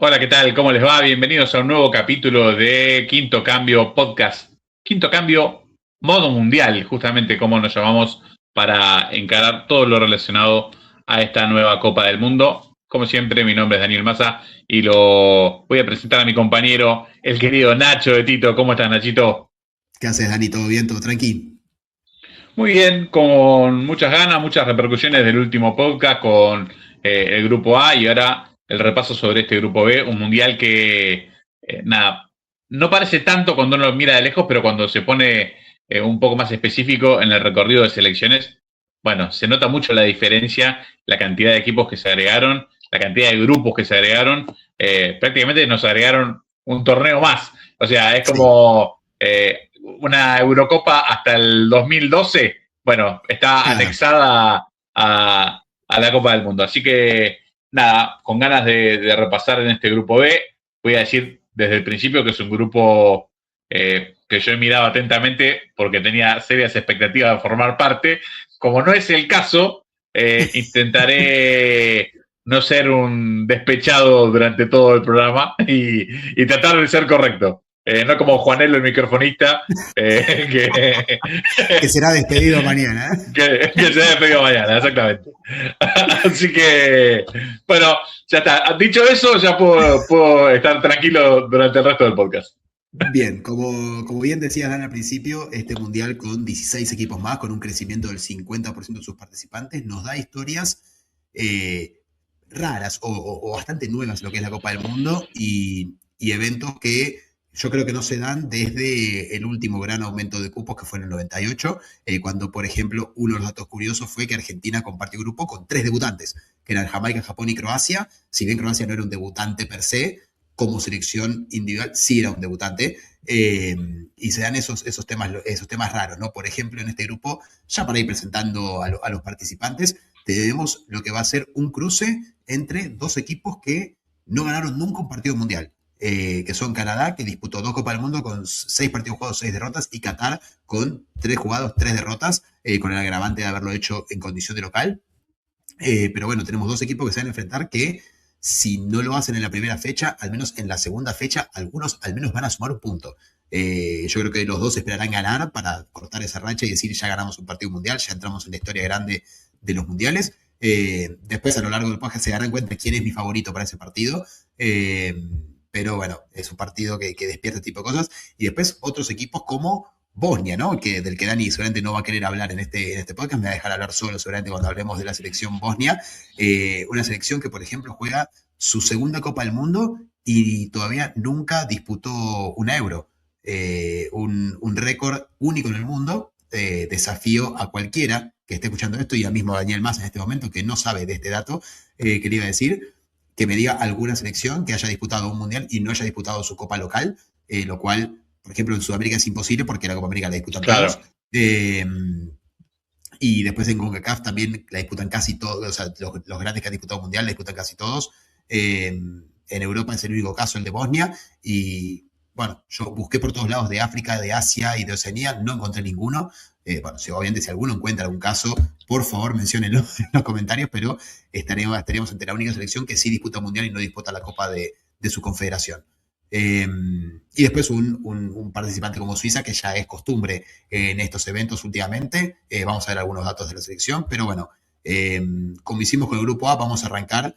Hola, ¿qué tal? ¿Cómo les va? Bienvenidos a un nuevo capítulo de Quinto Cambio Podcast. Quinto Cambio Modo Mundial, justamente como nos llamamos para encarar todo lo relacionado a esta nueva Copa del Mundo. Como siempre, mi nombre es Daniel Massa y lo voy a presentar a mi compañero, el querido Nacho de Tito. ¿Cómo estás, Nachito? ¿Qué haces, Dani? ¿Todo bien? ¿Todo tranqui? Muy bien, con muchas ganas, muchas repercusiones del último podcast con el grupo A y ahora el repaso sobre este grupo B, un mundial que, nada, no parece tanto cuando uno lo mira de lejos, pero cuando se pone un poco más específico en el recorrido de selecciones, bueno, se nota mucho la diferencia, la cantidad de equipos que se agregaron, la cantidad de grupos que se agregaron, prácticamente nos agregaron un torneo más, o sea, es Sí, como una Eurocopa hasta el 2012, bueno, está claro. anexada a la Copa del Mundo. Así que, nada, con ganas de repasar en este grupo B, voy a decir desde el principio que es un grupo que yo he mirado atentamente porque tenía serias expectativas de formar parte. Como no es el caso, intentaré no ser un despechado durante todo el programa y tratar de ser correcto. No como Juanelo, el microfonista, que, Que será despedido mañana, ¿eh? que se haya despedido mañana, exactamente. Así que, bueno, ya está. Dicho eso, ya puedo estar tranquilo durante el resto del podcast. Bien, como bien decías, Dan, al principio, este mundial con 16 equipos más, con un crecimiento del 50% de sus participantes, nos da historias eh, raras o bastante nuevas en lo que es la Copa del Mundo y eventos que yo creo que no se dan desde el último gran aumento de cupos que fue en el 98, cuando, por ejemplo, uno de los datos curiosos fue que Argentina compartió grupo con tres debutantes, que eran Jamaica, Japón y Croacia. Si bien Croacia no era un debutante per se, como selección individual sí era un debutante, eh, y se dan esos temas raros, ¿no? Por ejemplo, en este grupo, ya para ir presentando a los participantes, tenemos lo que va a ser un cruce entre dos equipos que no ganaron nunca un partido mundial, que son Canadá, que disputó dos Copas del Mundo con 6 partidos jugados, 6 derrotas, y Qatar con 3 jugados, 3 derrotas, con el agravante de haberlo hecho en condición de local. Pero bueno, tenemos dos equipos que se van a enfrentar que si no lo hacen en la primera fecha, al menos en la segunda fecha, algunos al menos van a sumar un punto. Yo creo que los dos esperarán ganar para cortar esa racha y decir ya ganamos un partido mundial, ya entramos en la historia grande de los mundiales. Después a lo largo del podcast se darán cuenta quién es mi favorito para ese partido. Pero bueno, es un partido que despierta este tipo de cosas. Y después otros equipos como Bosnia, ¿no? Del que Dani seguramente no va a querer hablar en este podcast, me va a dejar hablar solo seguramente cuando hablemos de la selección Bosnia. Una selección que, por ejemplo, juega su segunda Copa del Mundo y todavía nunca disputó una Euro. Un récord único en el mundo. Desafío a cualquiera que esté escuchando esto y a mismo Daniel Más en este momento que no sabe de este dato, que le iba a decir que me diga alguna selección que haya disputado un mundial y no haya disputado su copa local, lo cual, por ejemplo, en Sudamérica es imposible porque la Copa América la disputan todos. Claro. Y después en CONCACAF también la disputan casi todos, o sea, los grandes que han disputado mundial la disputan casi todos. En Europa es el único caso, el de Bosnia. Y bueno, yo busqué por todos lados de África, de Asia y de Oceanía, no encontré ninguno. Bueno, si, obviamente si alguno encuentra algún caso, por favor menciónenlo en los comentarios, pero estaríamos ante la única selección que sí disputa mundial y no disputa la Copa de su confederación. Eh, y después un participante como Suiza, que ya es costumbre en estos eventos últimamente. Vamos a ver algunos datos de la selección, pero bueno, como hicimos con el grupo A, vamos a arrancar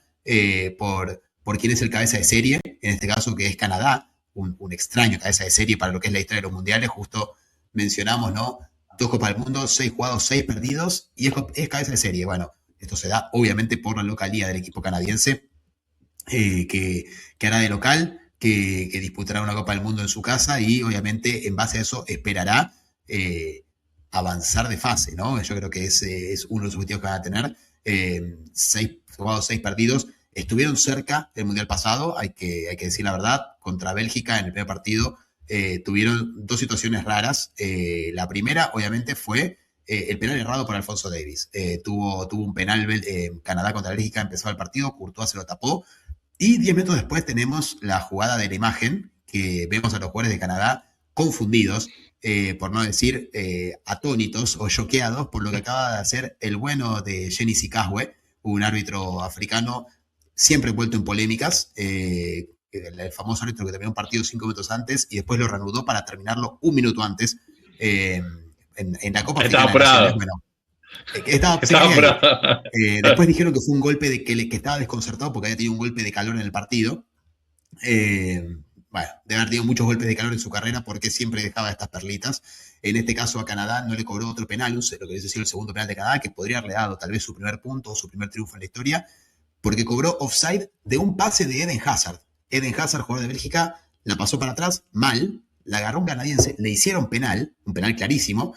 por quién es el cabeza de serie, en este caso que es Canadá, un extraño cabeza de serie para lo que es la historia de los mundiales. Justo mencionamos, ¿no? Dos Copas del Mundo, 6 jugados, 6 perdidos, y es cabeza de serie. Bueno, esto se da obviamente por la localía del equipo canadiense, que hará de local, que disputará una Copa del Mundo en su casa y obviamente en base a eso esperará avanzar de fase, ¿no? Yo creo que es uno de los objetivos que van a tener. 6 jugados, 6 perdidos. Estuvieron cerca del Mundial pasado, hay que decir la verdad, contra Bélgica en el primer partido. Tuvieron dos situaciones raras. La primera, obviamente, fue el penal errado por Alfonso Davies. Tuvo un penal Canadá contra Bélgica, empezó el partido, Courtois se lo tapó, y 10 minutos después tenemos la jugada de la imagen, que vemos a los jugadores de Canadá confundidos, por no decir atónitos o choqueados por lo que acaba de hacer el bueno de Jenny Sikahwe, un árbitro africano siempre envuelto en polémicas. El famoso árbitro que terminó un partido 5 minutos antes y después lo reanudó para terminarlo un minuto antes. En la Copa Africana de Naciones, bueno, se quería ir. Después dijeron que fue un golpe que estaba desconcertado porque había tenido un golpe de calor en el partido. Bueno, debe haber tenido muchos golpes de calor en su carrera porque siempre dejaba estas perlitas. En este caso a Canadá no le cobró otro penal, lo que hubiese sido el segundo penal de Canadá, que podría haberle dado tal vez su primer punto o su primer triunfo en la historia, porque cobró offside de un pase de Eden Hazard. Eden Hazard, jugador de Bélgica, la pasó para atrás mal, la agarró un canadiense, le hicieron penal, un penal clarísimo,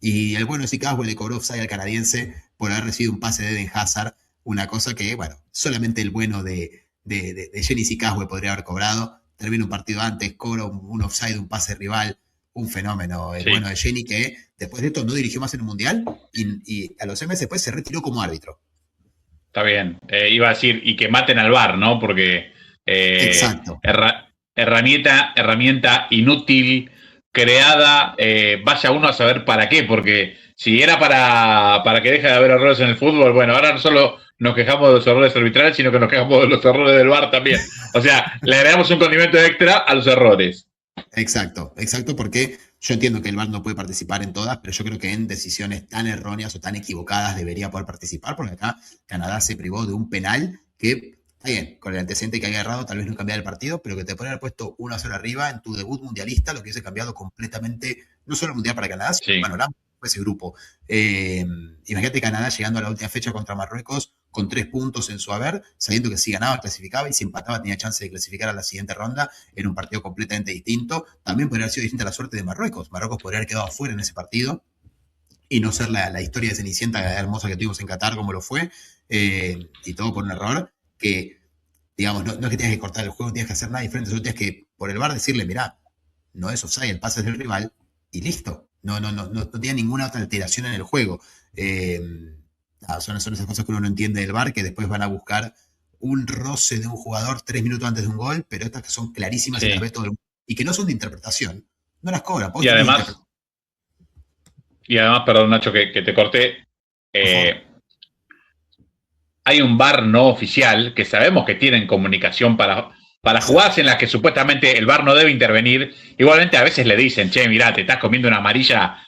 y el bueno de Caswell le cobró offside al canadiense por haber recibido un pase de Eden Hazard, una cosa que, bueno, solamente el bueno de Jenny Caswell podría haber cobrado. Termina un partido antes, cobra un offside, un pase rival, un fenómeno. El bueno de Jenny, que después de esto no dirigió más en el Mundial y a los meses después se retiró como árbitro. Está bien. Iba a decir, y que maten al VAR, ¿no? Porque exacto. Herramienta inútil, creada, vaya uno a saber para qué, porque si era para que deje de haber errores en el fútbol, bueno, ahora no solo nos quejamos de los errores arbitrales, sino que nos quejamos de los errores del VAR también. O sea, le agregamos un condimento extra a los errores. Exacto, porque yo entiendo que el VAR no puede participar en todas, pero yo creo que en decisiones tan erróneas o tan equivocadas debería poder participar, porque acá Canadá se privó de un penal que, está bien, con el antecedente que haya errado, tal vez no cambiaba el partido, pero que te podría haber puesto 1-0 arriba en tu debut mundialista, lo que hubiese cambiado completamente, no solo el mundial para Canadá, sino el panorama de ese grupo. Imagínate Canadá llegando a la última fecha contra Marruecos con 3 puntos en su haber, sabiendo que si ganaba clasificaba y si empataba tenía chance de clasificar a la siguiente ronda en un partido completamente distinto. También podría haber sido distinta la suerte de Marruecos. Marruecos podría haber quedado afuera en ese partido y no ser la historia de Cenicienta hermosa que tuvimos en Qatar como lo fue, y todo por un error que, digamos, no es que tengas que cortar el juego, no tienes que hacer nada diferente, solo tienes que, por el VAR, decirle, mirá, no es offside, el pase es del rival y listo. No tiene ninguna otra alteración en el juego. Son esas cosas que uno no entiende del VAR, que después van a buscar un roce de un jugador 3 minutos antes de un gol, pero estas que son clarísimas y las ve todo el mundo, y que no son de interpretación, no las cobran. Y además, perdón Nacho que te corté, hay un VAR no oficial que sabemos que tienen comunicación para jugadas en las que supuestamente el VAR no debe intervenir. Igualmente a veces le dicen, che, mirá, te estás comiendo una amarilla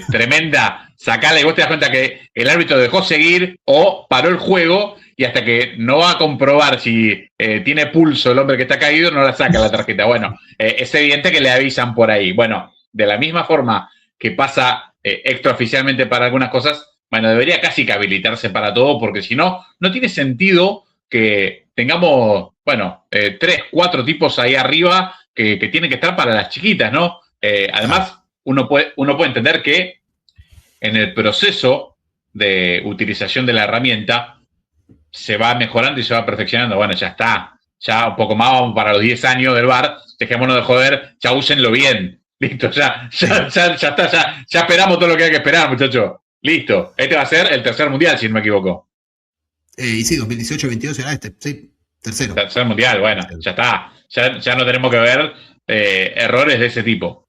tremenda, sacala, y vos te das cuenta que el árbitro dejó seguir o paró el juego y hasta que no va a comprobar si tiene pulso el hombre que está caído, no la saca la tarjeta. Bueno, es evidente que le avisan por ahí. Bueno, de la misma forma que pasa extraoficialmente para algunas cosas, bueno, debería casi que habilitarse para todo, porque si no, no tiene sentido que tengamos, bueno, 3, 4 tipos ahí arriba que tienen que estar para las chiquitas, ¿no? Además, uno puede entender que en el proceso de utilización de la herramienta se va mejorando y se va perfeccionando. Bueno, ya está, ya un poco más, vamos para los 10 años del VAR, dejémonos de joder, ya úsenlo bien. Listo, ya está, ya esperamos todo lo que hay que esperar, muchachos. Listo, este va a ser el tercer mundial, si no me equivoco. Y sí, 2018-22 será este, sí, tercero. Tercer mundial, bueno, ya está. Ya no tenemos que ver errores de ese tipo.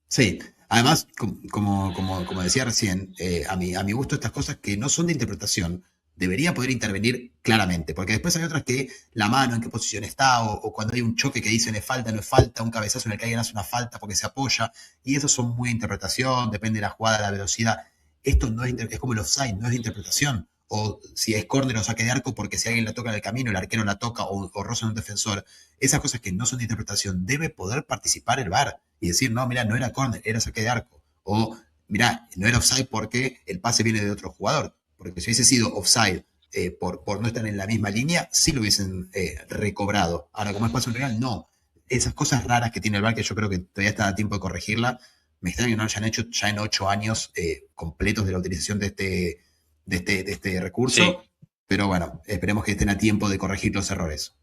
Sí, además, como decía recién, a mi gusto estas cosas que no son de interpretación, debería poder intervenir claramente, porque después hay otras que la mano, en qué posición está, o cuando hay un choque que dicen es falta, no es falta, un cabezazo en el que alguien hace una falta porque se apoya, y eso son muy de interpretación, depende de la jugada, de la velocidad. Esto no es como el offside, no es de interpretación. O si es córner o saque de arco, porque si alguien la toca en el camino, el arquero la toca o roza en un defensor. Esas cosas que no son de interpretación, debe poder participar el VAR y decir, no, mira, no era córner, era saque de arco. O, mira, no era offside porque el pase viene de otro jugador. Porque si hubiese sido offside por no estar en la misma línea, sí lo hubiesen recobrado. Ahora, como es paso real, no. Esas cosas raras que tiene el VAR, que yo creo que todavía está a tiempo de corregirla, me extraña que no lo hayan hecho ya en 8 años completos de la utilización de este recurso, sí. Pero bueno, esperemos que estén a tiempo de corregir los errores.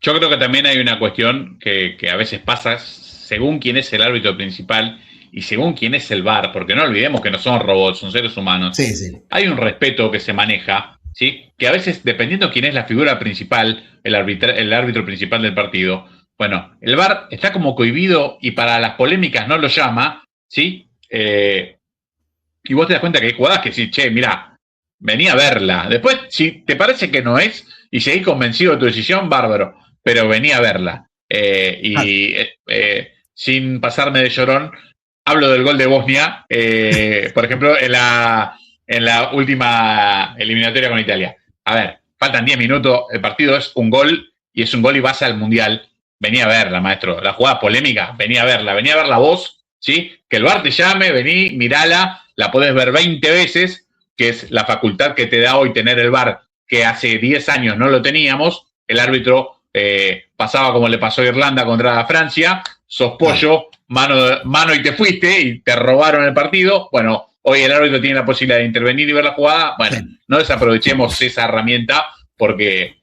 Yo creo que también hay una cuestión que a veces pasa según quién es el árbitro principal y según quién es el VAR, porque no olvidemos que no son robots, son seres humanos. Sí, sí. Hay un respeto que se maneja, ¿sí? Que a veces, dependiendo quién es la figura principal, el árbitro principal del partido, bueno, el VAR está como cohibido y para las polémicas no lo llama, ¿sí? Y vos te das cuenta que hay jugadas que sí, che, mirá, vení a verla. Después, si te parece que no es, y seguís convencido de tu decisión, bárbaro, pero vení a verla. Ah, Sin pasarme de llorón, hablo del gol de Bosnia, por ejemplo, en la última eliminatoria con Italia. A ver, faltan 10 minutos, el partido es un gol y es un gol y vas al Mundial. Vení a verla, maestro. La jugada polémica, vení a verla vos, ¿sí? Que el VAR te llame, vení, mirala, la podés ver 20 veces, que es la facultad que te da hoy tener el VAR, que hace 10 años no lo teníamos. El árbitro pasaba como le pasó a Irlanda contra Francia, sos claro, pollo, mano y te fuiste y te robaron el partido. Bueno, hoy el árbitro tiene la posibilidad de intervenir y ver la jugada. Bueno, sí, no desaprovechemos esa herramienta porque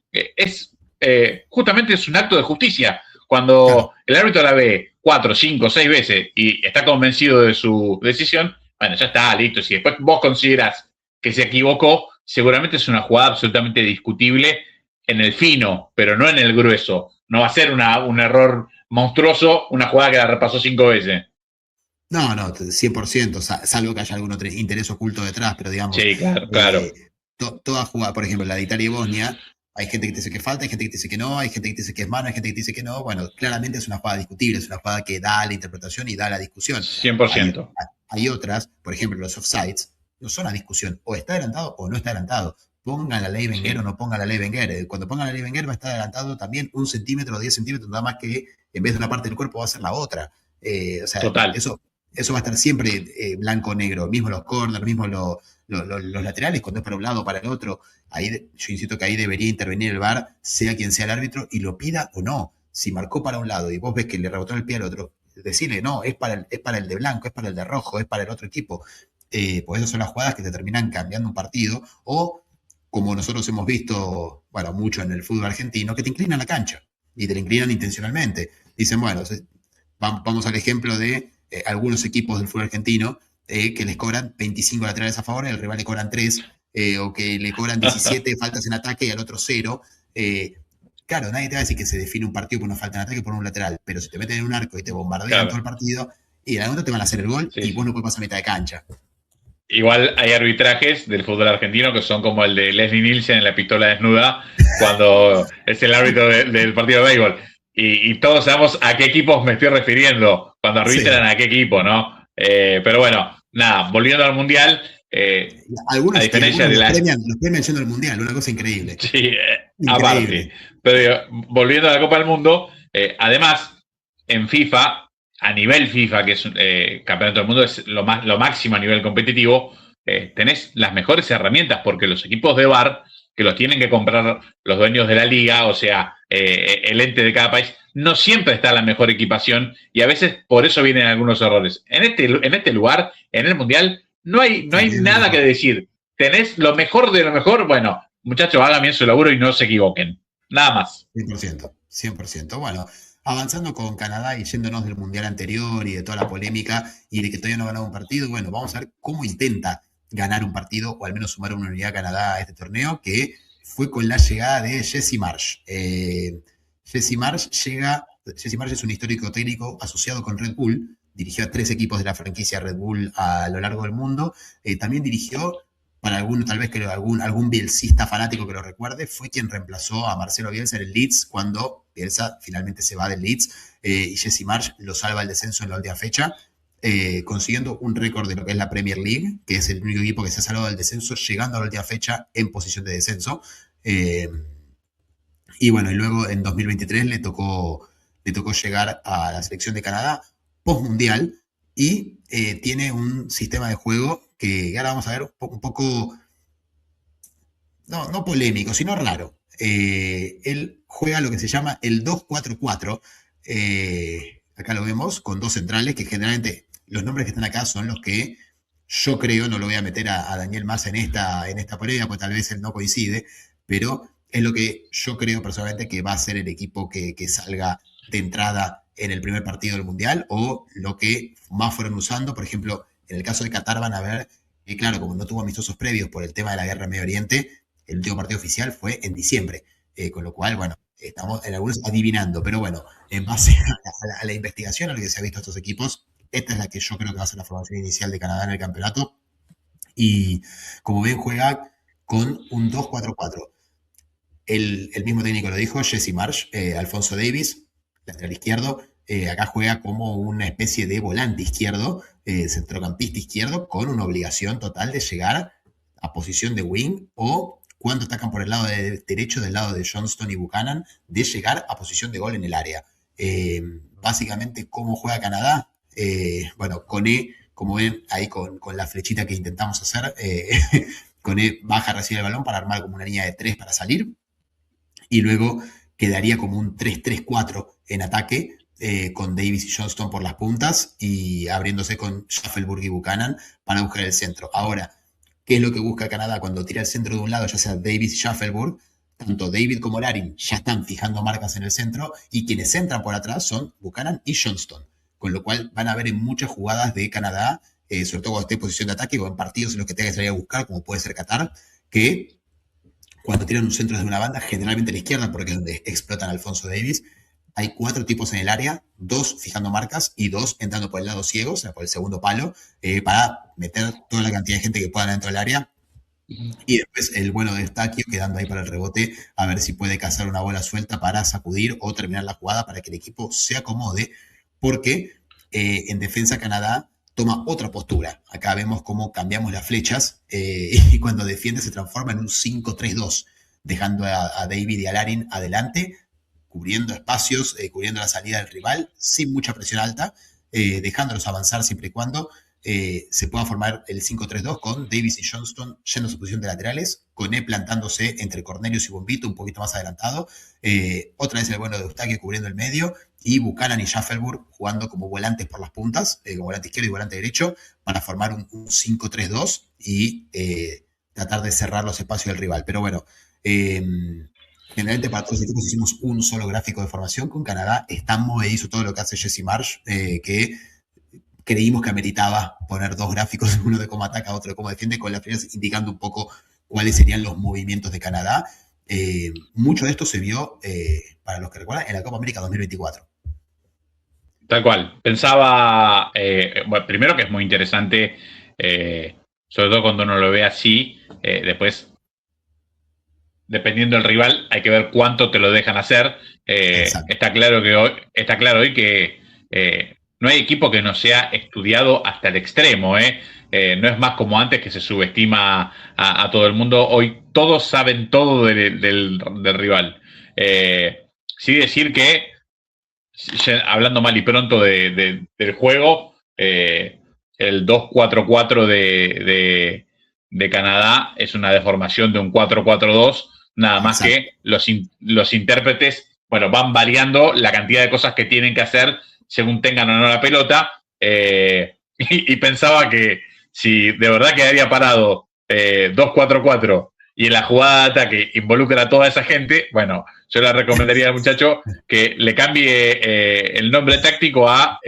justamente es un acto de justicia. claro. Cuando el árbitro la ve 4, 5, 6 veces y está convencido de su decisión, bueno, ya está, listo. Si después vos considerás que se equivocó, seguramente es una jugada absolutamente discutible en el fino, pero no en el grueso. No va a ser un error monstruoso, una jugada que la repasó 5 veces. No, no, 100%, salvo que haya algún otro interés oculto detrás, pero digamos, Sí, claro, eh, claro. toda jugada, por ejemplo, la de Italia y Bosnia, hay gente que te dice que falta, hay gente que te dice que no, hay gente que te dice que es mano, hay gente que te dice que no. Bueno, claramente es una jugada discutible, es una jugada que da la interpretación y da la discusión. Cien por Hay, ciento. hay otras, por ejemplo, los offsides, no son a discusión, o está adelantado o no está adelantado. Pongan la ley Wenger o Sí, no pongan la ley Wenger. Cuando pongan la ley Wenger va a estar adelantado también 1 centímetro o 10 centímetros, nada más que en vez de una parte del cuerpo va a ser la otra. O sea, total. eso va a estar siempre blanco-negro, mismo los corners, mismo los laterales, cuando es para un lado o para el otro. Yo insisto que ahí debería intervenir el VAR, sea quien sea el árbitro, y lo pida o no. Si marcó para un lado y vos ves que le rebotó el pie al otro, decirle, no, es para el de blanco, es para el de rojo, es para el otro equipo. Pues esas son las jugadas que te terminan cambiando un partido, o como nosotros hemos visto, bueno, mucho en el fútbol argentino, que te inclinan la cancha, y te la inclinan intencionalmente. Dicen, bueno, vamos al ejemplo de algunos equipos del fútbol argentino que les cobran 25 laterales a favor y al rival le cobran 3, o que le cobran 17 faltas en ataque y al otro 0. Claro, nadie te va a decir que se define un partido por una falta en ataque por un lateral, pero si te meten en un arco y te bombardean todo Claro, el partido, y en la nota te van a hacer el gol sí, y vos sí. no puedes pasar a mitad de cancha. Igual hay arbitrajes del fútbol argentino que son como el de Leslie Nielsen en La pistola desnuda, cuando es el árbitro del partido de béisbol. Y todos sabemos a qué equipos me estoy refiriendo cuando arbitran Sí. a qué equipo, ¿no? Pero bueno, nada, volviendo al Mundial, a Y diferencia algunos de la... los premian yendo al mundial, una cosa increíble. Sí, aparte. Increíble. Pero volviendo a la Copa del Mundo, además, en FIFA, a nivel FIFA, que es Campeonato del Mundo, es lo máximo a nivel competitivo, tenés las mejores herramientas porque los equipos de VAR, que los tienen que comprar los dueños de la liga, o sea, el ente de cada país, no siempre está la mejor equipación y a veces por eso vienen algunos errores. En este lugar, en el Mundial, no Sí, hay tienen lo nada que mejor. decir. Tenés lo mejor de lo mejor, bueno, muchachos, hagan bien su laburo y no se equivoquen. Nada más. 100%, 100%. Bueno, avanzando con Canadá y yéndonos del mundial anterior y de toda la polémica y de que todavía no ha ganado un partido, bueno, vamos a ver cómo intenta ganar un partido o al menos sumar una unidad a Canadá a este torneo, que fue con la llegada de Jesse Marsh. Jesse Marsh llega, Jesse Marsh es un histórico técnico asociado con Red Bull, dirigió a 3 equipos de la franquicia Red Bull a lo largo del mundo, también dirigió para alguno, tal vez que algún bielsista fanático que lo recuerde, fue quien reemplazó a Marcelo Bielsa en el Leeds cuando Bielsa finalmente se va del Leeds, y Jesse Marsh lo salva el descenso en la última fecha, consiguiendo un récord de lo que es la Premier League, que es el único equipo que se ha salvado del descenso, llegando a la última fecha en posición de descenso. Eh, y bueno, y luego en 2023 le tocó llegar a la selección de Canadá post-mundial y tiene un sistema de juego que ahora vamos a ver un poco, no polémico, sino raro. Él juega lo que se llama el 2-4-4. Acá lo vemos con 2 centrales, que generalmente los nombres que están acá son los que yo creo, no lo voy a meter a Daniel Massa en esta polémica, pues tal vez él no coincide, pero es lo que yo creo personalmente que va a ser el equipo que salga de entrada en el primer partido del Mundial, o lo que más fueron usando. Por ejemplo, en el caso de Qatar van a ver que, claro, como no tuvo amistosos previos por el tema de la guerra en Medio Oriente, el último partido oficial fue en diciembre, con lo cual, bueno, estamos en algunos adivinando, pero bueno, en base a la investigación, a lo que se ha visto a estos equipos, esta es la que yo creo que va a ser la formación inicial de Canadá en el campeonato. Y como ven, juega con un 2-4-4. el mismo técnico lo dijo, Jesse Marsh, Alfonso Davis, lateral izquierdo, acá juega como una especie de volante izquierdo, centrocampista izquierdo, con una obligación total de llegar a posición de wing o cuando atacan por el lado derecho, del lado de Johnston y Buchanan, de llegar a posición de gol en el área. Básicamente, ¿cómo juega Canadá? Bueno, Koné, como ven ahí con la flechita que intentamos hacer, Koné baja, recibe el balón para armar como una línea de 3 para salir, y luego quedaría como un 3-3-4 en ataque, con Davis y Johnston por las puntas y abriéndose con Shuffleburg y Buchanan para buscar el centro. Ahora, ¿qué es lo que busca Canadá cuando tira el centro de un lado, ya sea Davis y Shuffleburg? Tanto David como Larin ya están fijando marcas en el centro y quienes entran por atrás son Buchanan y Johnston, con lo cual van a ver en muchas jugadas de Canadá, sobre todo cuando esté en posición de ataque o en partidos en los que tenga que salir a buscar, como puede ser Qatar, que cuando tiran un centro desde una banda, generalmente a la izquierda, porque es donde explotan a Alfonso Davis, hay 4 tipos en el área, 2 fijando marcas y 2 entrando por el lado ciego, o sea, por el segundo palo, para meter toda la cantidad de gente que pueda dentro del área. Y después el bueno de Eustaquio quedando ahí para el rebote, a ver si puede cazar una bola suelta para sacudir o terminar la jugada para que el equipo se acomode, porque en defensa Canadá toma otra postura. Acá vemos cómo cambiamos las flechas, y cuando defiende se transforma en un 5-3-2, dejando a David y a Larin adelante, cubriendo espacios, cubriendo la salida del rival, sin mucha presión alta, dejándolos avanzar siempre y cuando se pueda formar el 5-3-2 con Davis y Johnston yendo a su posición de laterales, Koné plantándose entre Cornelius y Bombito un poquito más adelantado, otra vez el bueno de Eustaquio cubriendo el medio, y Buchanan y Shuffleburg jugando como volantes por las puntas, como volante izquierdo y volante derecho, para formar un 5-3-2 y tratar de cerrar los espacios del rival. Pero bueno, generalmente para todos los equipos hicimos un solo gráfico de formación. Con Canadá está movedizo todo lo que hace Jesse Marsh, que creímos que ameritaba poner 2 gráficos, uno de cómo ataca, otro de cómo defiende, con las flechas indicando un poco cuáles serían los movimientos de Canadá. Mucho de esto se vio, para los que recuerdan, en la Copa América 2024. Tal cual. Pensaba, bueno, primero que es muy interesante, sobre todo cuando uno lo ve así, después, dependiendo del rival, hay que ver cuánto te lo dejan hacer. Está claro hoy que no hay equipo que no sea estudiado hasta el extremo. No es más como antes que se subestima a todo el mundo. Hoy todos saben todo del rival. Sí decir que, hablando mal y pronto del juego, el 2-4-4 de Canadá es una deformación de un 4-4-2, nada más que los intérpretes, bueno, van variando la cantidad de cosas que tienen que hacer según tengan o no la pelota, y pensaba que si de verdad quedaría parado 2-4-4 y en la jugada de ataque involucra a toda esa gente, bueno, yo le recomendaría al muchacho que le cambie el nombre táctico a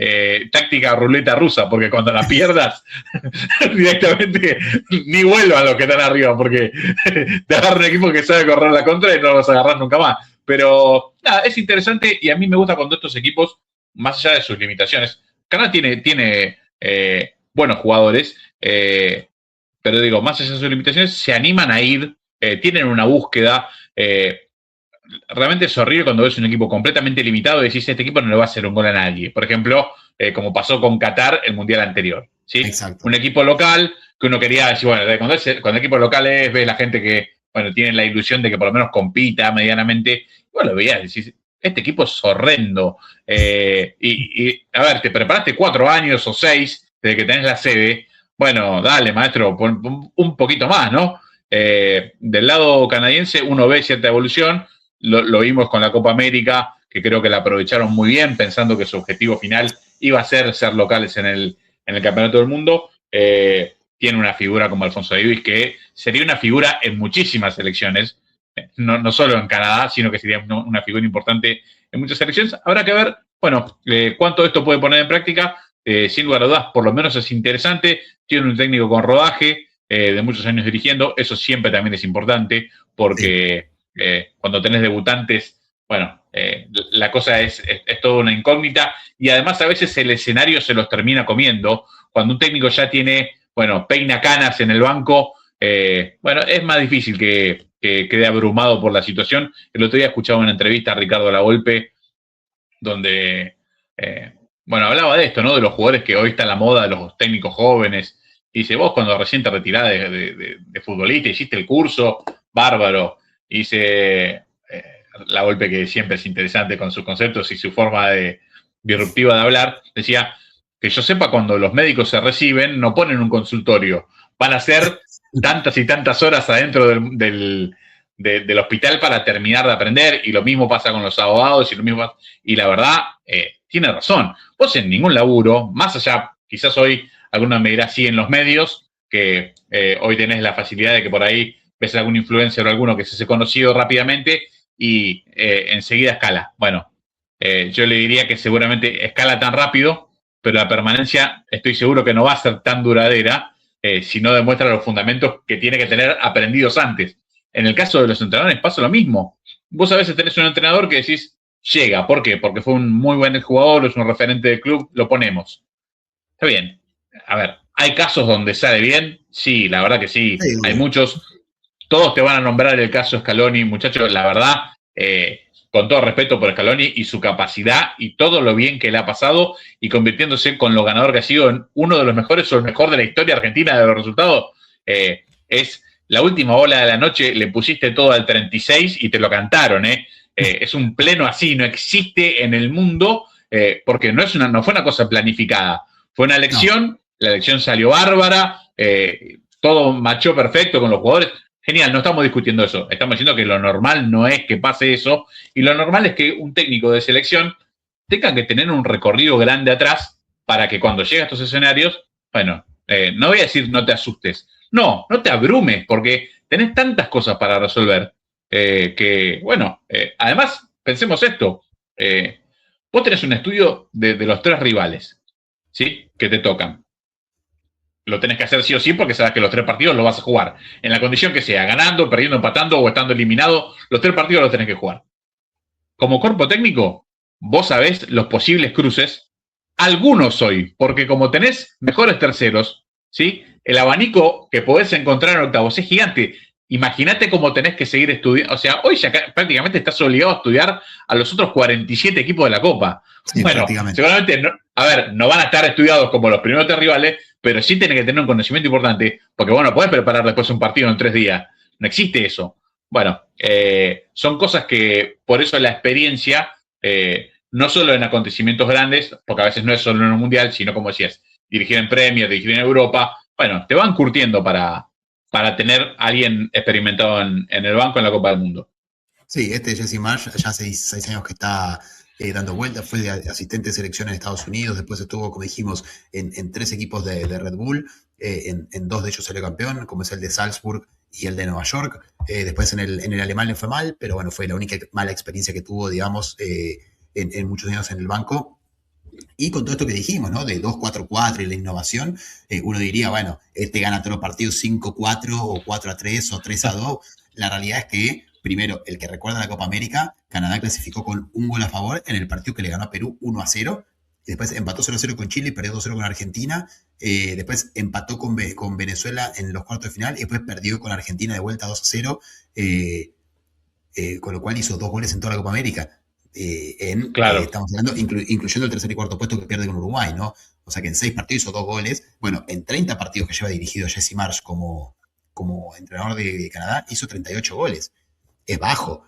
táctica ruleta rusa, porque cuando la pierdas, directamente ni vuelvan a los que están arriba, porque te agarra un equipo que sabe correr la contra y no lo vas a agarrar nunca más. Pero nada, es interesante y a mí me gusta cuando estos equipos, más allá de sus limitaciones, Canadá tiene buenos jugadores, pero digo, más allá de sus limitaciones, se animan a ir, tienen una búsqueda. Realmente es horrible cuando ves un equipo completamente limitado y decís, este equipo no le va a hacer un gol a nadie. Por ejemplo, como pasó con Qatar el Mundial anterior. ¿Sí? Exacto. Un equipo local que uno quería decir, bueno, cuando el equipo local ves la gente que, bueno, tiene la ilusión de que por lo menos compita medianamente. Bueno, lo veías, decís, este equipo es horrendo. A ver, te preparaste 4 años o 6 desde que tenés la sede. Bueno, dale, maestro, un poquito más, ¿no? Del lado canadiense uno ve cierta evolución. Lo vimos con la Copa América, que creo que la aprovecharon muy bien, pensando que su objetivo final iba a ser locales en el Campeonato del Mundo. Tiene una figura como Alfonso Davis, que sería una figura en muchísimas selecciones, no solo en Canadá, sino que sería una figura importante en muchas selecciones. Habrá que ver, bueno, cuánto esto puede poner en práctica. Sin lugar a dudas, por lo menos es interesante. Tiene un técnico con rodaje, de muchos años dirigiendo. Eso siempre también es importante, porque cuando tenés debutantes, bueno, la cosa es toda una incógnita, y además a veces el escenario se los termina comiendo. Cuando un técnico ya tiene, bueno, peina canas en el banco, bueno, es más difícil que que quede abrumado por la situación. El otro día escuchaba una entrevista a Ricardo Lavolpe donde, bueno, hablaba de esto, ¿no? De los jugadores que hoy está en la moda, de los técnicos jóvenes. Y dice, vos cuando recién te retirás de futbolista, hiciste el curso, bárbaro. Y dice Lavolpe, que siempre es interesante con sus conceptos y su forma disruptiva de hablar, decía, que yo sepa, cuando los médicos se reciben, no ponen un consultorio, van a ser tantas y tantas horas adentro del hospital para terminar de aprender, y lo mismo pasa con los abogados, y la verdad, tiene razón. Vos en ningún laburo, más allá, quizás hoy alguna me dirá sí en los medios, que hoy tenés la facilidad de que por ahí ves algún influencer o alguno que se hace conocido rápidamente y enseguida escala. Bueno, yo le diría que seguramente escala tan rápido, pero la permanencia estoy seguro que no va a ser tan duradera si no demuestra los fundamentos que tiene que tener aprendidos antes. En el caso de los entrenadores pasa lo mismo. Vos a veces tenés un entrenador que decís, llega, ¿por qué? Porque fue un muy buen jugador, es un referente del club, lo ponemos. Está bien. A ver, ¿hay casos donde sale bien? Sí, la verdad que sí. Sí, Hay muchos. Todos te van a nombrar el caso Scaloni, muchachos, la verdad, con todo respeto por Scaloni y su capacidad y todo lo bien que le ha pasado y convirtiéndose con lo ganador que ha sido en uno de los mejores o el mejor de la historia argentina de los resultados. Es la última bola de la noche, le pusiste todo al 36 y te lo cantaron. Es un pleno así, no existe en el mundo, porque no fue una cosa planificada, fue una elección, no. La elección salió bárbara, todo machó perfecto con los jugadores. Genial, no estamos discutiendo eso. Estamos diciendo que lo normal no es que pase eso, y lo normal es que un técnico de selección tenga que tener un recorrido grande atrás para que cuando llegue a estos escenarios, bueno, no voy a decir no te asustes, no te abrumes, porque tenés tantas cosas para resolver que, bueno, además, pensemos esto, vos tenés un estudio de los 3 rivales, ¿sí? Que te tocan. Lo tenés que hacer sí o sí porque sabes que los 3 partidos los vas a jugar. En la condición que sea, ganando, perdiendo, empatando o estando eliminado, los 3 partidos los tenés que jugar. Como cuerpo técnico, vos sabés los posibles cruces. Algunos hoy, porque como tenés mejores terceros, ¿sí? El abanico que podés encontrar en octavos es gigante. Imagínate cómo tenés que seguir estudiando. O sea, hoy ya prácticamente estás obligado a estudiar a los otros 47 equipos de la Copa. Sí, bueno, seguramente, no van a estar estudiados como los primeros 3 rivales, pero sí tienen que tener un conocimiento importante, porque bueno, podés preparar después un partido en 3 días. No existe eso. Bueno, son cosas que, por eso la experiencia, no solo en acontecimientes grandes, porque a veces no es solo en un mundial, sino como decías, dirigir en Premier, dirigir en Europa, bueno, te van curtiendo para tener a alguien experimentado en el banco en la Copa del Mundo. Sí, Jesse Marsch, ya hace 6 años que está dando vueltas, fue asistente de selección en Estados Unidos, después estuvo, como dijimos, en 3 equipos de Red Bull, en 2 de ellos salió campeón, como es el de Salzburg y el de Nueva York. Después en el alemán le fue mal, pero bueno, fue la única mala experiencia que tuvo, digamos, en muchos años en el banco. Y con todo esto que dijimos, ¿no? De 2-4-4 y la innovación, uno diría, bueno, gana todos los partidos 5-4 o 4-3 o 3-2. La realidad es que, primero, el que recuerda la Copa América, Canadá clasificó con 1 gol a favor en el partido que le ganó a Perú 1-0. Después empató 0-0 con Chile y perdió 2-0 con Argentina. Después empató con Venezuela en los cuartos de final y después perdió con Argentina de vuelta 2-0. Con lo cual hizo 2 goles en toda la Copa América. Claro. Estamos hablando, incluyendo el tercer y cuarto puesto que pierde con Uruguay, ¿no? O sea que en 6 partidos hizo 2 goles. Bueno, en 30 partidos que lleva dirigido Jesse Marsch como entrenador de Canadá, hizo 38 goles. Es bajo.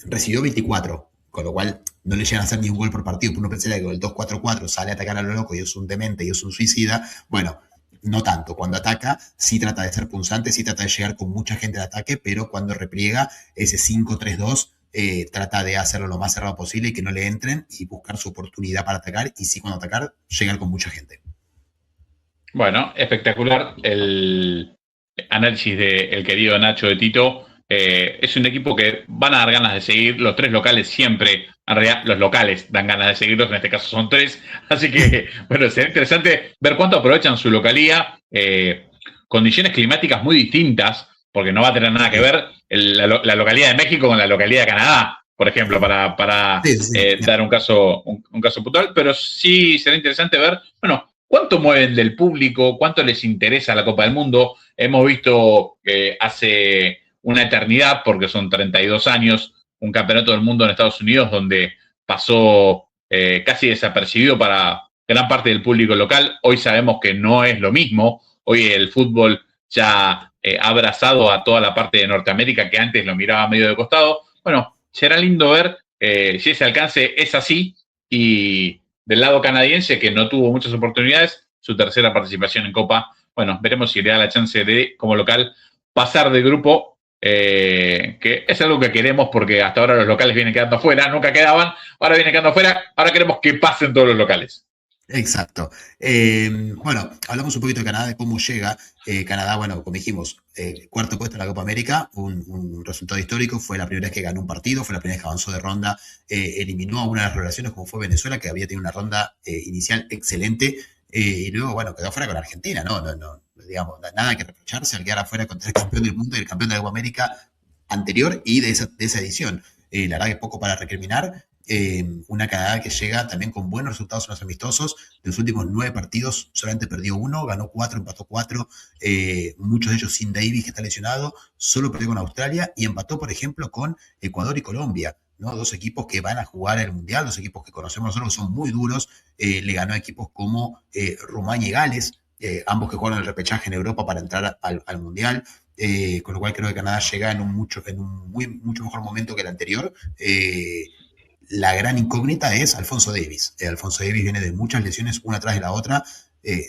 Recibió 24, con lo cual no le llegan a hacer ni un gol por partido. Uno pensaría que con el 2-4-4 sale a atacar a lo loco y es un demente y es un suicida. Bueno, no tanto. Cuando ataca, sí trata de ser punzante, sí trata de llegar con mucha gente al ataque, pero cuando repliega ese 5-3-2, trata de hacerlo lo más cerrado posible y que no le entren y buscar su oportunidad para atacar, y sí, cuando atacar, llegar con mucha gente. Bueno, espectacular el análisis del querido Nacho de Tito. Es un equipo que van a dar ganas de seguir. Los 3 locales siempre, en realidad los locales dan ganas de seguirlos, en este caso son 3. Así que, bueno, será interesante ver cuánto aprovechan su localía. Condiciones climáticas muy distintas, porque no va a tener nada que ver la localidad de México con la localidad de Canadá, por ejemplo, para dar un caso puntual. Pero sí será interesante ver, bueno, cuánto mueven del público, cuánto les interesa la Copa del Mundo. Hemos visto que hace una eternidad, porque son 32 años, un campeonato del mundo en Estados Unidos donde pasó casi desapercibido para gran parte del público local. Hoy sabemos que no es lo mismo. Hoy el fútbol ya ha abrazado a toda la parte de Norteamérica que antes lo miraba medio de costado. Bueno, será lindo ver si ese alcance es así. Y del lado canadiense, que no tuvo muchas oportunidades, su tercera participación en Copa, bueno, veremos si le da la chance de, como local, pasar de grupo, que es algo que queremos porque hasta ahora los locales vienen quedando afuera, nunca quedaban, ahora vienen quedando afuera, ahora queremos que pasen todos los locales. Exacto. Bueno, hablamos un poquito de Canadá, de cómo llega. Canadá, bueno, como dijimos, cuarto puesto en la Copa América, un resultado histórico, fue la primera vez que ganó un partido, fue la primera vez que avanzó de ronda, eliminó a una de las relaciones como fue Venezuela, que había tenido una ronda inicial excelente, y luego, bueno, quedó fuera con Argentina, no, digamos, nada que reprocharse al quedar afuera contra el campeón del mundo y el campeón de la Copa América anterior y de esa edición. La verdad que poco para recriminar. Una Canadá que llega también con buenos resultados en los amistosos. De los últimos 9 partidos solamente perdió 1, ganó 4, empató 4. Muchos de ellos sin Davis, que está lesionado. Solo perdió con Australia y empató, por ejemplo, con Ecuador y Colombia. ¿No? Dos equipos que van a jugar el Mundial, dos equipos que conocemos nosotros, que son muy duros. Le ganó a equipos como Rumania y Gales, ambos que jugaron el repechaje en Europa para entrar al Mundial. Con lo cual creo que Canadá llega en un mucho mejor momento que el anterior. La gran incógnita es Alfonso Davies. Alfonso Davies viene de muchas lesiones, una tras de la otra.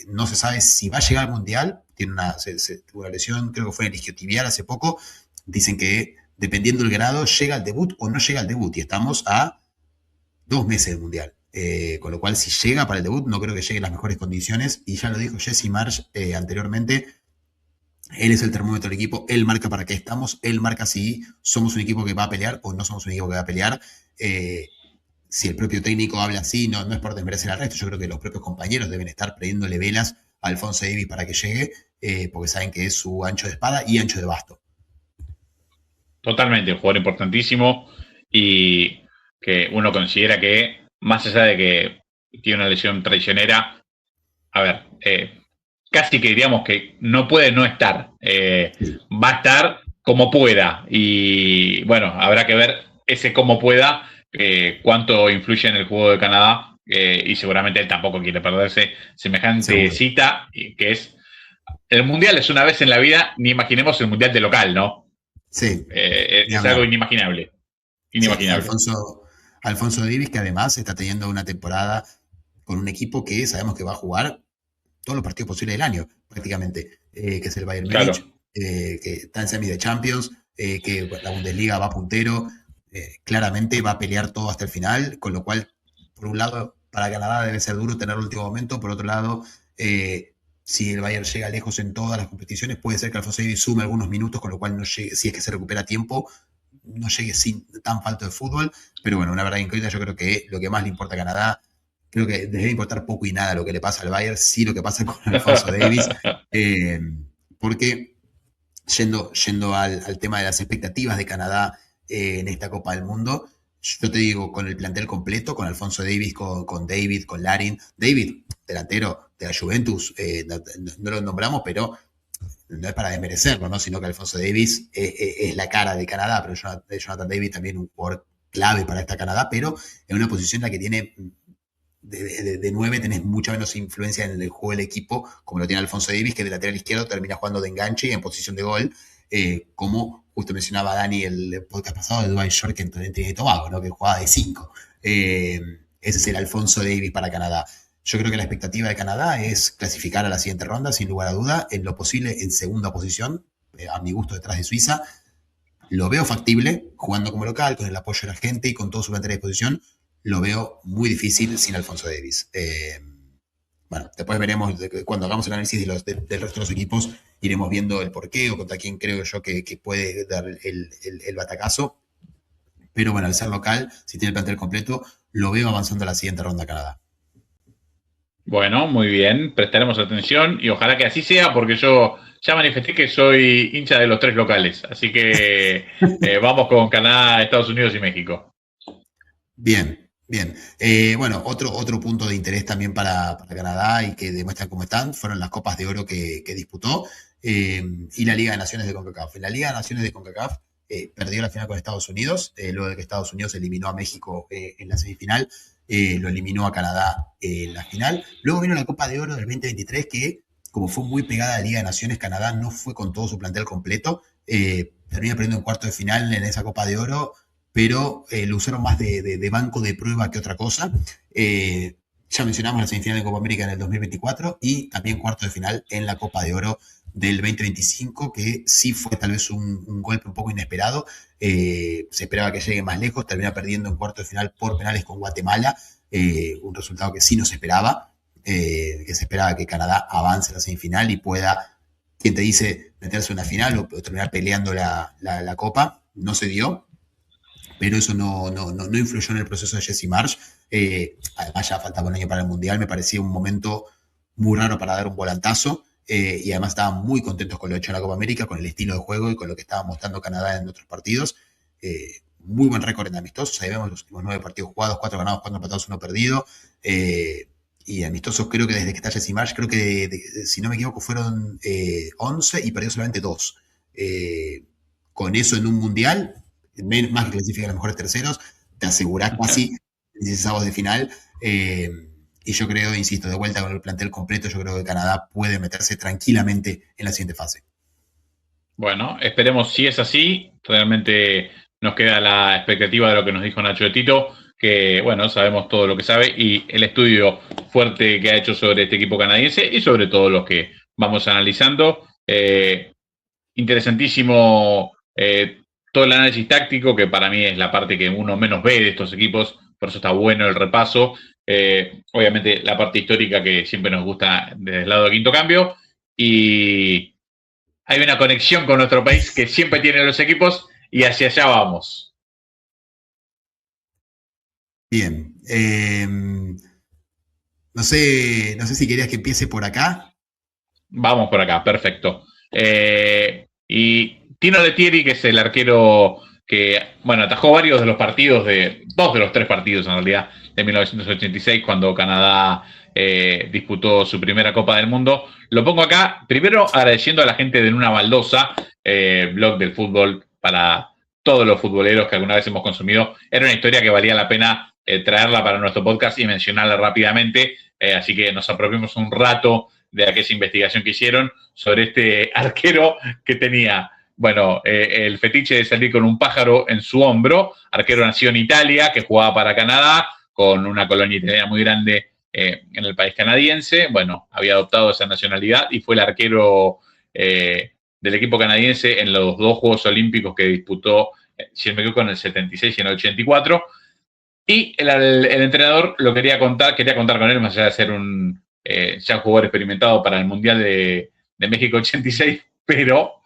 No se sabe si va a llegar al Mundial. Tuvo una lesión, creo que fue en el isquiotibial hace poco. Dicen que dependiendo del grado, llega al debut o no llega al debut. Y estamos a 2 meses del Mundial. Con lo cual, si llega para el debut, no creo que llegue en las mejores condiciones. Y ya lo dijo Jesse Marsh anteriormente. Él es el termómetro del equipo, él marca para qué estamos, él marca si somos un equipo que va a pelear o no somos un equipo que va a pelear. Si el propio técnico habla así, no es por desmerecer al resto, yo creo que los propios compañeros deben estar prendiéndole velas a Alfonso Davies para que llegue, porque saben que es su ancho de espada y ancho de basto. Totalmente, un jugador importantísimo y que uno considera que, más allá de que tiene una lesión traicionera, a ver, casi que diríamos que no puede no estar. Va a estar como pueda. Y bueno, habrá que ver ese como pueda, cuánto influye en el juego de Canadá. Y seguramente él tampoco quiere perderse semejante Seguro. cita, que es. El mundial es una vez en la vida, ni imaginemos el mundial de local, ¿no? Sí. Es algo inimaginable. Inimaginable. Sí, Alfonso Davies, que además está teniendo una temporada con un equipo que sabemos que va a jugar todos los partidos posibles del año, prácticamente, que es el Bayern Múnich, Claro. que está en semis de Champions, que la Bundesliga va puntero, claramente va a pelear todo hasta el final, con lo cual, por un lado, para Canadá debe ser duro tener el último momento, por otro lado, si el Bayern llega lejos en todas las competiciones, puede ser que Alfonso Davies sume algunos minutos, con lo cual no llegue, si es que se recupera a tiempo, no llegue sin tan falto de fútbol, pero bueno, una verdad increíble, yo creo que lo que más le importa a Canadá, creo que debe importar poco y nada lo que le pasa al Bayern, sí lo que pasa con Alfonso Davies, porque yendo al tema de las expectativas de Canadá en esta Copa del Mundo, yo te digo, con el plantel completo, con Alfonso Davies, con David, con Larin, David, delantero de la Juventus, no lo nombramos, pero no es para desmerecerlo, ¿no? Sino que Alfonso Davies es la cara de Canadá, pero Jonathan David también un jugador clave para esta Canadá, pero en una posición en la que tiene de 9 tenés mucha menos influencia en el juego del equipo, como lo tiene Alfonso Davies, que de lateral izquierdo termina jugando de enganche y en posición de gol, como justo mencionaba Dani el podcast pasado de Dwight York en Trinidad y Tobago, ¿no? Que jugaba de 5. Ese es el Alfonso Davies para Canadá. Yo creo que la expectativa de Canadá es clasificar a la siguiente ronda, sin lugar a duda, en lo posible en segunda posición, a mi gusto detrás de Suiza. Lo veo factible, jugando como local, con el apoyo de la gente y con todo su plantel a disposición. Lo veo muy difícil sin Alfonso Davies. Bueno, después veremos, cuando hagamos el análisis del resto de los equipos, iremos viendo el porqué o contra quién creo yo que puede dar el batacazo. Pero bueno, al ser local, si tiene el plantel completo, lo veo avanzando a la siguiente ronda Canadá. Bueno, muy bien, prestaremos atención y ojalá que así sea, porque yo ya manifesté que soy hincha de los 3 locales, así que vamos con Canadá, Estados Unidos y México. Bien, bien. Bueno, otro punto de interés también para Canadá y que demuestran cómo están fueron las Copas de Oro que disputó. y la Liga de Naciones de CONCACAF. En la Liga de Naciones de CONCACAF perdió la final con Estados Unidos, luego de que Estados Unidos eliminó a México en la semifinal, lo eliminó a Canadá en la final. Luego vino la Copa de Oro del 2023, que como fue muy pegada a la Liga de Naciones, Canadá no fue con todo su plantel completo, termina perdiendo en cuarto de final en esa Copa de Oro, pero lo usaron más de banco de prueba que otra cosa. Ya mencionamos la semifinal de Copa América en el 2024 y también cuarto de final en la Copa de Oro del 2025, que sí fue tal vez un golpe un poco inesperado. Se esperaba que llegue más lejos, termina perdiendo en cuarto de final por penales con Guatemala, un resultado que sí no se esperaba, que se esperaba que Canadá avance a la semifinal y pueda, quien te dice, meterse en una final o terminar peleando la Copa. No se dio, pero eso no influyó en el proceso de Jesse Marsh. Además ya faltaba un año para el Mundial, me parecía un momento muy raro para dar un volantazo, y además estaban muy contentos con lo hecho en la Copa América, con el estilo de juego y con lo que estaba mostrando Canadá en otros partidos. Muy buen récord en amistosos, ahí vemos los últimos 9 partidos jugados, 4 ganados, 4 empatados, 1 perdido. Y amistosos creo que desde que está Jesse Marsh, creo que si no me equivoco fueron 11 y perdió solamente 2. Con eso en un Mundial, más que clasificar a los mejores terceros, te asegurás casi 16avos de final. Y yo creo, insisto, de vuelta con el plantel completo, yo creo que Canadá puede meterse tranquilamente en la siguiente fase. Bueno, esperemos si es así. Realmente nos queda la expectativa de lo que nos dijo Nacho de Tito, que bueno, sabemos todo lo que sabe y el estudio fuerte que ha hecho sobre este equipo canadiense y sobre todo los que vamos analizando. Interesantísimo todo el análisis táctico, que para mí es la parte que uno menos ve de estos equipos, por eso está bueno el repaso. Obviamente la parte histórica que siempre nos gusta desde el lado de Quinto Cambio, y hay una conexión con nuestro país que siempre tienen los equipos y hacia allá vamos. Bien. No sé si querías que empiece por acá. Vamos por acá, perfecto. Y Tino Lettieri, que es el arquero que, bueno, atajó varios de los partidos, dos de los 3 partidos en realidad, de 1986, cuando Canadá disputó su primera Copa del Mundo. Lo pongo acá, primero agradeciendo a la gente de Nuna Baldosa, blog del fútbol para todos los futboleros que alguna vez hemos consumido. Era una historia que valía la pena traerla para nuestro podcast y mencionarla rápidamente, así que nos apropiamos un rato de aquella investigación que hicieron sobre este arquero que tenía, bueno, el fetiche de salir con un pájaro en su hombro, arquero nacido en Italia, que jugaba para Canadá, con una colonia italiana muy grande en el país canadiense. Bueno, había adoptado esa nacionalidad y fue el arquero del equipo canadiense en los 2 Juegos Olímpicos que disputó, si no me equivoco, en el 76 y en el 84. Y el entrenador quería contar con él, más allá de ser un ya jugador experimentado para el Mundial de México 86, pero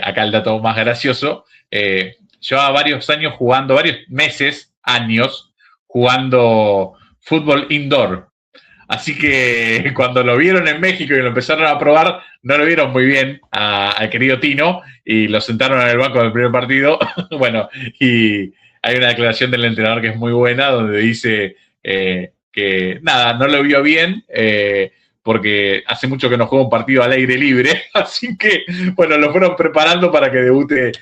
acá el dato más gracioso, llevaba varios años jugando fútbol indoor. Así que cuando lo vieron en México y lo empezaron a probar, no lo vieron muy bien al querido Tino y lo sentaron en el banco del primer partido. Bueno, y hay una declaración del entrenador que es muy buena, donde dice que nada, no lo vio bien porque hace mucho que no juega un partido al aire libre. Así que, bueno, lo fueron preparando para que debute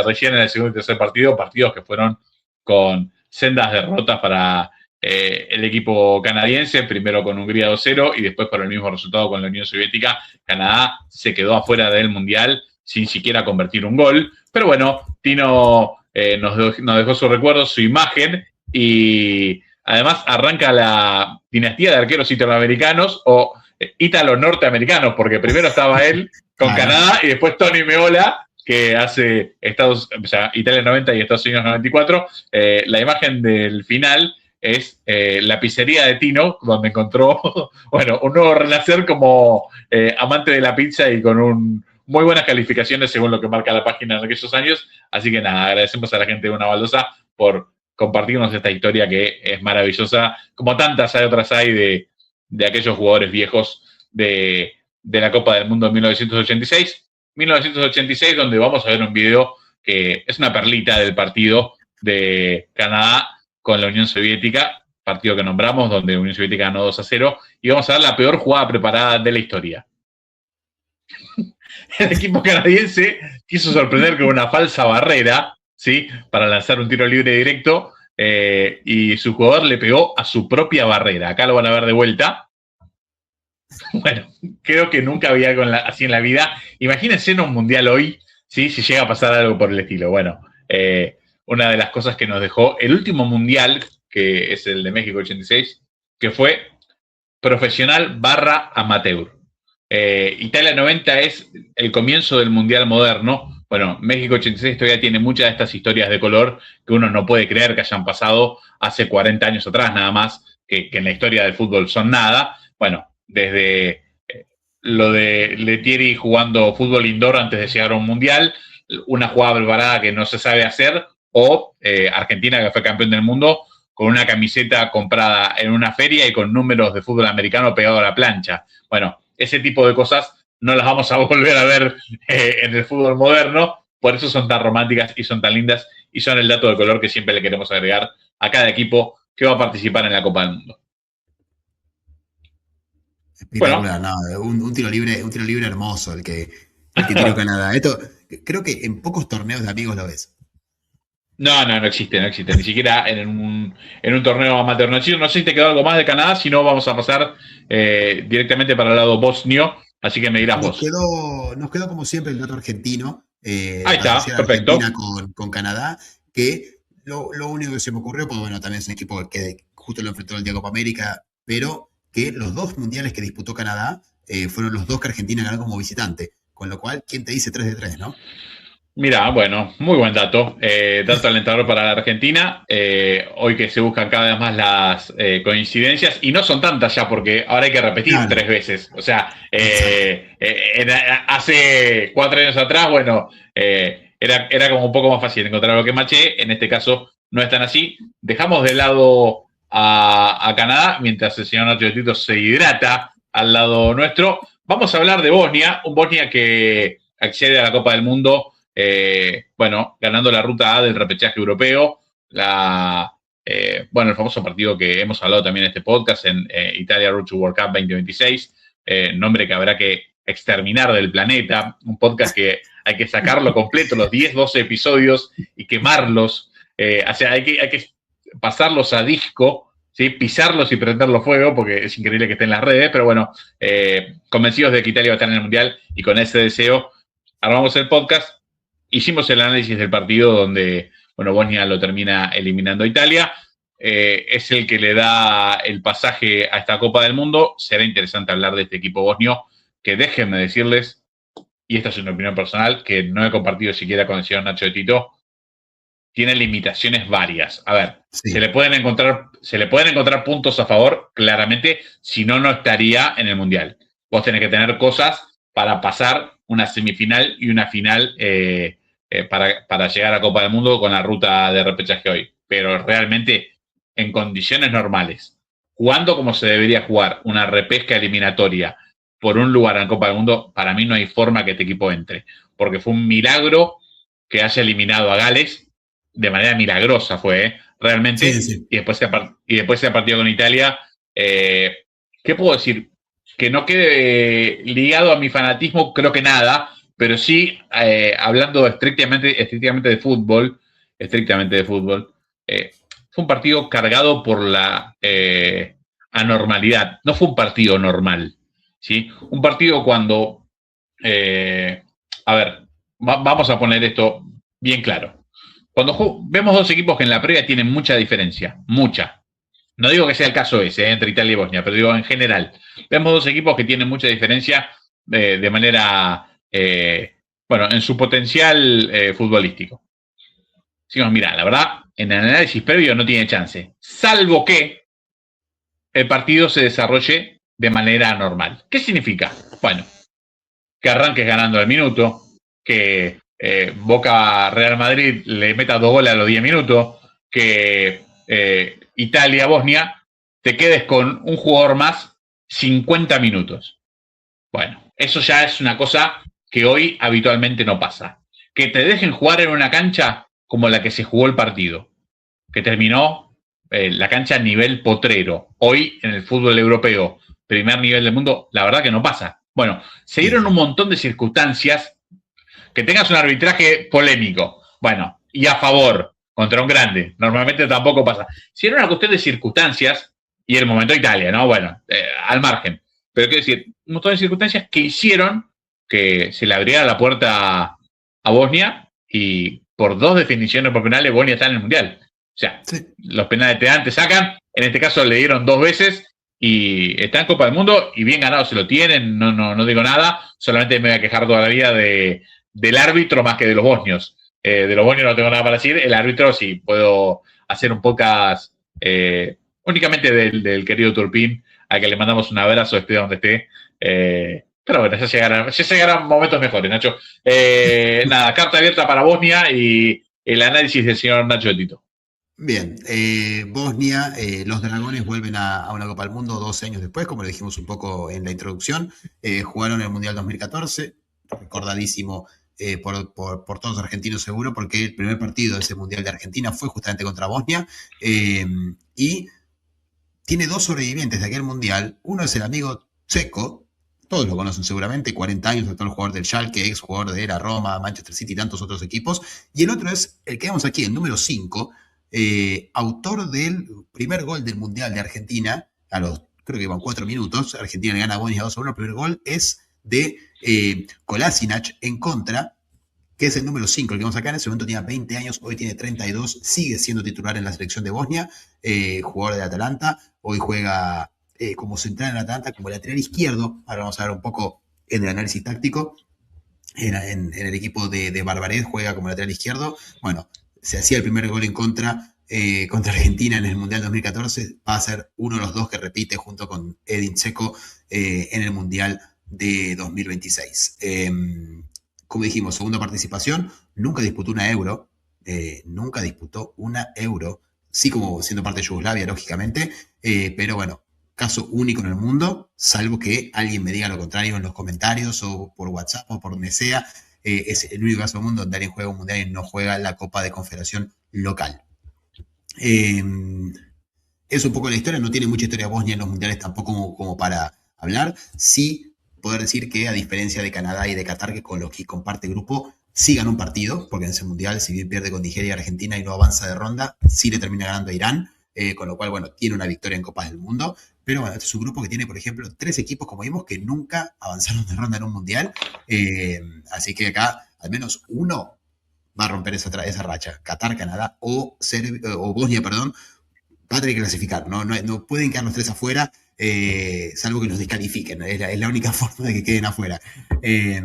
recién en el segundo y tercer partido, partidos que fueron con sendas derrotas para el equipo canadiense, primero con Hungría 2-0 y después por el mismo resultado con la Unión Soviética. Canadá se quedó afuera del Mundial sin siquiera convertir un gol. Pero bueno, Tino nos dejó su recuerdo, su imagen, y además arranca la dinastía de arqueros italoamericanos o ítalo-norteamericanos, porque primero estaba él con Canadá y después Tony Meola, que hace Italia 90 y Estados Unidos 94. La imagen del final es la pizzería de Tino, donde encontró, bueno, un nuevo renacer como amante de la pizza y con muy buenas calificaciones según lo que marca la página en aquellos años. Así que nada, agradecemos a la gente de Una Baldosa por compartirnos esta historia que es maravillosa, como tantas otras hay de aquellos jugadores viejos de la Copa del Mundo en 1986. 1986, donde vamos a ver un video que es una perlita del partido de Canadá con la Unión Soviética, partido que nombramos, donde la Unión Soviética ganó 2-0, y vamos a ver la peor jugada preparada de la historia. El equipo canadiense quiso sorprender con una falsa barrera, ¿sí? Para lanzar un tiro libre directo, y su jugador le pegó a su propia barrera. Acá lo van a ver de vuelta. Bueno, creo que nunca había algo así en la vida. Imagínense en un mundial hoy, ¿sí? Si llega a pasar algo por el estilo. Bueno, una de las cosas que nos dejó el último mundial, que es el de México 86, que fue profesional barra amateur. Italia 90 es el comienzo del mundial moderno. Bueno, México 86 todavía tiene muchas de estas historias de color que uno no puede creer que hayan pasado hace 40 años atrás, nada más, que en la historia del fútbol son nada. Bueno, desde lo de Letieri jugando fútbol indoor antes de llegar a un mundial, una jugada preparada que no se sabe hacer, o Argentina, que fue campeón del mundo, con una camiseta comprada en una feria y con números de fútbol americano pegado a la plancha. Bueno, ese tipo de cosas no las vamos a volver a ver en el fútbol moderno, por eso son tan románticas y son tan lindas y son el dato de color que siempre le queremos agregar a cada equipo que va a participar en la Copa del Mundo. Espectacular, bueno, no, un tiro libre hermoso el que tiró Canadá. Esto creo que en pocos torneos de amigos lo ves. No existe, ni siquiera en un torneo amateur. No sé si te quedó algo más de Canadá, si no vamos a pasar directamente para el lado bosnio, así que me dirás vos. Nos quedó como siempre el dato argentino. Ahí está, perfecto. Argentina con Canadá, que lo único que se me ocurrió, pues bueno, también es un equipo que justo lo enfrentó el día de Copa América, pero que los dos mundiales que disputó Canadá fueron los dos que Argentina ganó como visitante. Con lo cual, ¿quién te dice 3 de 3, no? Mira, bueno, muy buen dato. Dato alentador para la Argentina. Hoy que se buscan cada vez más las coincidencias, y no son tantas ya, porque ahora hay que repetir 3 veces. O sea, hace 4 años atrás, bueno, era como un poco más fácil encontrar lo que maché. En este caso, no es tan así. Dejamos de lado a Canadá, mientras el señor Nacho Tito se hidrata al lado nuestro. Vamos a hablar de Bosnia, un Bosnia que accede a la Copa del Mundo. Bueno, ganando la ruta A del repechaje europeo, el famoso partido que hemos hablado también en este podcast, en Italia Road to World Cup 2026, nombre que habrá que exterminar del planeta, un podcast que hay que sacarlo completo, los 10, 12 episodios y quemarlos, o sea, hay que pasarlos a disco, ¿sí? Pisarlos y prenderlos fuego, porque es increíble que estén en las redes, pero bueno, convencidos de que Italia va a estar en el Mundial, y con ese deseo armamos el podcast. Hicimos el análisis del partido donde, bueno, Bosnia lo termina eliminando a Italia. Es el que le da el pasaje a esta Copa del Mundo. Será interesante hablar de este equipo bosnio, que déjenme decirles, y esta es una opinión personal, que no he compartido siquiera con el señor Nacho de Tito, tiene limitaciones varias. A ver, sí. se le pueden encontrar puntos a favor, claramente, si no, no estaría en el Mundial. Vos tenés que tener cosas para pasar una semifinal y una final para llegar a Copa del Mundo con la ruta de repechaje hoy. Pero realmente, en condiciones normales, jugando como se debería jugar, una repesca eliminatoria por un lugar en Copa del Mundo, para mí no hay forma que este equipo entre. Porque fue un milagro que haya eliminado a Gales, de manera milagrosa fue, realmente, sí. Y después se ha partido con Italia. ¿Qué puedo decir? Que no quede ligado a mi fanatismo, creo que nada, pero sí, hablando estrictamente de fútbol, fue un partido cargado por la anormalidad. No fue un partido normal, ¿sí? Un partido cuando, vamos a poner esto bien claro. Cuando vemos dos equipos que en la previa tienen mucha diferencia, mucha. No digo que sea el caso ese, entre Italia y Bosnia, pero digo en general. Vemos dos equipos que tienen mucha diferencia de manera, en su potencial futbolístico. Decimos, mira, la verdad, en el análisis previo no tiene chance, salvo que el partido se desarrolle de manera normal. ¿Qué significa? Bueno, que arranques ganando al minuto, que Boca Real Madrid le meta 2 goles a los 10 minutos, que Italia-Bosnia te quedes con un jugador más 50 minutos. Bueno, eso ya es una cosa que hoy habitualmente no pasa. Que te dejen jugar en una cancha como la que se jugó el partido, que terminó la cancha a nivel potrero. Hoy en el fútbol europeo, primer nivel del mundo, la verdad que no pasa. Bueno, se Sí, dieron un sí. montón de circunstancias que tengas un arbitraje polémico. Bueno, y a favor, contra un grande. Normalmente tampoco pasa. Si era una cuestión de circunstancias, y el momento de Italia, ¿no? Bueno, al margen. Pero quiero decir, un montón de circunstancias que hicieron que se le abriera la puerta a Bosnia y por 2 definiciones por penales Bosnia está en el Mundial. O sea, Sí. los penales te dan, te sacan. En este caso le dieron 2 veces y está en Copa del Mundo y bien ganado se lo tienen, no digo nada, solamente me voy a quejar todavía del árbitro más que de los bosnios. De los bosnios no tengo nada para decir, el árbitro sí puedo hacer un podcast únicamente del querido Turpín, a que le mandamos un abrazo, esté donde esté. Pero bueno, ya llegarán momentos mejores, Nacho. Nada, carta abierta para Bosnia y el análisis del señor Nacho Tito. Bien, Bosnia, los Dragones vuelven a una Copa del Mundo 12 años después, como le dijimos un poco en la introducción. Jugaron el Mundial 2014, recordadísimo por todos los argentinos seguro, porque el primer partido de ese Mundial de Argentina fue justamente contra Bosnia. Y tiene dos sobrevivientes de aquel Mundial. Uno es el amigo Checo, todos lo conocen seguramente, 40 años, actual jugador del Schalke, ex jugador de la Roma, Manchester City y tantos otros equipos. Y el otro es el que vemos aquí, el número 5, autor del primer gol del Mundial de Argentina, creo que van 4 minutos, Argentina le gana a Bosnia 2-1, el primer gol es de Kolasinac en contra, que es el número 5, el que vamos acá. En ese momento tenía 20 años, hoy tiene 32, sigue siendo titular en la selección de Bosnia, jugador de Atalanta, hoy juega como central en Atalanta, como lateral izquierdo. Ahora vamos a ver un poco en el análisis táctico. En el equipo de Barbaret juega como lateral izquierdo. Bueno, se hacía el primer gol en contra Argentina en el Mundial 2014, va a ser uno de los dos que repite junto con Edin Dzeko en el Mundial de 2026. Como dijimos, segunda participación, nunca disputó una Euro, sí como siendo parte de Yugoslavia, lógicamente, pero bueno, caso único en el mundo, salvo que alguien me diga lo contrario en los comentarios o por WhatsApp o por donde sea. Es el único caso del mundo donde alguien juega un mundial y no juega la Copa de Confederación local. Eh, es un poco la historia, no tiene mucha historia Bosnia en los mundiales tampoco como para hablar. Sí poder decir que a diferencia de Canadá y de Qatar, que con los que comparte grupo, sí ganó un partido, porque en ese mundial, si bien pierde con Nigeria y Argentina y no avanza de ronda, sí le termina ganando a Irán, con lo cual, bueno, tiene una victoria en Copas del Mundo. Pero bueno, este es un grupo que tiene, por ejemplo, 3 equipos, como vimos, que nunca avanzaron de ronda en un mundial. Así que acá, al menos uno va a romper esa racha. Qatar, Canadá o Bosnia, perdón, va a tener que clasificar. No pueden quedar los 3 afuera, salvo que los descalifiquen. Es la única forma de que queden afuera. Eh,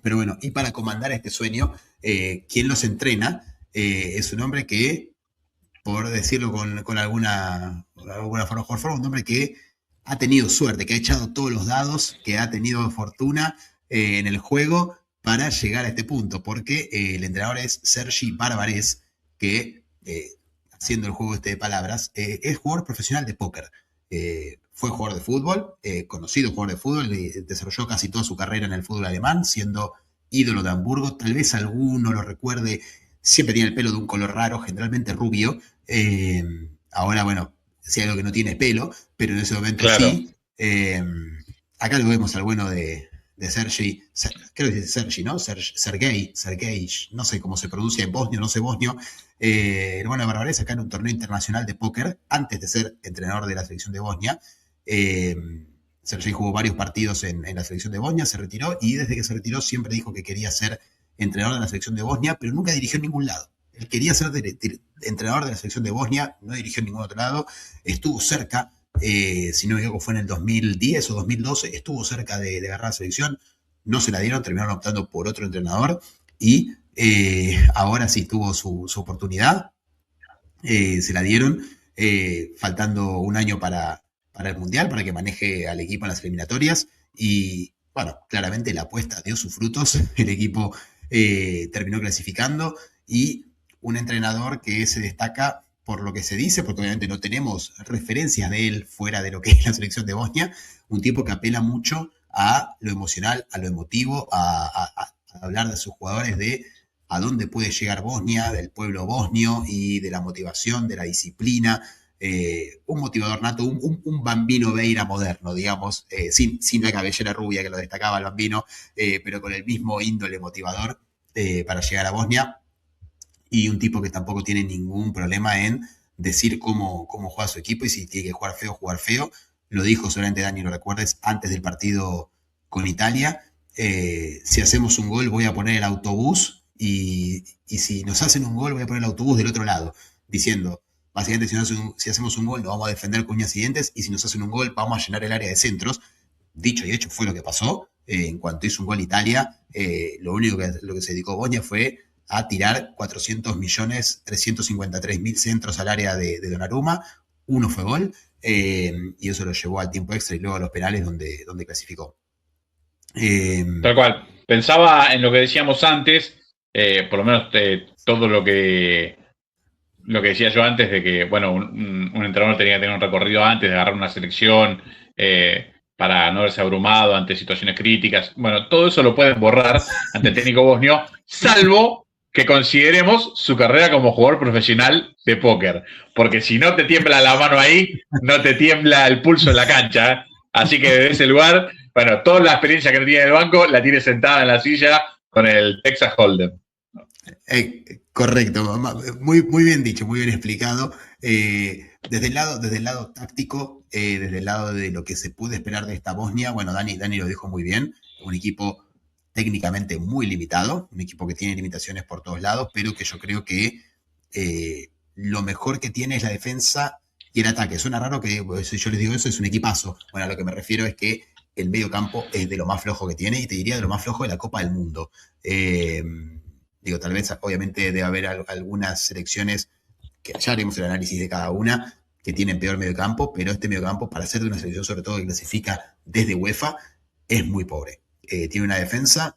pero bueno, y para comandar este sueño, quien los entrena es un hombre que, por decirlo con alguna forma, un hombre que ha tenido suerte, que ha echado todos los dados, que ha tenido fortuna en el juego para llegar a este punto, porque el entrenador es Sergi Barbarés, que, haciendo el juego este de palabras, es jugador profesional de póker. Fue jugador de fútbol, conocido jugador de fútbol, desarrolló casi toda su carrera en el fútbol alemán, siendo ídolo de Hamburgo. Tal vez alguno lo recuerde, siempre tiene el pelo de un color raro, generalmente rubio. Ahora, bueno, si hay algo que no tiene pelo, pero en ese momento Claro. sí. Acá lo vemos al bueno de Sergi, creo que es Sergi, ¿no? Sergei, no sé cómo se pronuncia en bosnio, no sé bosnio. El bueno de Barbarés acá en un torneo internacional de póker, antes de ser entrenador de la selección de Bosnia. Eh, Sergei jugó varios partidos en la selección de Bosnia, se retiró y desde que se retiró siempre dijo que quería ser entrenador de la selección de Bosnia, pero nunca dirigió en ningún lado. Él quería ser entrenador de la selección de Bosnia, no dirigió en ningún otro lado, estuvo cerca, si no me equivoco fue en el 2010 o 2012, estuvo cerca de agarrar la selección, no se la dieron, terminaron optando por otro entrenador y ahora sí tuvo su oportunidad, se la dieron, faltando un año para el Mundial, para que maneje al equipo en las eliminatorias y bueno, claramente la apuesta dio sus frutos, el equipo terminó clasificando y un entrenador que se destaca por lo que se dice, porque obviamente no tenemos referencias de él fuera de lo que es la selección de Bosnia, un tipo que apela mucho a lo emocional, a lo emotivo, a hablar de sus jugadores, de a dónde puede llegar Bosnia, del pueblo bosnio y de la motivación, de la disciplina. un motivador nato, un Bambino Veira moderno, digamos, sin la cabellera rubia que lo destacaba el Bambino, pero con el mismo índole motivador para llegar a Bosnia, y un tipo que tampoco tiene ningún problema en decir cómo juega su equipo y si tiene que jugar feo, jugar feo. Lo dijo solamente Dani, lo recuerdes, antes del partido con Italia. Si hacemos un gol voy a poner el autobús y si nos hacen un gol voy a poner el autobús del otro lado, diciendo, básicamente si hacemos un gol nos vamos a defender con uñas y dientes y si nos hacen un gol vamos a llenar el área de centros. Dicho y hecho fue lo que pasó. En cuanto hizo un gol Italia, lo único lo que se dedicó Bosnia fue a tirar 400.353.000 centros al área de Donnarumma. Uno fue gol, y eso lo llevó al tiempo extra y luego a los penales donde clasificó. Tal cual. Pensaba en lo que decíamos antes, por lo menos todo lo que decía yo antes de que, bueno, un entrenador tenía que tener un recorrido antes de agarrar una selección para no verse abrumado ante situaciones críticas. Bueno, todo eso lo pueden borrar ante el técnico bosnio, salvo que consideremos su carrera como jugador profesional de póker. Porque si no te tiembla la mano ahí, no te tiembla el pulso en la cancha. Así que desde ese lugar, bueno, toda la experiencia que tiene en el banco la tiene sentada en la silla con el Texas Hold'em. Correcto, muy bien dicho, muy bien explicado. Desde el lado táctico, desde el lado de lo que se puede esperar de esta Bosnia, bueno, Dani lo dijo muy bien, un equipo técnicamente muy limitado, un equipo que tiene limitaciones por todos lados, pero que yo creo que lo mejor que tiene es la defensa y el ataque. Suena raro que si yo les digo eso, es un equipazo. Bueno, a lo que me refiero es que el medio campo es de lo más flojo que tiene y te diría de lo más flojo de la Copa del Mundo. Digo, tal vez obviamente debe haber algunas selecciones, que ya haremos el análisis de cada una, que tienen peor medio campo, pero este medio campo, para ser de una selección sobre todo que clasifica desde UEFA, es muy pobre. Tiene una defensa,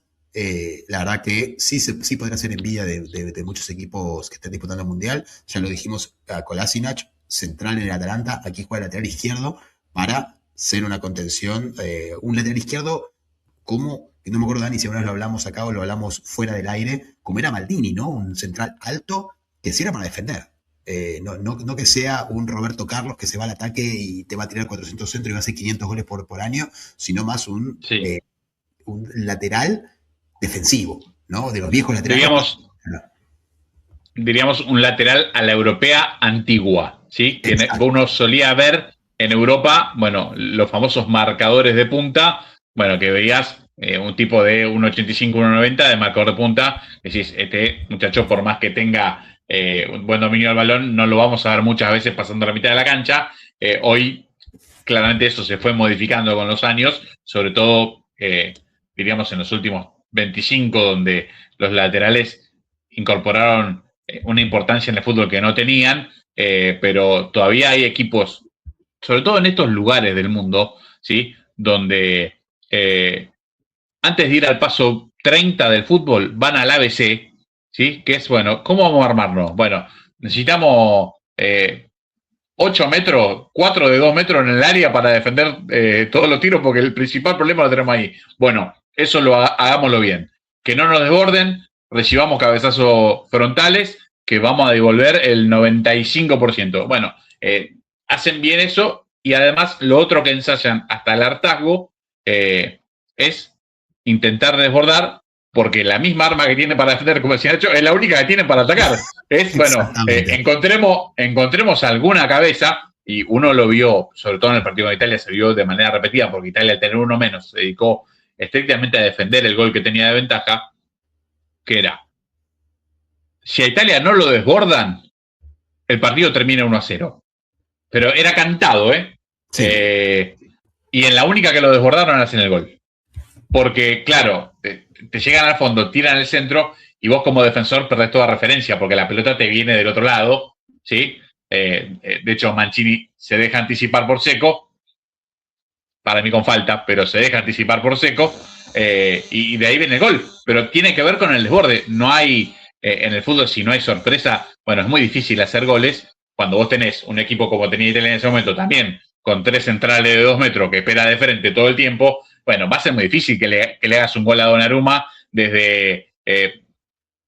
la verdad que sí podrá ser envidia de muchos equipos que están disputando el Mundial. Ya lo dijimos a Kolasinac, central en el Atalanta, aquí juega el lateral izquierdo para ser una contención, un lateral izquierdo como, no me acuerdo, Dani, si ahora lo hablamos acá o lo hablamos fuera del aire, como era Maldini, ¿no? Un central alto que sí era para defender. No que sea un Roberto Carlos que se va al ataque y te va a tirar 400 centros y va a hacer 500 goles por año, sino más un lateral defensivo, ¿no? De los viejos laterales. Diríamos un lateral a la europea antigua, ¿sí? Que uno solía ver en Europa, bueno, los famosos marcadores de punta, bueno, que veías un tipo de 1,85, 1,90 de marcador de punta, decís, este muchacho por más que tenga un buen dominio del balón, no lo vamos a ver muchas veces pasando la mitad de la cancha. Hoy, claramente eso se fue modificando con los años, sobre todo, diríamos, en los últimos 25, donde los laterales incorporaron una importancia en el fútbol que no tenían, pero todavía hay equipos, sobre todo en estos lugares del mundo, ¿sí? Donde antes de ir al paso 30 del fútbol, van al ABC, ¿sí? Que es, bueno, ¿cómo vamos a armarnos? Bueno, necesitamos 8 metros, 4 de 2 metros en el área para defender todos los tiros, porque el principal problema lo tenemos ahí. Bueno, eso hagámoslo bien. Que no nos desborden, recibamos cabezazos frontales, que vamos a devolver el 95%. Bueno, hacen bien eso, y además lo otro que ensayan hasta el hartazgo es intentar desbordar, porque la misma arma que tiene para defender, como decía Nacho, es la única que tienen para atacar. Es, bueno, encontremos alguna cabeza, y uno lo vio, sobre todo en el partido de Italia, se vio de manera repetida, porque Italia, al tener uno menos, se dedicó estrictamente a defender el gol que tenía de ventaja, que era, si a Italia no lo desbordan, el partido termina 1-0. Pero era cantado, ¿eh? Sí. Y en la única que lo desbordaron hacen el gol. Porque, claro, te llegan al fondo, tiran el centro y vos como defensor perdés toda referencia porque la pelota te viene del otro lado, ¿sí? De hecho, Mancini se deja anticipar por Seco, para mí con falta, pero se deja anticipar por Seco, y de ahí viene el gol. Pero tiene que ver con el desborde. No hay, en el fútbol, si no hay sorpresa, bueno, es muy difícil hacer goles. Cuando vos tenés un equipo como tenía Italia en ese momento, también con 3 centrales de 2 metros que espera de frente todo el tiempo, bueno, va a ser muy difícil que le hagas un gol a Donnarumma desde,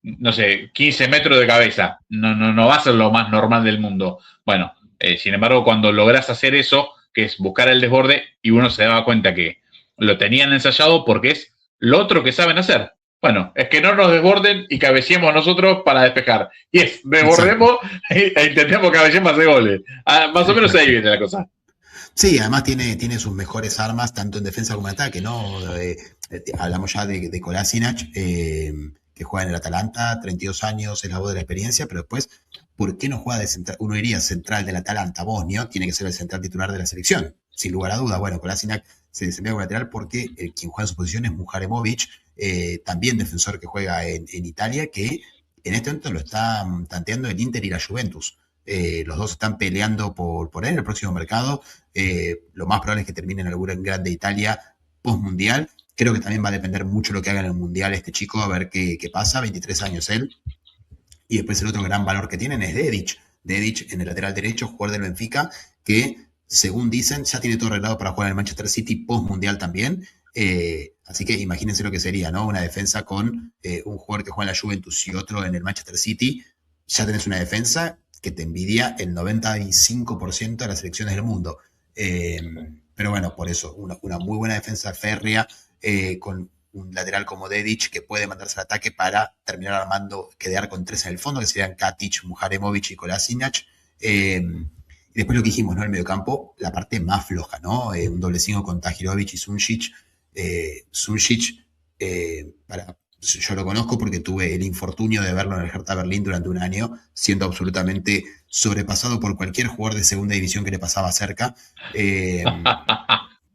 no sé, 15 metros de cabeza. No va a ser lo más normal del mundo. Bueno, Sin embargo, cuando lográs hacer eso, que es buscar el desborde, y uno se daba cuenta que lo tenían ensayado porque es lo otro que saben hacer. Bueno, es que no nos desborden y cabeceemos nosotros para despejar. Y es, desbordemos e intentemos cabecear más de goles. Más o menos ahí viene la cosa. Sí, además tiene sus mejores armas, tanto en defensa como en ataque, ¿no? Hablamos ya de Kolasinac, que juega en el Atalanta, 32 años, es la voz de la experiencia, pero después, ¿por qué no juega de central? Uno iría central del Atalanta, Bosnio, tiene que ser el central titular de la selección, sin lugar a dudas. Bueno, Kolasinac se desempeña como lateral porque quien juega en su posición es Mujaremovic, también defensor que juega en Italia, que en este momento lo está tanteando el Inter y la Juventus. Los dos están peleando por él en el próximo mercado. Lo más probable es que termine en alguna en Grande Italia post-mundial. Creo que también va a depender mucho lo que haga en el mundial este chico, a ver qué pasa. 23 años él. Y después el otro gran valor que tienen es Dedic. Dedic en el lateral derecho, jugador del Benfica, que según dicen ya tiene todo arreglado para jugar en el Manchester City post-mundial también. Así que imagínense lo que sería, ¿no? Una defensa con un jugador que juega en la Juventus y otro en el Manchester City. Ya tenés una defensa que te envidia el 95% de las selecciones del mundo. Pero bueno, por eso, una muy buena defensa férrea, con un lateral como Dedic que puede mandarse al ataque para terminar armando, quedar con tres en el fondo, que serían Katic, Mujaremovic y Kolasinac. Y después lo que dijimos, ¿no? El mediocampo, la parte más floja, ¿no? Un doble 5 con Tahirovic y Sunšić. Sunšić, yo lo conozco porque tuve el infortunio de verlo en el Hertha Berlín durante un año, siendo absolutamente sobrepasado por cualquier jugador de segunda división que le pasaba cerca.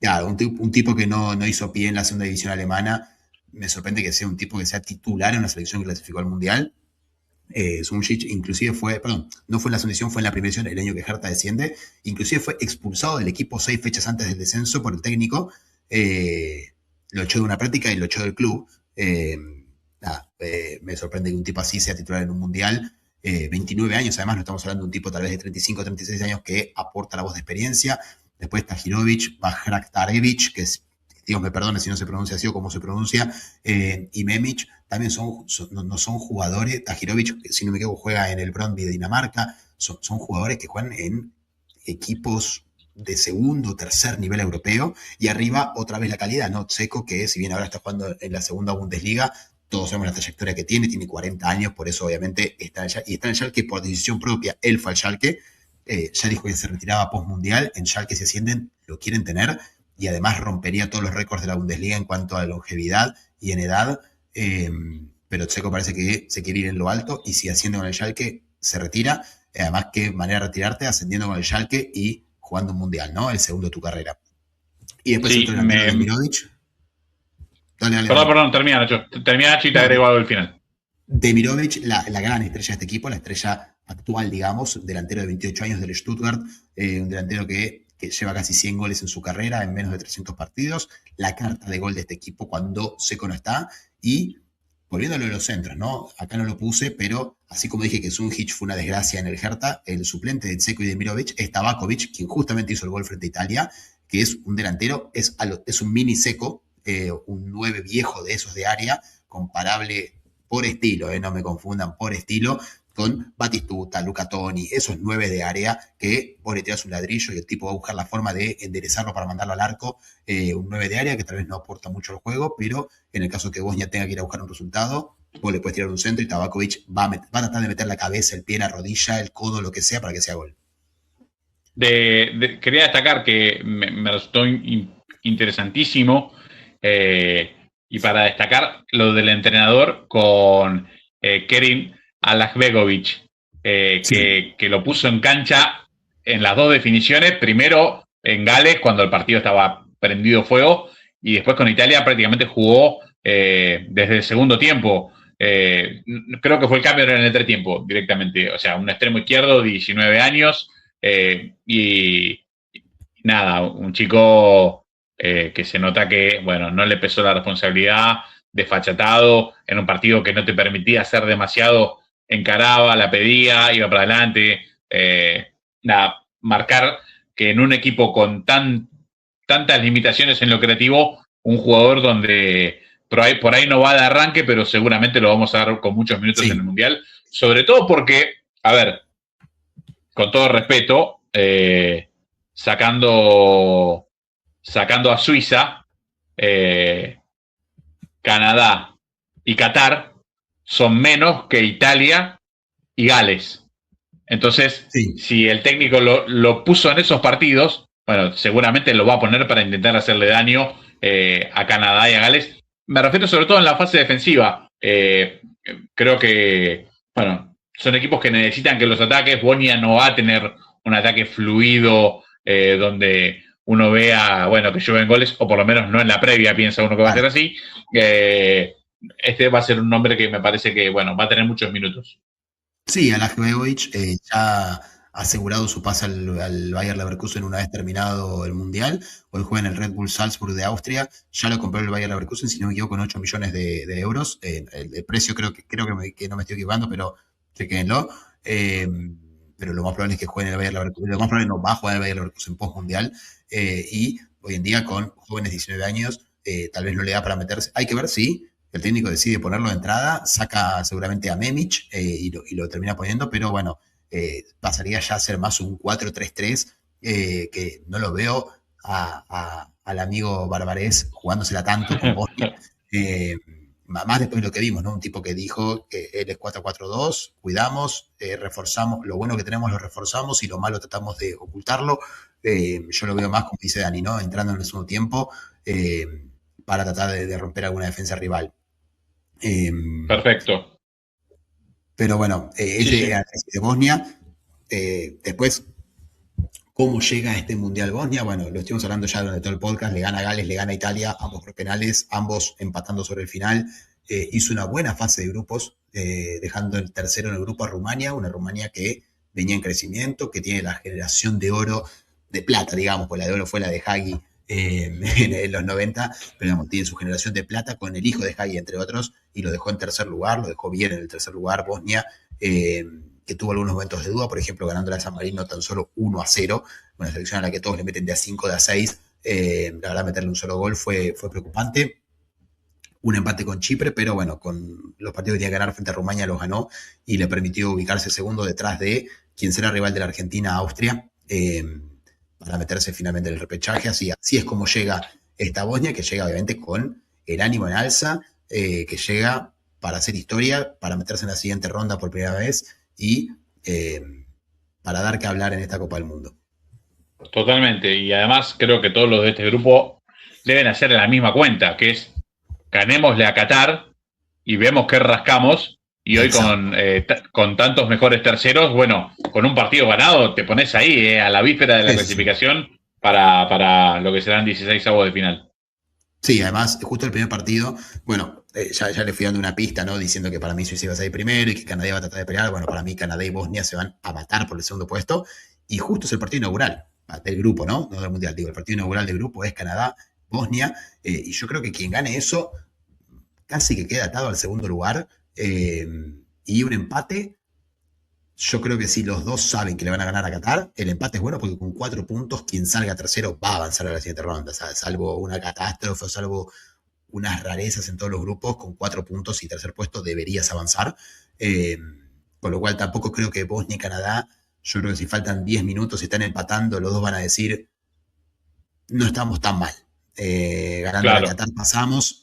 Claro, un tipo que no hizo pie en la segunda división alemana. Me sorprende que sea un tipo que sea titular en una selección que clasificó al Mundial. Sunšić inclusive no fue en la segunda división, fue en la primera división el año que Hertha desciende. Inclusive fue expulsado del equipo 6 fechas antes del descenso por el técnico. Lo echó de una práctica y lo echó del club. Me sorprende que un tipo así sea titular en un mundial. 29 años, además, no estamos hablando de un tipo tal vez de 35 o 36 años que aporta la voz de experiencia. Después Tahirovic, Bajraktarevic, que es, Dios me perdone si no se pronuncia así o cómo se pronuncia, y Memic, también no son jugadores. Tahirovic, si no me equivoco, juega en el Brøndby de Dinamarca. Son jugadores que juegan en equipos de segundo o tercer nivel europeo, y arriba otra vez la calidad, ¿no? Dzeko, que si bien ahora está jugando en la segunda Bundesliga, todos sabemos la trayectoria que tiene 40 años, por eso obviamente está en el Schalke por decisión propia. Él fue al Schalke, ya dijo que se retiraba post-mundial. En Schalke, si ascienden, lo quieren tener, y además rompería todos los récords de la Bundesliga en cuanto a longevidad y en edad. Pero Dzeko parece que se quiere ir en lo alto, y si asciende con el Schalke, se retira. Además, qué manera de retirarte ascendiendo con el Schalke y jugando un mundial, ¿no? El segundo de tu carrera. Y después Sí, otro delantero de Demirovic. Perdón, termina, Nacho. Termina, Nacho, y te agrego algo al final. Demirovic, la gran estrella de este equipo, la estrella actual, digamos, delantero de 28 años del Stuttgart, un delantero que lleva casi 100 goles en su carrera en menos de 300 partidos, la carta de gol de este equipo cuando Dzeko no está. Y volviéndolo a los centros, ¿no? Acá no lo puse, pero así como dije que Sunšić fue una desgracia en el Hertha, el suplente de Dzeko y Demirovic es Tabakovic, quien justamente hizo el gol frente a Italia, que es un delantero, es un mini Dzeko, un 9 viejo de esos de área, comparable por estilo, no me confundan, por estilo, con Batistuta, Luca Toni, esos 9 de área que vos le tirás un ladrillo y el tipo va a buscar la forma de enderezarlo para mandarlo al arco. Un 9 de área que tal vez no aporta mucho al juego, pero en el caso que Bosnia tenga que ir a buscar un resultado, vos le puedes tirar un centro y Tabakovic va a tratar de meter la cabeza, el pie, la rodilla, el codo, lo que sea, para que sea gol. Quería destacar que me resultó interesantísimo, y para destacar lo del entrenador con Kerim Alakbegovic, Sí. que lo puso en cancha en las dos definiciones, primero en Gales cuando el partido estaba prendido fuego, y después con Italia prácticamente jugó desde el segundo tiempo. Creo que fue el cambio en el entretiempo directamente, o sea, un extremo izquierdo, 19 años, y nada, un chico que se nota que, bueno, no le pesó la responsabilidad, desfachatado, en un partido que no te permitía hacer demasiado, encaraba, la pedía, iba para adelante. Nada, marcar que en un equipo con tantas limitaciones en lo creativo, un jugador donde por ahí no va de arranque, pero seguramente lo vamos a ver con muchos minutos en el Mundial, sobre todo porque, a ver, con todo respeto, sacando a Suiza, Canadá y Qatar, son menos que Italia y Gales. Entonces, Sí. si el técnico lo puso en esos partidos, bueno, seguramente lo va a poner para intentar hacerle daño a Canadá y a Gales. Me refiero sobre todo en la fase defensiva. Creo que, bueno, son equipos que necesitan que los ataques. Bosnia no va a tener un ataque fluido donde uno vea, bueno, que llueven goles, o por lo menos no en la previa piensa uno que va a ser así. Este va a ser un hombre que me parece que, bueno, va a tener muchos minutos. Sí, Alaj Begovic ya ha asegurado su pase al Bayer Leverkusen una vez terminado el Mundial. Hoy juega en el Red Bull Salzburg de Austria. Ya lo compró el Bayer Leverkusen, si no me equivoco, con 8 millones de euros. El precio que no me estoy equivocando, pero chequenlo. Pero lo más probable es que juegue en el Bayer Leverkusen. Lo más probable no va a jugar en el Bayer Leverkusen post-Mundial. Y hoy en día, con jóvenes de 19 años, tal vez no le da para meterse. Hay que ver si el técnico decide ponerlo de entrada, saca seguramente a Memich y lo termina poniendo, pero bueno, pasaría ya a ser más un 4-3-3, que no lo veo al amigo Barbarés jugándosela tanto con Bosnia. Más después de lo que vimos, ¿no? Un tipo que dijo que él es 4-4-2, cuidamos, reforzamos, lo bueno que tenemos lo reforzamos y lo malo tratamos de ocultarlo. Yo lo veo más, como dice Dani, ¿no? Entrando en el segundo tiempo para tratar de romper alguna defensa rival. Perfecto. Pero bueno, Sí. de Bosnia. Después, ¿cómo llega a este Mundial Bosnia? Bueno, lo estuvimos hablando ya durante todo el podcast. Le gana a Gales, le gana a Italia, ambos por penales, ambos empatando sobre el final. Hizo una buena fase de grupos, dejando el tercero en el grupo a Rumania, una Rumania que venía en crecimiento, que tiene la generación de oro, de plata, digamos, pues la de oro fue la de Hagi en los 90, pero digamos, tiene su generación de plata con el hijo de Hagi, entre otros, y lo dejó en tercer lugar, lo dejó bien en el tercer lugar. Bosnia, que tuvo algunos momentos de duda, por ejemplo, ganando a San Marino tan solo 1-0, una selección a la que todos le meten de a 5, de a 6. La verdad, meterle un solo gol fue preocupante. Un empate con Chipre, pero bueno, con los partidos que tenía que ganar frente a Rumania los ganó y le permitió ubicarse segundo detrás de quien será rival de la Argentina, Austria, para meterse finalmente en el repechaje. Así es como llega esta Bosnia, que llega obviamente con el ánimo en alza, que llega para hacer historia, para meterse en la siguiente ronda por primera vez y para dar que hablar en esta Copa del Mundo. Totalmente. Y además creo que todos los de este grupo deben hacer la misma cuenta, que es ganémosle a Qatar y vemos qué rascamos. Y hoy con tantos mejores terceros, bueno, con un partido ganado te pones ahí a la víspera de la clasificación para lo que serán 16avos de final. Sí, además, justo el primer partido, bueno, ya le fui dando una pista, ¿no? Diciendo que para mí Suiza iba a salir primero y que Canadá iba a tratar de pelear. Bueno, para mí Canadá y Bosnia se van a matar por el segundo puesto. Y justo es el partido inaugural del grupo, ¿no? No del Mundial, digo, el partido inaugural del grupo es Canadá-Bosnia. Y yo creo que quien gane eso casi que queda atado al segundo lugar. Y un empate, yo creo que si los dos saben que le van a ganar a Qatar, el empate es bueno porque con 4 puntos, quien salga tercero va a avanzar a la siguiente ronda. O sea, salvo una catástrofe o salvo unas rarezas en todos los grupos, con 4 puntos y tercer puesto deberías avanzar. Con lo cual tampoco creo que Bosnia y Canadá, yo creo que si faltan 10 minutos y están empatando, los dos van a decir, no estamos tan mal. Ganando a Qatar pasamos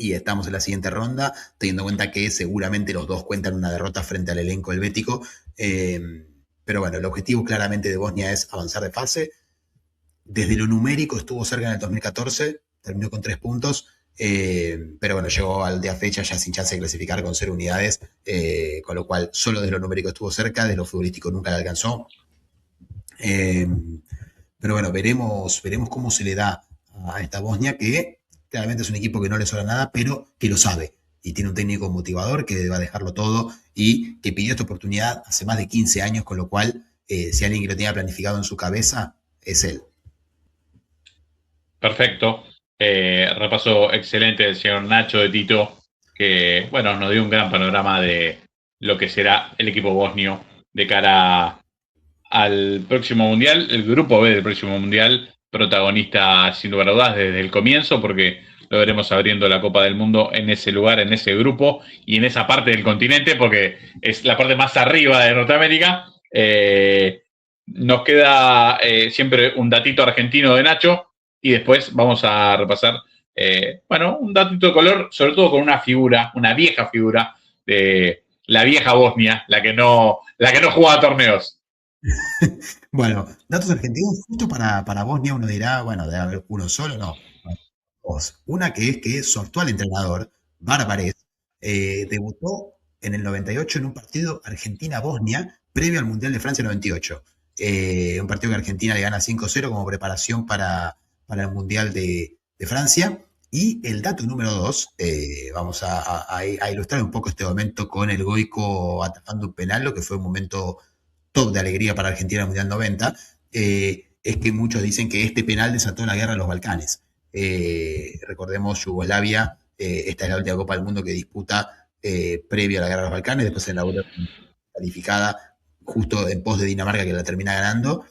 y estamos en la siguiente ronda, teniendo en cuenta que seguramente los dos cuentan una derrota frente al elenco helvético. Pero bueno, el objetivo claramente de Bosnia es avanzar de fase. Desde lo numérico estuvo cerca en el 2014, terminó con 3 puntos, pero bueno, llegó al día fecha ya sin chance de clasificar con 0 unidades, con lo cual solo desde lo numérico estuvo cerca, desde lo futbolístico nunca le alcanzó. Pero bueno, veremos cómo se le da a esta Bosnia, que claramente es un equipo que no le sobra nada, pero que lo sabe. Y tiene un técnico motivador que va a dejarlo todo y que pidió esta oportunidad hace más de 15 años, con lo cual, si alguien que lo tenía planificado en su cabeza, es él. Perfecto. Repaso excelente del señor Nacho de Tito, que bueno, nos dio un gran panorama de lo que será el equipo bosnio de cara al próximo Mundial, el grupo B del próximo Mundial, protagonista sin lugar a dudas desde el comienzo, porque lo veremos abriendo la Copa del Mundo en ese lugar, en ese grupo y en esa parte del continente, porque es la parte más arriba de Norteamérica. nos queda siempre un datito argentino de Nacho y después vamos a repasar, bueno, un datito de color, sobre todo con una figura, una vieja figura de la vieja Bosnia, la que no jugaba torneos. Bueno, datos argentinos, justo para Bosnia uno dirá, bueno, debe haber uno solo, no. Dos. Una que es que su actual entrenador, Bárbares, debutó en el 98 en un partido Argentina-Bosnia previo al Mundial de Francia 98. Un partido que Argentina le gana 5-0 como preparación para el Mundial de Francia. Y el dato número 2, vamos a ilustrar un poco este momento con el Goico atajando un penal, lo que fue un momento top de alegría para Argentina en el Mundial 90, es que muchos dicen que este penal desató la guerra en los Balcanes. Recordemos Yugoslavia, esta es la última Copa del Mundo que disputa previa a la guerra de los Balcanes, después en la Euro calificada justo en pos de Dinamarca que la termina ganando.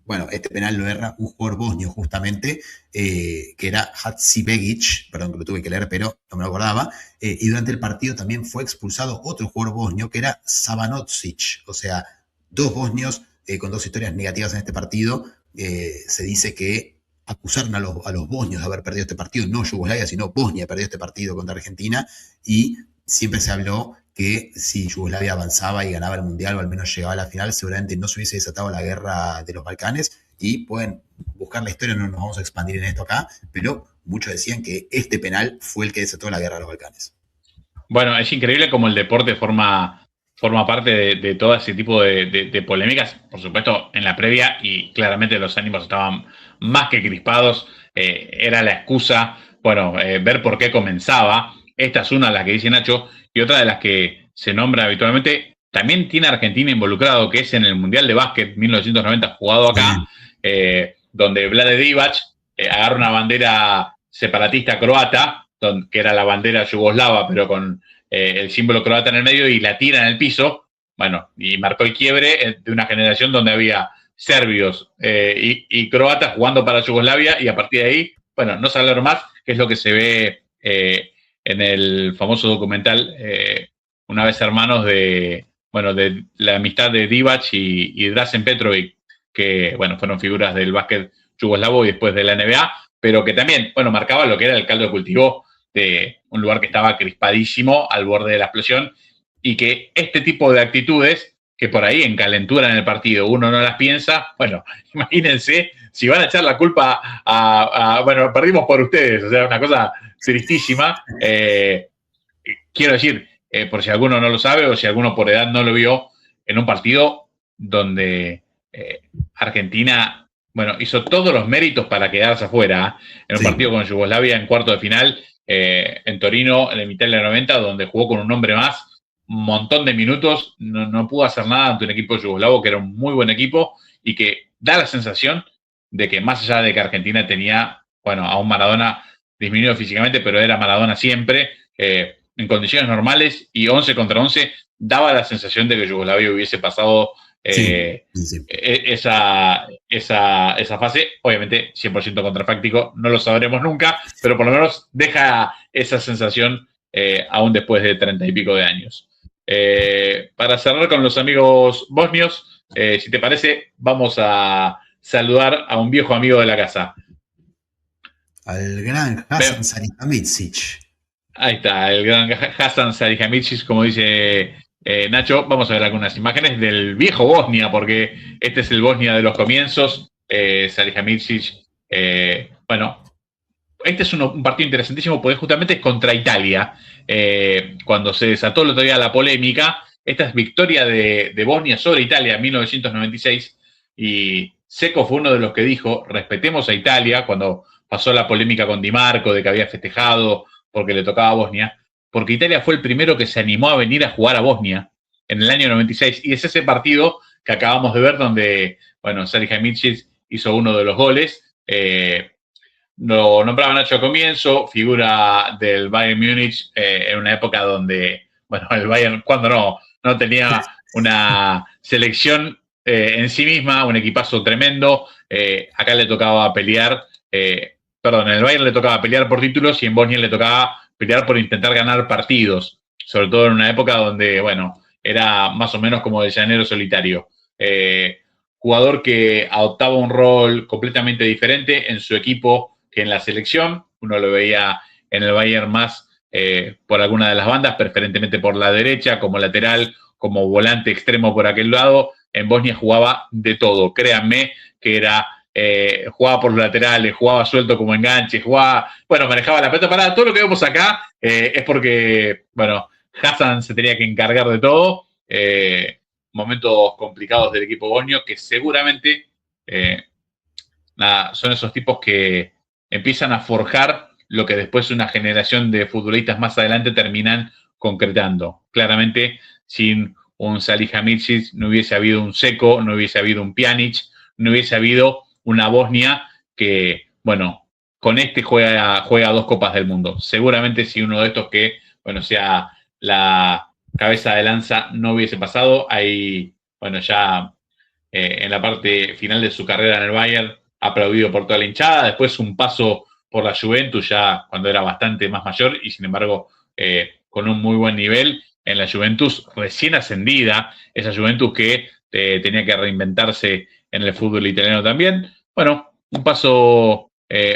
Bueno, este penal lo erra un jugador bosnio justamente, que era Hadzibegic, perdón que lo tuve que leer, pero no me lo acordaba, y durante el partido también fue expulsado otro jugador bosnio, que era Sabanocic, o sea, dos bosnios con dos historias negativas en este partido. Se dice que acusaron a los bosnios de haber perdido este partido, no Yugoslavia, sino Bosnia perdió este partido contra Argentina, y siempre se habló que si Yugoslavia avanzaba y ganaba el Mundial o al menos llegaba a la final, seguramente no se hubiese desatado la guerra de los Balcanes. Y pueden buscar la historia, no nos vamos a expandir en esto acá, pero muchos decían que este penal fue el que desató la guerra de los Balcanes. Bueno, es increíble cómo el deporte forma parte de todo ese tipo de polémicas, por supuesto en la previa, y claramente los ánimos estaban más que crispados, era la excusa, bueno, ver por qué comenzaba. Esta es una de las que dice Nacho, y otra de las que se nombra habitualmente, también tiene a Argentina involucrado, que es en el Mundial de Básquet 1990, jugado acá, donde Vlade Divac agarra una bandera separatista croata, que era la bandera yugoslava, pero con el símbolo croata en el medio, y la tira en el piso. Bueno, y marcó el quiebre de una generación donde había serbios y croatas jugando para Yugoslavia, y a partir de ahí, bueno, no se hablar más, que es lo que se ve en el famoso documental Una vez hermanos, de la amistad de Divac y Drazen Petrovic, que, bueno, fueron figuras del básquet yugoslavo y después de la NBA, pero que también, bueno, marcaba lo que era el caldo de cultivo de un lugar que estaba crispadísimo al borde de la explosión, y que este tipo de actitudes, que por ahí en calentura en el partido uno no las piensa, bueno, imagínense si van a echar la culpa bueno, perdimos por ustedes, o sea, una cosa tristísima. Quiero decir, por si alguno no lo sabe o si alguno por edad no lo vio, en un partido donde Argentina, bueno, hizo todos los méritos para quedarse afuera, en un partido con Yugoslavia en cuarto de final, en Torino, en el mitad de la 90, donde jugó con un hombre más, un montón de minutos, no pudo hacer nada ante un equipo yugoslavo que era un muy buen equipo y que da la sensación de que, más allá de que Argentina tenía, bueno, a un Maradona disminuido físicamente, pero era Maradona siempre, en condiciones normales y 11 contra 11, daba la sensación de que Yugoslavia hubiese pasado esa fase. Obviamente 100% contrafáctico, no lo sabremos nunca, pero por lo menos deja esa sensación aún después de 30 y pico de años. Para cerrar con los amigos bosnios, si te parece, vamos a saludar a un viejo amigo de la casa. Al gran Hasan Salihamidzic. Ahí está, el gran Hasan Salihamidzic, como dice Nacho. Vamos a ver algunas imágenes del viejo Bosnia, porque este es el Bosnia de los comienzos. Salihamidzic, bueno, este es un partido interesantísimo porque justamente es contra Italia. Cuando se desató el otro día la polémica, esta es victoria de Bosnia sobre Italia en 1996, y Seco fue uno de los que dijo: respetemos a Italia, cuando pasó la polémica con Di Marco de que había festejado porque le tocaba a Bosnia, porque Italia fue el primero que se animó a venir a jugar a Bosnia en el año 96, y es ese partido que acabamos de ver donde, bueno, Salihamidzic hizo uno de los goles. Lo nombraba Nacho al comienzo, figura del Bayern Múnich en una época donde, bueno, el Bayern, cuando no tenía una selección en sí misma, un equipazo tremendo. Acá le tocaba pelear, en el Bayern le tocaba pelear por títulos y en Bosnia le tocaba pelear por intentar ganar partidos, sobre todo en una época donde, bueno, era más o menos como de llanero solitario. jugador que adoptaba un rol completamente diferente en su equipo que en la selección. Uno lo veía en el Bayern más por alguna de las bandas, preferentemente por la derecha, como lateral, como volante extremo por aquel lado. En Bosnia jugaba de todo, créanme que era jugaba por los laterales, jugaba suelto como enganche, manejaba la pelota parada. Todo lo que vemos acá es porque, Hasan se tenía que encargar de todo. Momentos complicados del equipo bosnio que seguramente son esos tipos que empiezan a forjar lo que después una generación de futbolistas más adelante terminan concretando. Claramente, sin un Salihamidzic no hubiese habido un Seco, no hubiese habido un Pjanic, no hubiese habido una Bosnia que, con juega 2 Copas del Mundo. Seguramente si uno de estos que, sea la cabeza de lanza no hubiese pasado, ahí, ya en la parte final de su carrera en el Bayern, aplaudido por toda la hinchada, después un paso por la Juventus ya cuando era bastante más mayor y sin embargo con un muy buen nivel en la Juventus recién ascendida, esa Juventus que tenía que reinventarse en el fútbol italiano también. Un paso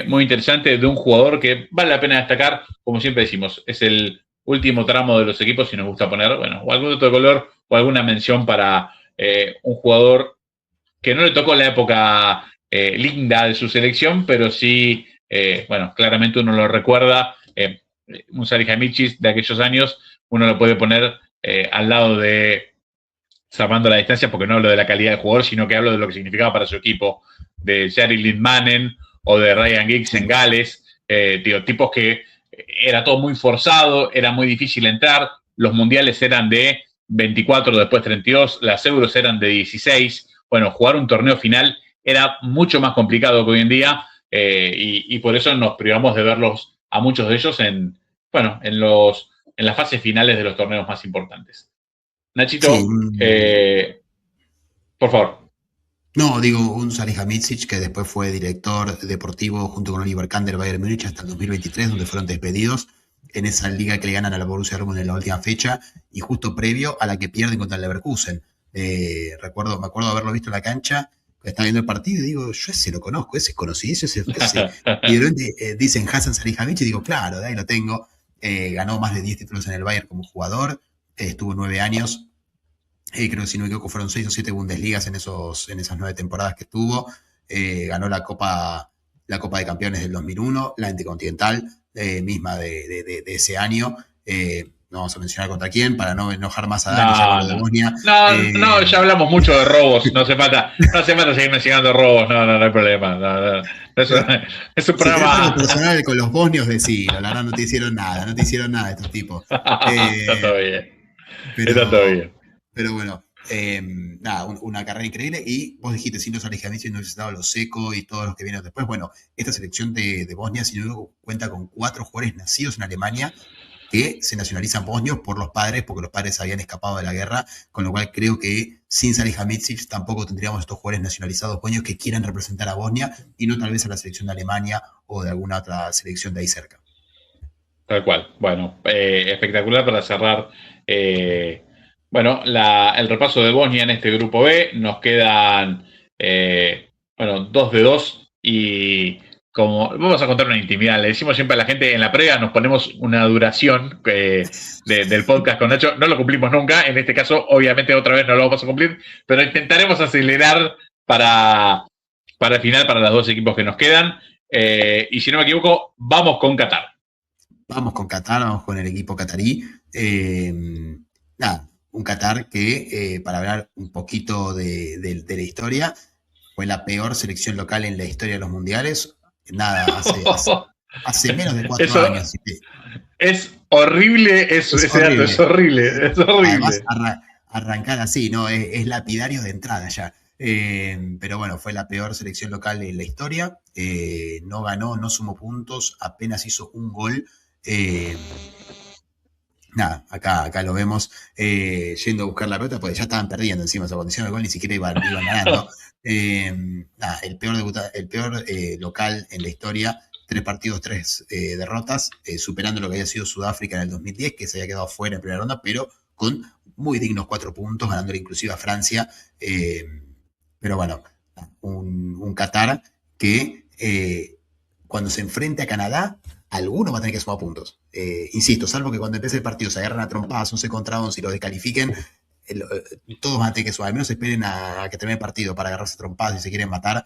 muy interesante de un jugador que vale la pena destacar, como siempre decimos, es el último tramo de los equipos y nos gusta poner, o algún otro color o alguna mención para un jugador que no le tocó la época linda de su selección, pero sí, claramente uno lo recuerda. Un Salihamidzic de aquellos años, uno lo puede poner al lado de, salvando la distancia, porque no hablo de la calidad del jugador, sino que hablo de lo que significaba para su equipo, de Jari Littmanen o de Ryan Giggs en Gales, tipos que era todo muy forzado, era muy difícil entrar, los mundiales eran de 24, después 32, las euros eran de 16, jugar un torneo final era mucho más complicado que hoy en día y por eso nos privamos de verlos a muchos de ellos en las fases finales de los torneos más importantes. Nachito, Sí, por favor. no, digo, un Salihamidzic que después fue director deportivo junto con Oliver Kahn del Bayern Múnich hasta el 2023, donde fueron despedidos en esa liga que le ganan a la Borussia Dortmund en la última fecha y justo previo a la que pierden contra el Leverkusen. Me acuerdo haberlo visto en la cancha, estaba viendo el partido y digo, yo ese lo conozco, ese es conocido, ese. Y de repente dicen Hasan Salihamidzic y digo, claro, de ahí lo tengo. Ganó más de 10 títulos en el Bayern como jugador, estuvo 9 años. Creo que si no me equivoco fueron 6 o 7 Bundesligas en esas 9 temporadas que estuvo. Ganó la Copa de Campeones del 2001, la Intercontinental misma de ese año. No vamos a mencionar contra quién para no enojar más a Dani, de Bosnia. No, ya hablamos mucho de robos, no hace falta seguir mencionando robos, no hay problema. Es un programa. Si algo personal con los bosnios, decilo, la verdad no te hicieron nada estos tipos. Está todo bien. Está todo bien. Pero bueno, una carrera increíble. Y vos dijiste, sin los Salihamidzic no hubiese estado los Seco y todos los que vienen después. Bueno, esta selección de Bosnia, si no cuenta con 4 jugadores nacidos en Alemania que se nacionalizan bosnios por los padres, porque los padres habían escapado de la guerra, con lo cual creo que sin Salihamidzic tampoco tendríamos estos jugadores nacionalizados bosnios que quieran representar a Bosnia y no tal vez a la selección de Alemania o de alguna otra selección de ahí cerca. Tal cual. Bueno, espectacular para cerrar el repaso de Bosnia en este grupo B. Nos quedan 2 de 2 y como vamos a contar una intimidad, le decimos siempre a la gente en la previa, nos ponemos una duración del podcast con Nacho, no lo cumplimos nunca, en este caso obviamente otra vez no lo vamos a cumplir, pero intentaremos acelerar para el final, para los 2 equipos que nos quedan, y si no me equivoco, vamos con Qatar. Vamos con Qatar, vamos con el equipo qatarí. Un Qatar que, para hablar un poquito de la historia, fue la peor selección local en la historia de los mundiales. Hace menos de 4 años. Es horrible ese dato, es horrible. Además, arrancar así, ¿no? Es lapidario de entrada ya. Pero bueno, fue la peor selección local en la historia. No ganó, no sumó puntos, apenas hizo un gol. Acá lo vemos yendo a buscar la pelota porque ya estaban perdiendo encima esa condición de gol, ni siquiera iban ganando. El peor local en la historia, 3 partidos, 3 derrotas, superando lo que había sido Sudáfrica en el 2010, que se había quedado fuera en primera ronda, pero con muy dignos 4 puntos, ganándole inclusive a Francia. Pero bueno, un Qatar que cuando se enfrente a Canadá, alguno va a tener que sumar puntos. Insisto, salvo que cuando empiece el partido se agarran a trompadas 11 contra 11 y los descalifiquen, todos van a tener que sumar. Al menos esperen a que termine el partido para agarrarse a trompadas si se quieren matar.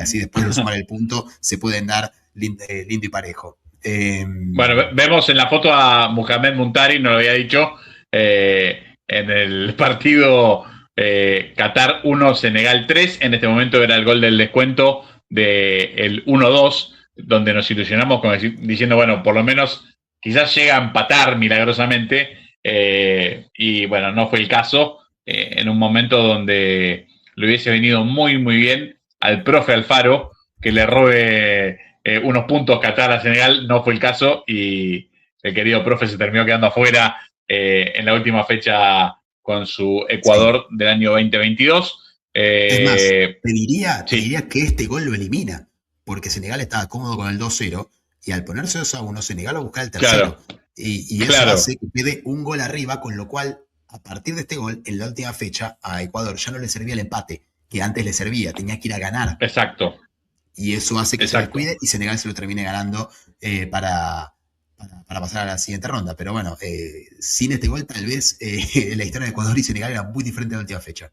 Así después de sumar el punto se pueden dar lindo y parejo. Bueno, vemos en la foto a Mohamed Muntari, no lo había dicho, en el partido Qatar 1, Senegal 3. En este momento era el gol del descuento del 1-2, donde nos ilusionamos diciendo, bueno, por lo menos quizás llega a empatar milagrosamente. Y bueno, no fue el caso. En un momento donde le hubiese venido muy, muy bien al profe Alfaro que le robe unos puntos Qatar a Senegal, no fue el caso y el querido profe se terminó quedando afuera en la última fecha con su Ecuador del año 2022. Es más, te Sí, diría que este gol lo elimina, porque Senegal estaba cómodo con el 2-0 y al ponerse 2-1, Senegal va a buscar el tercero. claro, Y eso claro, hace que quede un gol arriba, con lo cual, a partir de este gol, en la última fecha, a Ecuador ya no le servía el empate, que antes le servía, tenía que ir a ganar. exacto, Y eso hace que se exacto. descuide y Senegal se lo termine ganando para pasar a la siguiente ronda. Pero bueno, sin este gol, tal vez la historia de Ecuador y Senegal era muy diferente en la última fecha.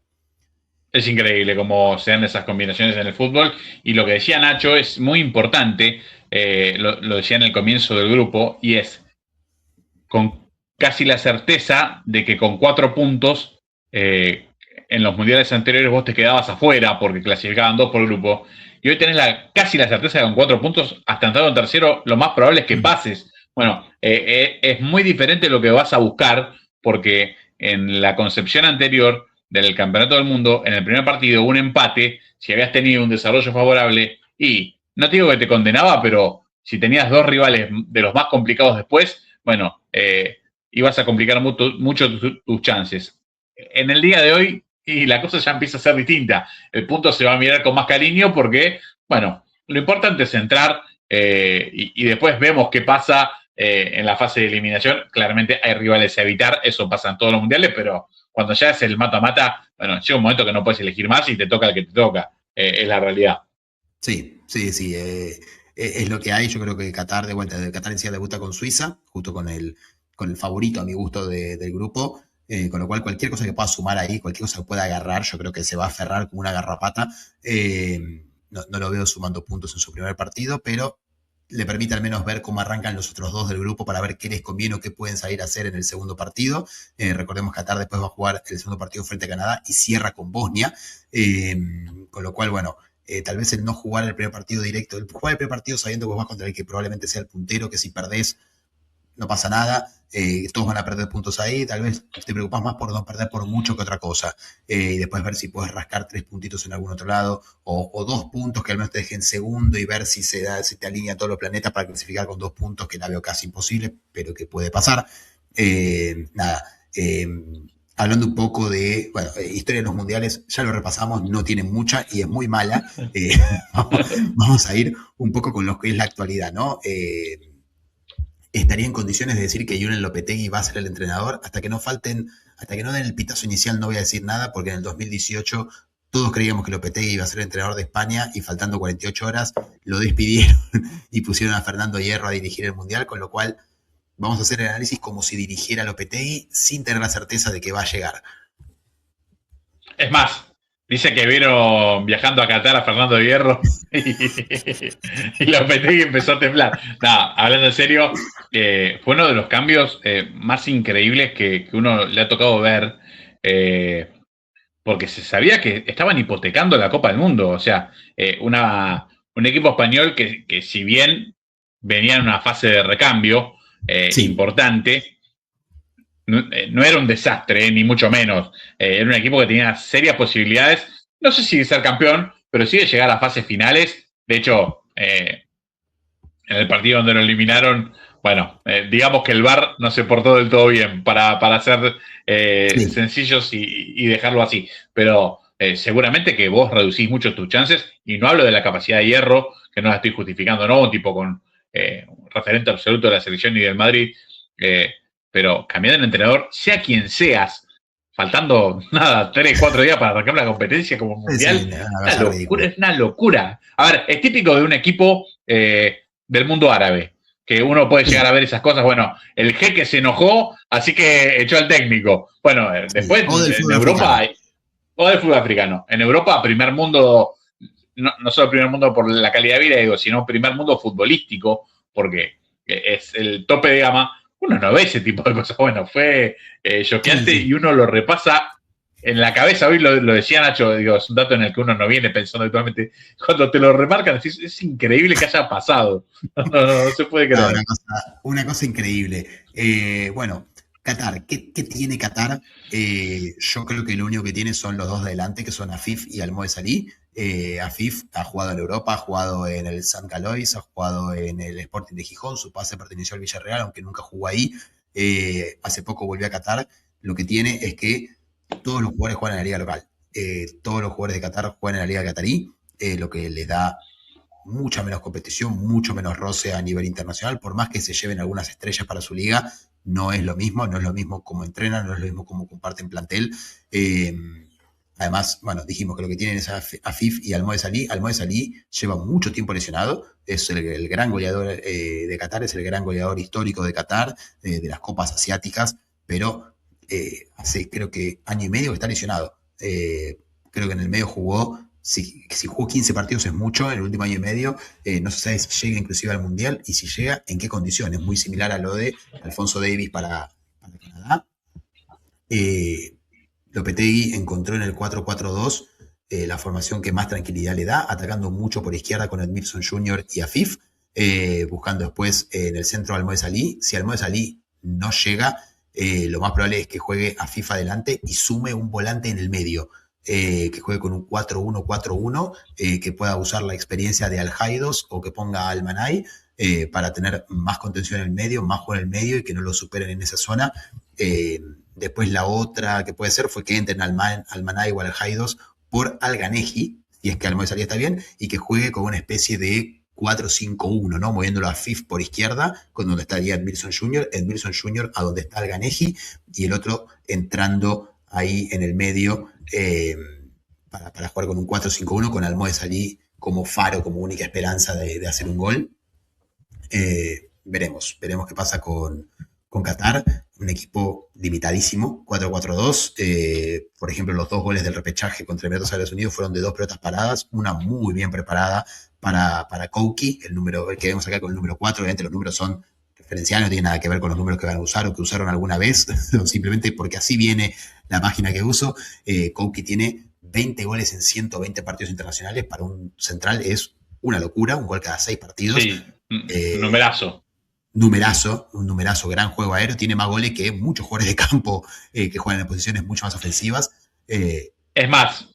Es increíble cómo se dan esas combinaciones en el fútbol. Y lo que decía Nacho es muy importante, lo decía en el comienzo del grupo, y es con casi la certeza de que con 4 puntos en los mundiales anteriores vos te quedabas afuera porque clasificaban 2 por grupo. Y hoy tenés casi la certeza de que con 4 puntos, hasta entrar en tercero, lo más probable es que pases. Bueno, es muy diferente lo que vas a buscar porque en la concepción anterior del Campeonato del Mundo, en el primer partido, un empate, si habías tenido un desarrollo favorable, y no te digo que te condenaba, pero si tenías 2 rivales de los más complicados después, bueno, ibas a complicar mucho tus chances. En el día de hoy, y la cosa ya empieza a ser distinta. El punto se va a mirar con más cariño porque, bueno, lo importante es entrar y después vemos qué pasa en la fase de eliminación. Claramente hay rivales a evitar, eso pasa en todos los mundiales, pero cuando ya es el mata-mata, bueno, llega un momento que no puedes elegir más y te toca el que te toca. Es la realidad. Sí, sí, sí. Es lo que hay. Yo creo que Qatar, de vuelta, Qatar en sí debuta con Suiza, justo con el favorito a mi gusto del grupo. Con lo cual, cualquier cosa que pueda sumar ahí, cualquier cosa que pueda agarrar, yo creo que se va a aferrar como una garrapata. No lo veo sumando puntos en su primer partido, pero le permite al menos ver cómo arrancan los otros dos del grupo para ver qué les conviene o qué pueden salir a hacer en el segundo partido. Recordemos que Qatar después va a jugar el segundo partido frente a Canadá y cierra con Bosnia. Con lo cual, bueno, tal vez el no jugar el primer partido directo, el jugar el primer partido sabiendo que vos vas contra el que probablemente sea el puntero, que si perdés no pasa nada, todos van a perder puntos ahí, tal vez te preocupas más por no perder por mucho que otra cosa, y después ver si puedes rascar 3 puntitos en algún otro lado, o 2 puntos que al menos te dejen segundo y ver si si te alinea todos los planetas para clasificar con 2 puntos, que la veo casi imposible, pero que puede pasar. Nada, hablando un poco de, bueno, historia de los mundiales, ya lo repasamos, no tiene mucha y es muy mala. Vamos a ir un poco con lo que es la actualidad, ¿no? Estaría en condiciones de decir que Julen Lopetegui va a ser el entrenador hasta que no den el pitazo inicial. No voy a decir nada porque en el 2018 todos creíamos que Lopetegui iba a ser el entrenador de España y faltando 48 horas lo despidieron y pusieron a Fernando Hierro a dirigir el Mundial, con lo cual vamos a hacer el análisis como si dirigiera Lopetegui sin tener la certeza de que va a llegar. Es más, dice que vieron viajando a Qatar a Fernando Hierro y Lopetegui empezó a temblar. No, hablando en serio, fue uno de los cambios más increíbles que uno le ha tocado ver, porque se sabía que estaban hipotecando la Copa del Mundo. O sea, un equipo español que si bien venía en una fase de recambio Sí, importante, no era un desastre, ni mucho menos. Era un equipo que tenía serias posibilidades, no sé si de ser campeón, pero sí de llegar a fases finales. De hecho, en el partido donde lo eliminaron, bueno, digamos que el VAR no se portó del todo bien para ser sí. sencillos y dejarlo así. Pero seguramente que vos reducís mucho tus chances, y no hablo de la capacidad de Hierro, que no la estoy justificando, ¿no? Un tipo con un referente absoluto de la selección y del Madrid, pero cambiar de entrenador, sea quien seas, faltando nada, 3, 4 días para arrancar la competencia como mundial. Sí, Una locura, es una locura. A ver, es típico de un equipo del mundo árabe, que uno puede llegar a ver esas cosas. Bueno, el jeque se enojó, así que echó al técnico. Bueno, después o del en fútbol Europa, africano. o del fútbol africano. En Europa, primer mundo, no solo primer mundo por la calidad de vida, digo, sino primer mundo futbolístico, porque es el tope de gama. Uno no ve ese tipo de cosas. Bueno, fue choqueante Sí. y uno lo repasa en la cabeza. Hoy lo decía Nacho, digo, es un dato en el que uno no viene pensando habitualmente. Cuando te lo remarcan, decís, es increíble que haya pasado. No se puede No, creer. una cosa increíble. Bueno, Qatar, ¿qué tiene Qatar? Yo creo que lo único que tiene son los dos de delante, que son Afif y Almoez Salí. Afif ha jugado en Europa, ha jugado en el San Calois, ha jugado en el Sporting de Gijón, su pase perteneció al Villarreal, aunque nunca jugó ahí. Hace poco volvió a Qatar. Lo que tiene es que todos los jugadores juegan en la liga local. Todos los jugadores de Qatar juegan en la liga catarí, lo que les da mucha menos competición, mucho menos roce a nivel internacional, por más que se lleven algunas estrellas para su liga, no es lo mismo, no es lo mismo como entrenan, no es lo mismo como comparten plantel. Además, bueno, dijimos que lo que tienen es Afif y Almoez Salí. Almoez Salí lleva mucho tiempo lesionado, es el gran goleador de Qatar, es el gran goleador histórico de Qatar, de las copas asiáticas, pero hace creo que año y medio que está lesionado. Creo que en el medio jugó, si jugó 15 partidos es mucho en el último año y medio, no se sabe si llega inclusive al Mundial y si llega, en qué condiciones, muy similar a lo de Alfonso Davies para Canadá. Lopetegui encontró en el 4-4-2 la formación que más tranquilidad le da, atacando mucho por izquierda con Edmilson Jr. y Afif, buscando después en el centro a Almoez Salí. Si Almoez Salí no llega, lo más probable es que juegue Afif adelante y sume un volante en el medio. Que juegue con un 4-1-4-1, que pueda usar la experiencia de Al-Haidos o que ponga a Almanay para tener más contención en el medio, más juego en el medio y que no lo superen en esa zona. Después la otra que puede ser fue que entren Almanay o Al-Haidos por Al-Ganeji, si es que Almoez Salí está bien, y que juegue con una especie de 4-5-1, ¿no? Moviéndolo a Fif por izquierda, con donde estaría Edmilson Jr. A donde está Al-Ganeji, y el otro entrando ahí en el medio para jugar con un 4-5-1 con Almoez Salí como faro, como única esperanza de hacer un gol. Veremos qué pasa con Qatar, un equipo limitadísimo, 4-4-2. Por ejemplo, los 2 goles del repechaje contra Emiratos Árabes Unidos fueron de 2 pelotas paradas, una muy bien preparada para Kouki, el que vemos acá con el número 4. Obviamente los números son referenciales, no tienen nada que ver con los números que van a usar o que usaron alguna vez, simplemente porque así viene la página que uso. Kouki tiene 20 goles en 120 partidos internacionales, para un central es una locura, un gol cada 6 partidos. Sí, numerazo. Un numerazo, gran juego aéreo, tiene más goles que muchos jugadores de campo que juegan en posiciones mucho más ofensivas. Es más,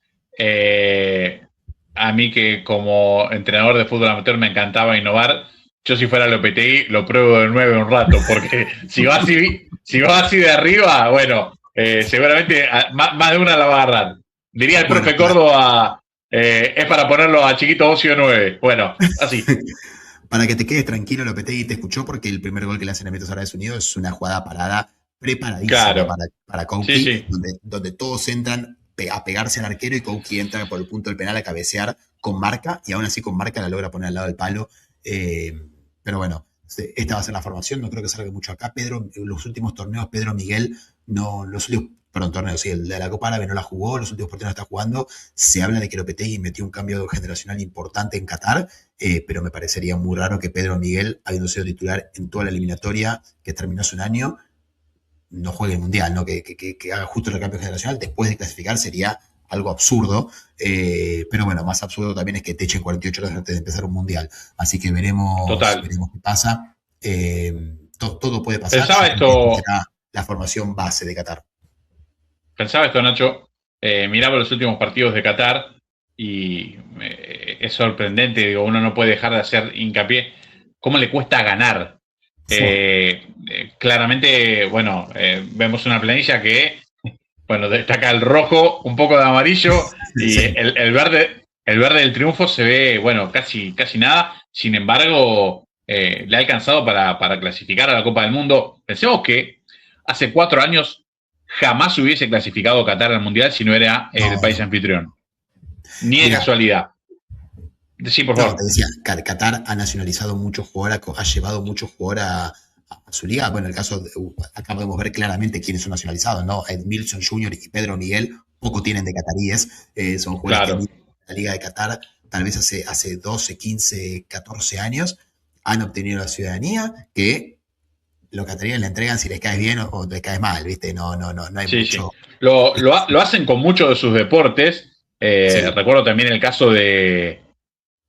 a mí que como entrenador de fútbol amateur me encantaba innovar, yo si fuera Lopetegui lo pruebo de 9 un rato, porque si va así de arriba, bueno, seguramente más de una la va a agarrar. Diría el profe Córdoba, es para ponerlo a Chiquito Ocio 9. Bueno, así. Para que te quedes tranquilo, Lopetegui te escuchó, porque el primer gol que le hacen a Emiratos Árabes Unidos es una jugada parada preparadísima, claro, para Kouki, sí. donde todos entran a pegarse al arquero y Kouki entra por el punto del penal a cabecear con marca, y aún así con marca la logra poner al lado del palo. Pero bueno, esta va a ser la formación, no creo que salga mucho acá. Pedro, en los últimos torneos, Pedro Miguel, torneos, sí, el de la Copa Árabe no la jugó, los últimos partidos no está jugando. Se habla de que Lopetegui metió un cambio generacional importante en Qatar, pero me parecería muy raro que Pedro Miguel, habiendo sido titular en toda la eliminatoria que terminó hace un año, no juegue el Mundial, ¿no? Que haga justo el recambio generacional después de clasificar sería algo absurdo, pero bueno, más absurdo también es que te echen 48 horas antes de empezar un Mundial. Así que veremos qué pasa. Todo puede pasar. Pensaba esto, será la formación base de Qatar. Pensaba esto, Nacho. Miraba los últimos partidos de Qatar y es sorprendente. Digo, uno no puede dejar de hacer hincapié cómo le cuesta ganar. Claramente, bueno, vemos una planilla que, bueno, destaca el rojo, un poco de amarillo y sí. el verde del triunfo se ve, bueno, casi nada. Sin embargo, le ha alcanzado para clasificar a la Copa del Mundo. Pensemos que hace 4 años jamás hubiese clasificado Qatar al Mundial si no era el No, país no. anfitrión. Ni de Mira, casualidad. Sí, por no, te favor. decía, Qatar ha nacionalizado muchos jugadores, ha llevado muchos jugadores a su liga. Bueno, en el caso, acá podemos ver claramente quiénes son nacionalizados, ¿no? Edmilson Jr. y Pedro Miguel poco tienen de cataríes, son jugadores que han Claro. ido a la liga de Qatar tal vez hace 12, 15, 14 años, han obtenido la ciudadanía que los cataríes le entregan si les caes bien o les caes mal, ¿viste? No hay Sí, sí. mucho. Lo hacen con muchos de sus deportes. Sí, Recuerdo también el caso del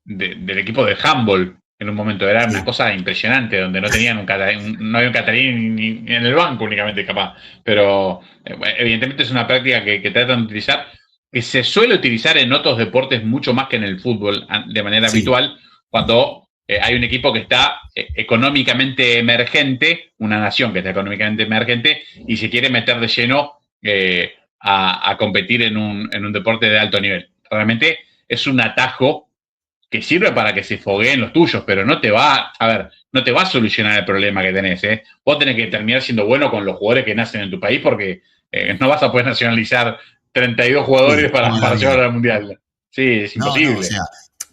equipo de handball. En un momento era una sí, cosa impresionante, donde no tenían no había un catarín ni en el banco únicamente capaz. Pero evidentemente es una práctica que tratan de utilizar, que se suele utilizar en otros deportes mucho más que en el fútbol de manera sí. habitual, cuando hay un equipo que está económicamente emergente, una nación que está económicamente emergente, y se quiere meter de lleno a competir en un deporte de alto nivel. Realmente es un atajo que sirve para que se fogueen los tuyos, pero no te va, a ver, no te va a solucionar el problema que tenés, ¿eh? Vos tenés que terminar siendo bueno con los jugadores que nacen en tu país porque no vas a poder nacionalizar 32 jugadores Sí, toda la para llevar vida. al Mundial. Sí, es No, o imposible. sea,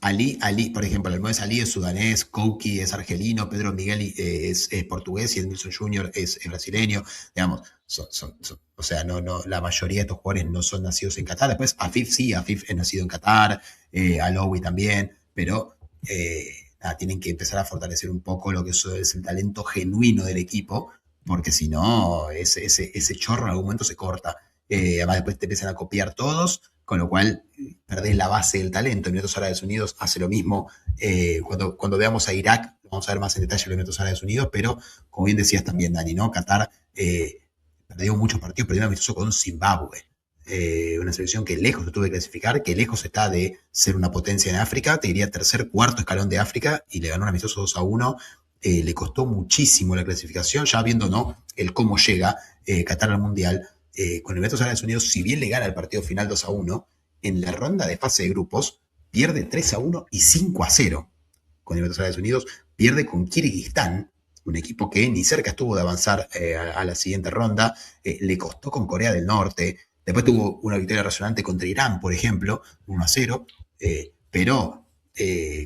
Ali, por ejemplo, el Moisés Ali es sudanés, Kouki es argelino, Pedro Miguel es portugués y Edmilson Jr. es brasileño, digamos, o sea, la mayoría de estos jugadores no son nacidos en Qatar. Después, Afif sí, Afif es nacido en Qatar, Alowi también, pero nada, tienen que empezar a fortalecer un poco lo que es el talento genuino del equipo, porque si no, ese chorro en algún momento se corta. Además, después te empiezan a copiar todos, con lo cual perdés la base del talento. Emiratos Árabes Unidos hace lo mismo. Cuando veamos a Irak, vamos a ver más en detalle los Emiratos Árabes Unidos, pero como bien decías también, Dani, ¿no? Qatar perdió muchos partidos, perdió un amistoso con Zimbabue. Una selección que lejos estuvo de clasificar, que lejos está de ser una potencia en África, te diría tercer, cuarto escalón de África, y le ganó un amistoso 2-1. Le costó muchísimo la clasificación, ya viendo ¿no? el cómo llega Qatar al Mundial. Con Emiratos Árabes Unidos, si bien le gana el partido final 2-1, en la ronda de fase de grupos pierde 3-1 y 5-0 con Emiratos Árabes Unidos, pierde con Kirguistán, un equipo que ni cerca estuvo de avanzar a la siguiente ronda, le costó con Corea del Norte, después tuvo una victoria resonante contra Irán, por ejemplo, 1-0, pero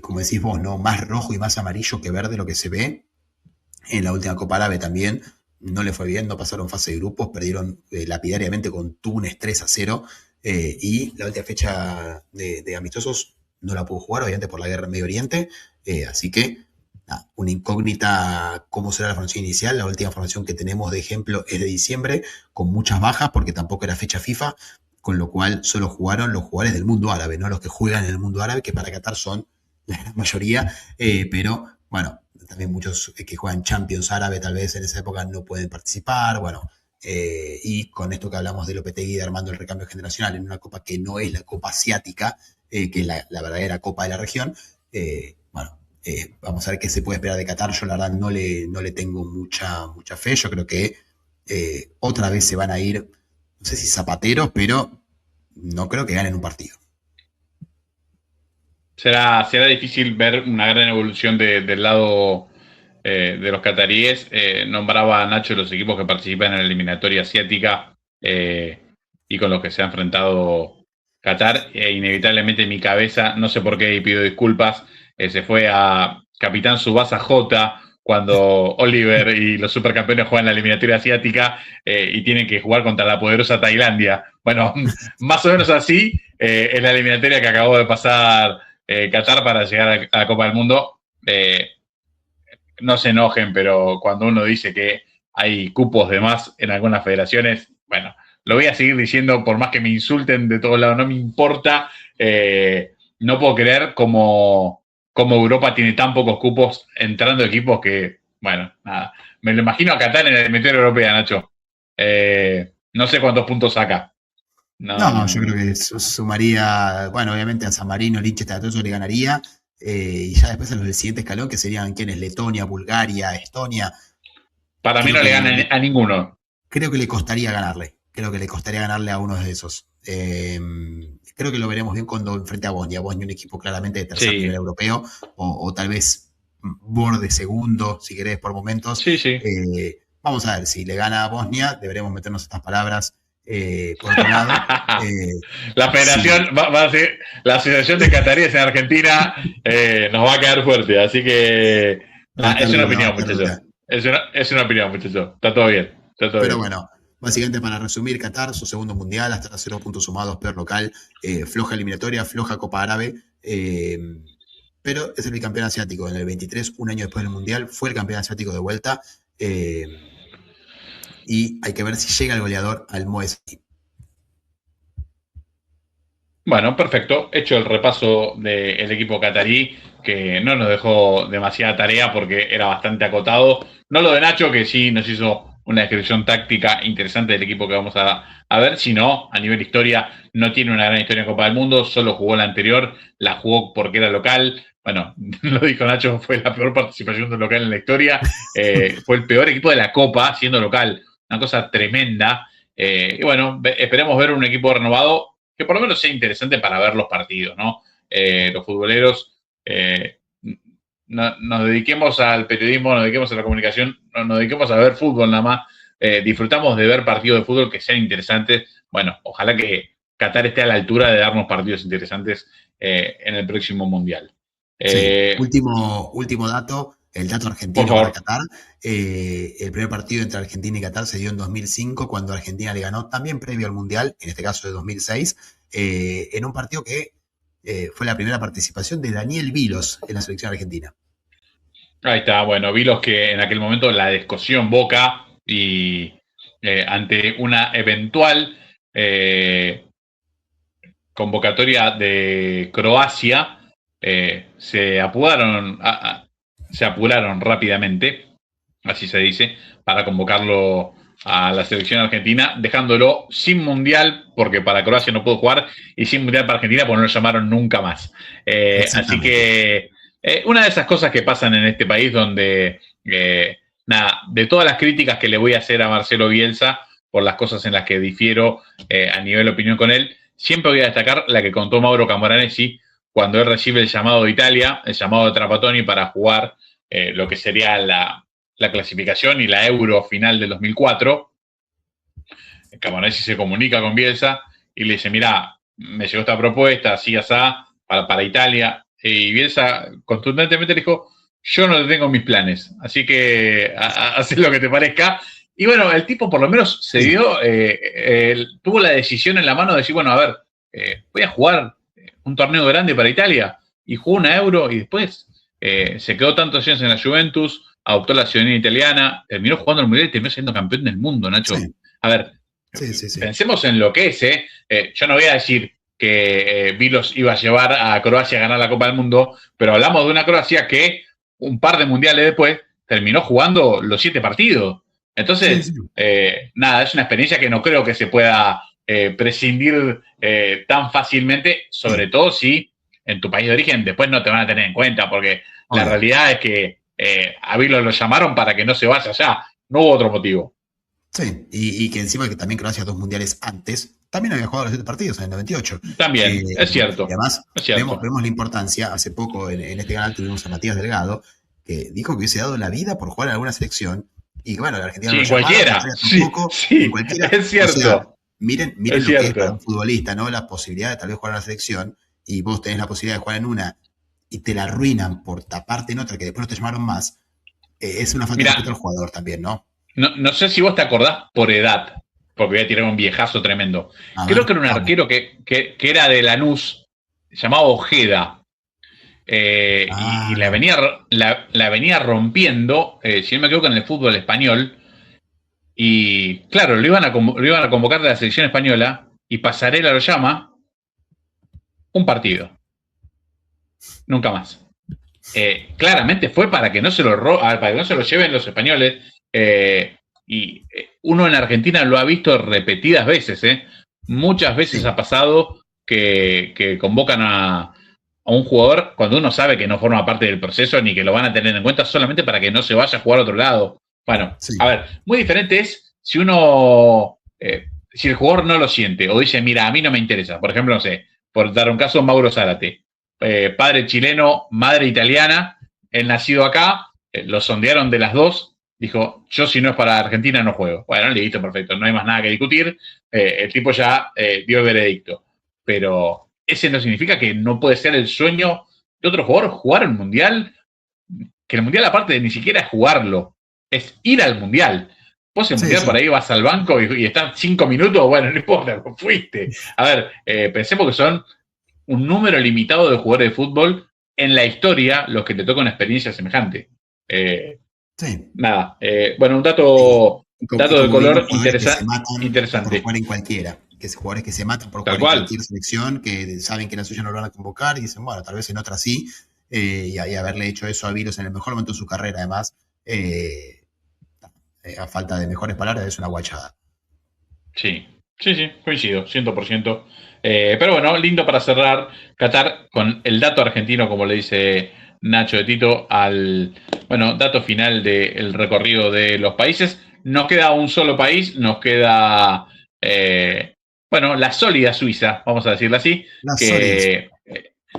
como decís vos, ¿no? Más rojo y más amarillo que verde lo que se ve. En la última Copa Árabe también no le fue bien, no pasaron fase de grupos, perdieron lapidariamente con Túnez 3-0 y la última fecha de amistosos no la pudo jugar, obviamente por la guerra en Medio Oriente, así que nada, una incógnita cómo será la formación inicial. La última formación que tenemos de ejemplo es de diciembre, con muchas bajas porque tampoco era fecha FIFA, con lo cual solo jugaron los jugadores del mundo árabe, no los que juegan en el mundo árabe, que para Qatar son la gran mayoría, pero bueno, también muchos que juegan Champions árabe tal vez en esa época no pueden participar, bueno, y con esto que hablamos de Lopetegui de armando el recambio generacional en una copa que no es la copa asiática, que es la verdadera copa de la región, bueno, vamos a ver qué se puede esperar de Qatar. Yo la verdad no le tengo mucha fe, yo creo que otra vez se van a ir, no sé si zapateros, pero no creo que ganen un partido. Será difícil ver una gran evolución del lado de los cataríes. Nombraba a Nacho los equipos que participan en la eliminatoria asiática y con los que se ha enfrentado Qatar. Inevitablemente en mi cabeza, no sé por qué y pido disculpas, se fue a Capitán Subasa J cuando Oliver y los supercampeones juegan la eliminatoria asiática y tienen que jugar contra la poderosa Tailandia. Bueno, más o menos así es la eliminatoria que acabó de pasar Qatar para llegar a la Copa del Mundo. No se enojen, pero cuando uno dice que hay cupos de más en algunas federaciones, bueno, lo voy a seguir diciendo por más que me insulten de todos lados, no me importa. No puedo creer como Europa tiene tan pocos cupos entrando equipos que, bueno, nada. Me lo imagino a Qatar en la eliminatoria europea, Nacho. No sé cuántos puntos saca. No, No, yo creo que sumaría, bueno, obviamente a San Marino, Liechtenstein, a todo eso le ganaría. Y ya después a los del siguiente escalón, que serían quienes, Letonia, Bulgaria, Estonia, para mí creo no que le gana a ninguno. creo que le costaría ganarle. Creo que le costaría ganarle a uno de esos. Creo que lo veremos bien cuando enfrente a Bosnia. Bosnia, un equipo claramente de tercer nivel Sí, europeo, o tal vez borde segundo, si querés, por momentos. sí, sí. Vamos a ver, si le gana a Bosnia, deberemos meternos estas palabras por otro lado. La federación sí. va a ser, la asociación de cataríes en Argentina nos va a quedar fuerte, así que es una opinión, muchachos. Es una opinión, muchachos. Está todo bien. Pero bien. Bueno, básicamente para resumir, Qatar, su segundo mundial, hasta 0 puntos sumados, peor local, floja eliminatoria, floja Copa Árabe, pero es el bicampeón asiático. En el 23, un año después del mundial, fue el campeón asiático de vuelta. Y hay que ver si llega el goleador al Moesí. Bueno, perfecto. Hecho el repaso del equipo catarí, que no nos dejó demasiada tarea porque era bastante acotado. No lo de Nacho, que sí nos hizo una descripción táctica interesante del equipo que vamos a ver, sino a nivel historia, no tiene una gran historia en Copa del Mundo, solo jugó la anterior, la jugó porque era local. Bueno, lo dijo Nacho, fue la peor participación de local en la historia. Fue el peor equipo de la Copa siendo local. Una cosa tremenda. Y bueno, esperemos ver un equipo renovado que por lo menos sea interesante para ver los partidos, ¿no? Los futboleros nos dediquemos al periodismo, nos dediquemos a la comunicación, nos dediquemos a ver fútbol nada más. Disfrutamos de ver partidos de fútbol que sean interesantes. Bueno, ojalá que Qatar esté a la altura de darnos partidos interesantes en el próximo Mundial. Sí. Último dato, el dato argentino para Qatar. El primer partido entre Argentina y Qatar se dio en 2005, cuando Argentina le ganó también previo al Mundial, en este caso de 2006, en un partido que fue la primera participación de Daniel Vilos en la selección argentina. Ahí está, bueno, Vilos que en aquel momento la descosió en Boca y ante una eventual convocatoria de Croacia, se apuraron rápidamente, así se dice, para convocarlo a la selección argentina, dejándolo sin mundial, porque para Croacia no pudo jugar, y sin mundial para Argentina, porque no lo llamaron nunca más. Así que una de esas cosas que pasan en este país, donde, de todas las críticas que le voy a hacer a Marcelo Bielsa, por las cosas en las que difiero a nivel de opinión con él, siempre voy a destacar la que contó Mauro Camoranesi, cuando él recibe el llamado de Italia, el llamado de Trapattoni para jugar lo que sería la clasificación y la Euro final del 2004. Camoranesi se comunica con Bielsa y le dice, mirá, me llegó esta propuesta, así, asá, para Italia. Y Bielsa contundentemente le dijo, yo no tengo mis planes, así que haz lo que te parezca. Y bueno, el tipo por lo menos se dio, tuvo la decisión en la mano de decir, bueno, a ver, voy a jugar un torneo grande para Italia, y jugó una Euro, y después se quedó tantos años en la Juventus, adoptó la ciudadanía italiana, terminó jugando el Mundial y terminó siendo campeón del mundo, Nacho. Sí. A ver, sí. Pensemos en lo que es, yo no voy a decir que Vilos iba a llevar a Croacia a ganar la Copa del Mundo, pero hablamos de una Croacia que un par de mundiales después terminó jugando los 7 partidos. Entonces, sí. Es una experiencia que no creo que se pueda prescindir tan fácilmente, sobre todo si en tu país de origen después no te van a tener en cuenta, porque la realidad es que a Vilos lo llamaron para que no se vaya allá, no hubo otro motivo. Sí, y que encima que también Croacia 2 mundiales antes, también había jugado los 7 partidos en el 98. También, es cierto. Y además, vemos la importancia. Hace poco en este canal tuvimos a Matías Delgado, que dijo que hubiese dado la vida por jugar en alguna selección, y bueno, la Argentina no cualquiera. En cualquiera. Es cierto. O sea, miren lo que es para un futbolista, ¿no? La posibilidad de tal vez jugar en la selección, y vos tenés la posibilidad de jugar en una, y te la arruinan por taparte en otra, que después no te llamaron más. Es una falta de respeto al jugador también, ¿no? No sé si vos te acordás por edad, porque voy a tirar un viejazo tremendo. Creo que era un arquero que era de Lanús, llamado Ojeda. Y la venía rompiendo, si no me equivoco, en el fútbol español. Y claro, lo iban a convocar de la selección española, y Pasarela lo llama, un partido. Nunca más. Claramente fue para que no se lo lleven los españoles. Y uno en Argentina lo ha visto repetidas veces. Muchas veces ha pasado que convocan a un jugador cuando uno sabe que no forma parte del proceso ni que lo van a tener en cuenta, solamente para que no se vaya a jugar a otro lado. Bueno, a ver, muy diferente es si uno, si el jugador no lo siente o dice, mira, a mí no me interesa. Por ejemplo, no sé, por dar un caso, Mauro Zárate, padre chileno, madre italiana, él nacido acá, lo sondearon de las dos, dijo, yo si no es para Argentina no juego. Bueno, listo, perfecto, no hay más nada que discutir. El tipo ya dio el veredicto. Pero ese no significa que no puede ser el sueño de otro jugador jugar el Mundial, que el Mundial aparte de ni siquiera es jugarlo, es ir al Mundial. Vos el Sí, Mundial por sí. ahí vas al banco y estás 5 minutos, bueno, no importa, fuiste. A ver, pensemos que son un número limitado de jugadores de fútbol en la historia los que te tocan una experiencia semejante. Eh, Sí. nada, bueno, un Y, y dato de como vimos, color jugadores que se matan por interesante, jugar en cualquiera, que es jugadores que se matan por tal jugar en cual. cualquier selección, que saben que en la suya no lo van a convocar y dicen, bueno, tal vez en otra sí, y haberle hecho eso a Vilos en el mejor momento de su carrera, además, eh, a falta de mejores palabras, es una guachada. Sí, sí, sí, coincido, 100%. Pero bueno, lindo para cerrar Qatar con el dato argentino, como le dice Nacho de Tito, al bueno, dato final del recorrido de los países. Nos queda un solo país, nos queda, bueno, la sólida Suiza, vamos a decirlo así, Las sólidas. que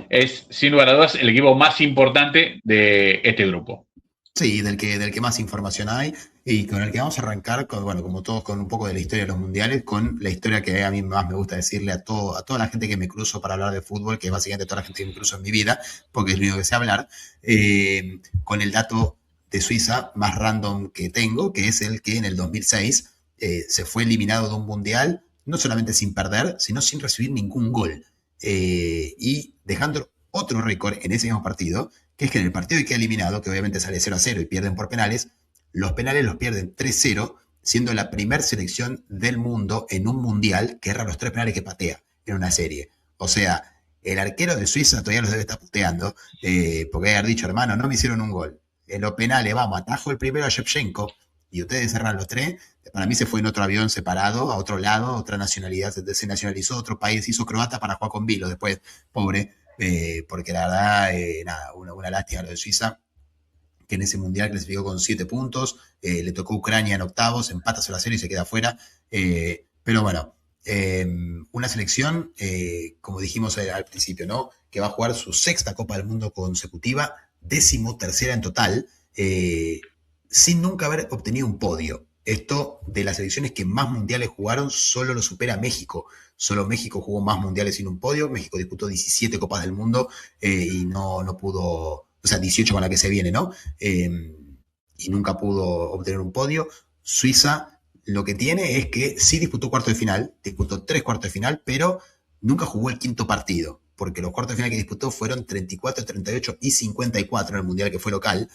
es sin lugar a dudas el equipo más importante de este grupo. Sí, del que más información hay y con el que vamos a arrancar, con, bueno, como todos, con un poco de la historia de los mundiales, con la historia que a mí más me gusta decirle a toda la gente que me cruzo para hablar de fútbol, que es básicamente toda la gente que me cruzo en mi vida, porque es lo único que sé hablar, con el dato de Suiza más random que tengo, que es el que en el 2006 se fue eliminado de un mundial, no solamente sin perder, sino sin recibir ningún gol. Y dejando otro récord en ese mismo partido, que es que en el partido que queda eliminado, que obviamente sale 0-0 y pierden por penales, los penales los pierden 3-0, siendo la primera selección del mundo en un mundial que erra los 3 penales que patea en una serie. O sea, el arquero de Suiza todavía los debe estar puteando, porque haber dicho, hermano, no me hicieron un gol. En los penales, vamos, atajo el primero a Shevchenko y ustedes cerran los 3. Para mí se fue en otro avión separado, a otro lado, a otra nacionalidad, se nacionalizó otro país, hizo croata para jugar con Vilo. Después, pobre, porque la verdad, nada, una lástima lo de Suiza, que en ese mundial clasificó con 7 puntos, le tocó Ucrania en octavos, empata 0-0 y se queda afuera. Pero bueno, una selección, como dijimos al principio, ¿no? Que va a jugar su sexta Copa del Mundo consecutiva, 13ª en total, sin nunca haber obtenido un podio. Esto de las selecciones que más mundiales jugaron, solo lo supera México. Solo México jugó más mundiales sin un podio. México disputó 17 Copas del Mundo y no pudo, o sea, 18 con la que se viene, ¿no? Y nunca pudo obtener un podio. Suiza lo que tiene es que sí disputó cuarto de final, disputó 3 cuartos de final, pero nunca jugó el quinto partido, porque los cuartos de final que disputó fueron 34, 38 y 54 en el mundial que fue local,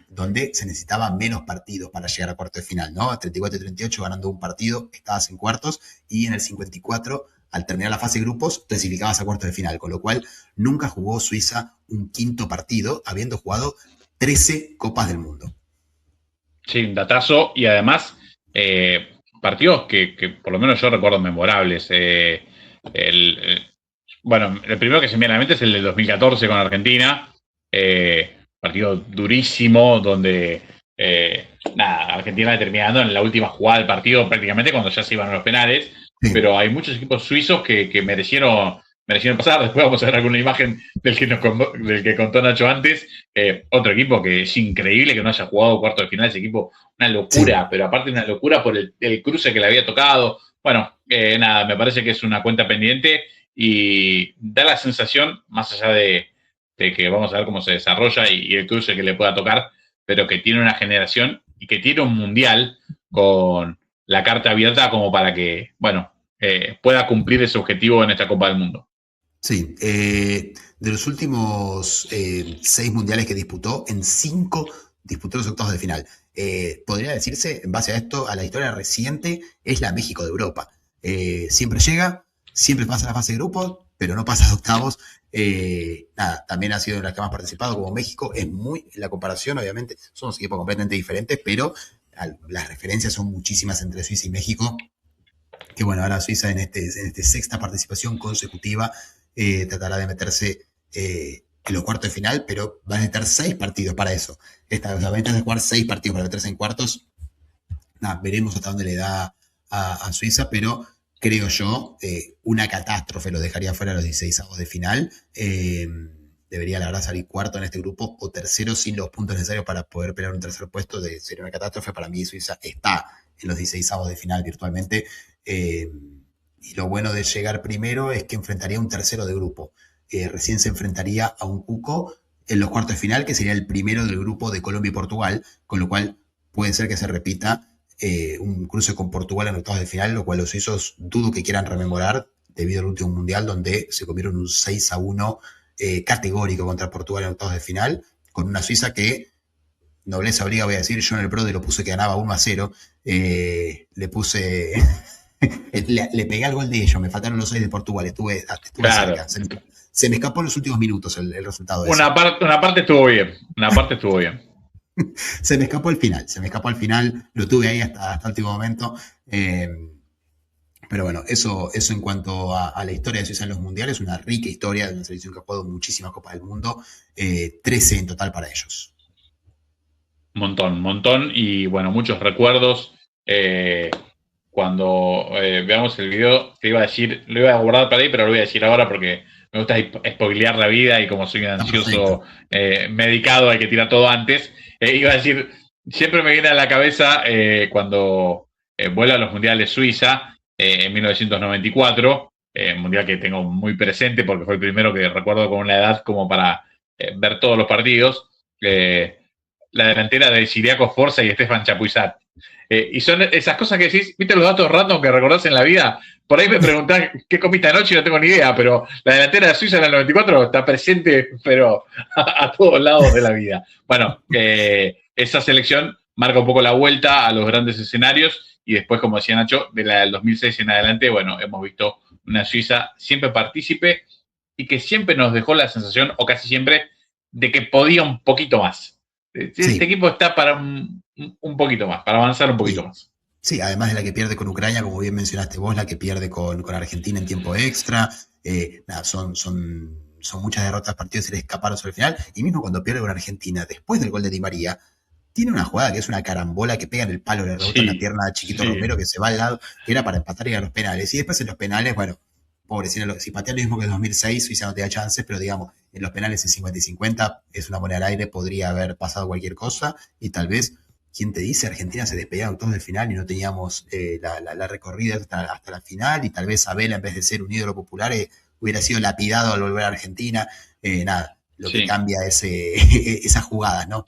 donde se necesitaba menos partidos para llegar a cuartos de final, ¿no? 34 y 38 ganando un partido, estabas en cuartos, y en el 54 al terminar la fase de grupos, clasificabas a cuartos de final, con lo cual nunca jugó Suiza un quinto partido, habiendo jugado 13 Copas del Mundo. Sí, un datazo y además partidos que por lo menos yo recuerdo memorables. Bueno, el primero que se me viene a la mente es el del 2014 con Argentina. Partido durísimo donde nada, Argentina terminando en la última jugada del partido prácticamente cuando ya se iban a los penales. Sí, Pero hay muchos equipos suizos que merecieron pasar. Después vamos a ver alguna imagen del que contó Nacho antes. Otro equipo que es increíble que no haya jugado cuarto de final. Ese equipo, una sí. locura, pero aparte una locura por el cruce que le había tocado. Bueno, nada, me parece que es una cuenta pendiente y da la sensación, más allá de que vamos a ver cómo se desarrolla y el cruce que le pueda tocar, pero que tiene una generación y que tiene un mundial con la carta abierta como para que, bueno, pueda cumplir ese objetivo en esta Copa del Mundo. Sí, de los últimos 6 mundiales que disputó, en 5 disputó los octavos de final. Podría decirse, en base a esto, a la historia reciente, es la México de Europa. Siempre llega, siempre pasa la fase de grupos, pero no pasa de octavos. Nada, también ha sido en la que más participado como México. Es muy, la comparación, obviamente, son dos equipos completamente diferentes, pero las referencias son muchísimas entre Suiza y México. Que bueno, ahora Suiza en este sexta participación consecutiva tratará de meterse en los cuartos de final, pero van a necesitar 6 partidos para eso. O sea, van a necesitar jugar 6 partidos para meterse en cuartos. Nada, veremos hasta dónde le da a Suiza, pero creo yo, una catástrofe lo dejaría fuera a los 16avos de final. debería la verdad salir cuarto en este grupo o tercero sin los puntos necesarios para poder pelear un tercer puesto. Sería una catástrofe. Para mí Suiza está en los 16avos de final virtualmente. Y lo bueno de llegar primero es que enfrentaría a un tercero de grupo. Recién se enfrentaría a un cuco en los cuartos de final, que sería el primero del grupo de Colombia y Portugal, con lo cual puede ser que se repita un cruce con Portugal en octavos de final, lo cual los suizos dudo que quieran rememorar debido al último mundial donde se comieron un 6-1 categórico contra Portugal en octavos de final, con una Suiza que, nobleza obliga, voy a decir, yo en el Brode lo puse que ganaba 1-0, le puse... le pegué al gol de ellos, me faltaron los 6 de Portugal, estuve Claro. cerca. Se me escapó en los últimos minutos el resultado de eso. Una parte estuvo bien, una parte estuvo bien. Se me escapó al final, lo tuve ahí hasta el último momento. Pero bueno, eso en cuanto a la historia de Suiza en los mundiales, una rica historia de una selección que ha jugado muchísimas Copas del Mundo, 13 en total para ellos. Montón, y bueno, muchos recuerdos. Cuando veamos el video, te iba a decir, lo iba a guardar para ahí, pero lo voy a decir ahora porque me gusta spoilear la vida y como soy un ansioso medicado, hay que tirar todo antes. Iba a decir, siempre me viene a la cabeza cuando vuela a los mundiales Suiza en 1994, mundial que tengo muy presente porque fue el primero que recuerdo con una edad como para ver todos los partidos. La delantera de Ciriaco Forza y Estefan Chapuisat. Y son esas cosas que decís, viste los datos random que recordás en la vida. Por ahí me preguntás qué comiste anoche y no tengo ni idea, pero la delantera de Suiza en el 94 está presente, pero a todos lados de la vida. Bueno, esa selección marca un poco la vuelta a los grandes escenarios y después, como decía Nacho, de la del 2006 en adelante, bueno, hemos visto una Suiza siempre partícipe y que siempre nos dejó la sensación, o casi siempre, de que podía un poquito más. Este equipo está para un poquito más, para avanzar un poquito más. Sí, además de la que pierde con Ucrania, como bien mencionaste vos, la que pierde con Argentina en tiempo extra. Son muchas derrotas, partidos se le escaparon sobre el final. Y mismo cuando pierde con Argentina, después del gol de Di María, tiene una jugada que es una carambola que pega en el palo, le rebota en la pierna a Chiquito Romero, que se va al lado, que era para empatar y a los penales. Y después en los penales, bueno, pobre, si patea lo mismo que en 2006, Suiza no te da chances, pero digamos, en los penales en 50 y 50 es una moneda al aire, podría haber pasado cualquier cosa y tal vez, ¿quién te dice? Argentina se despedía en octavos del final y no teníamos la recorrida hasta la final y tal vez Abel, en vez de ser un ídolo popular, hubiera sido lapidado al volver a Argentina. Lo que cambia es esas jugadas, ¿no?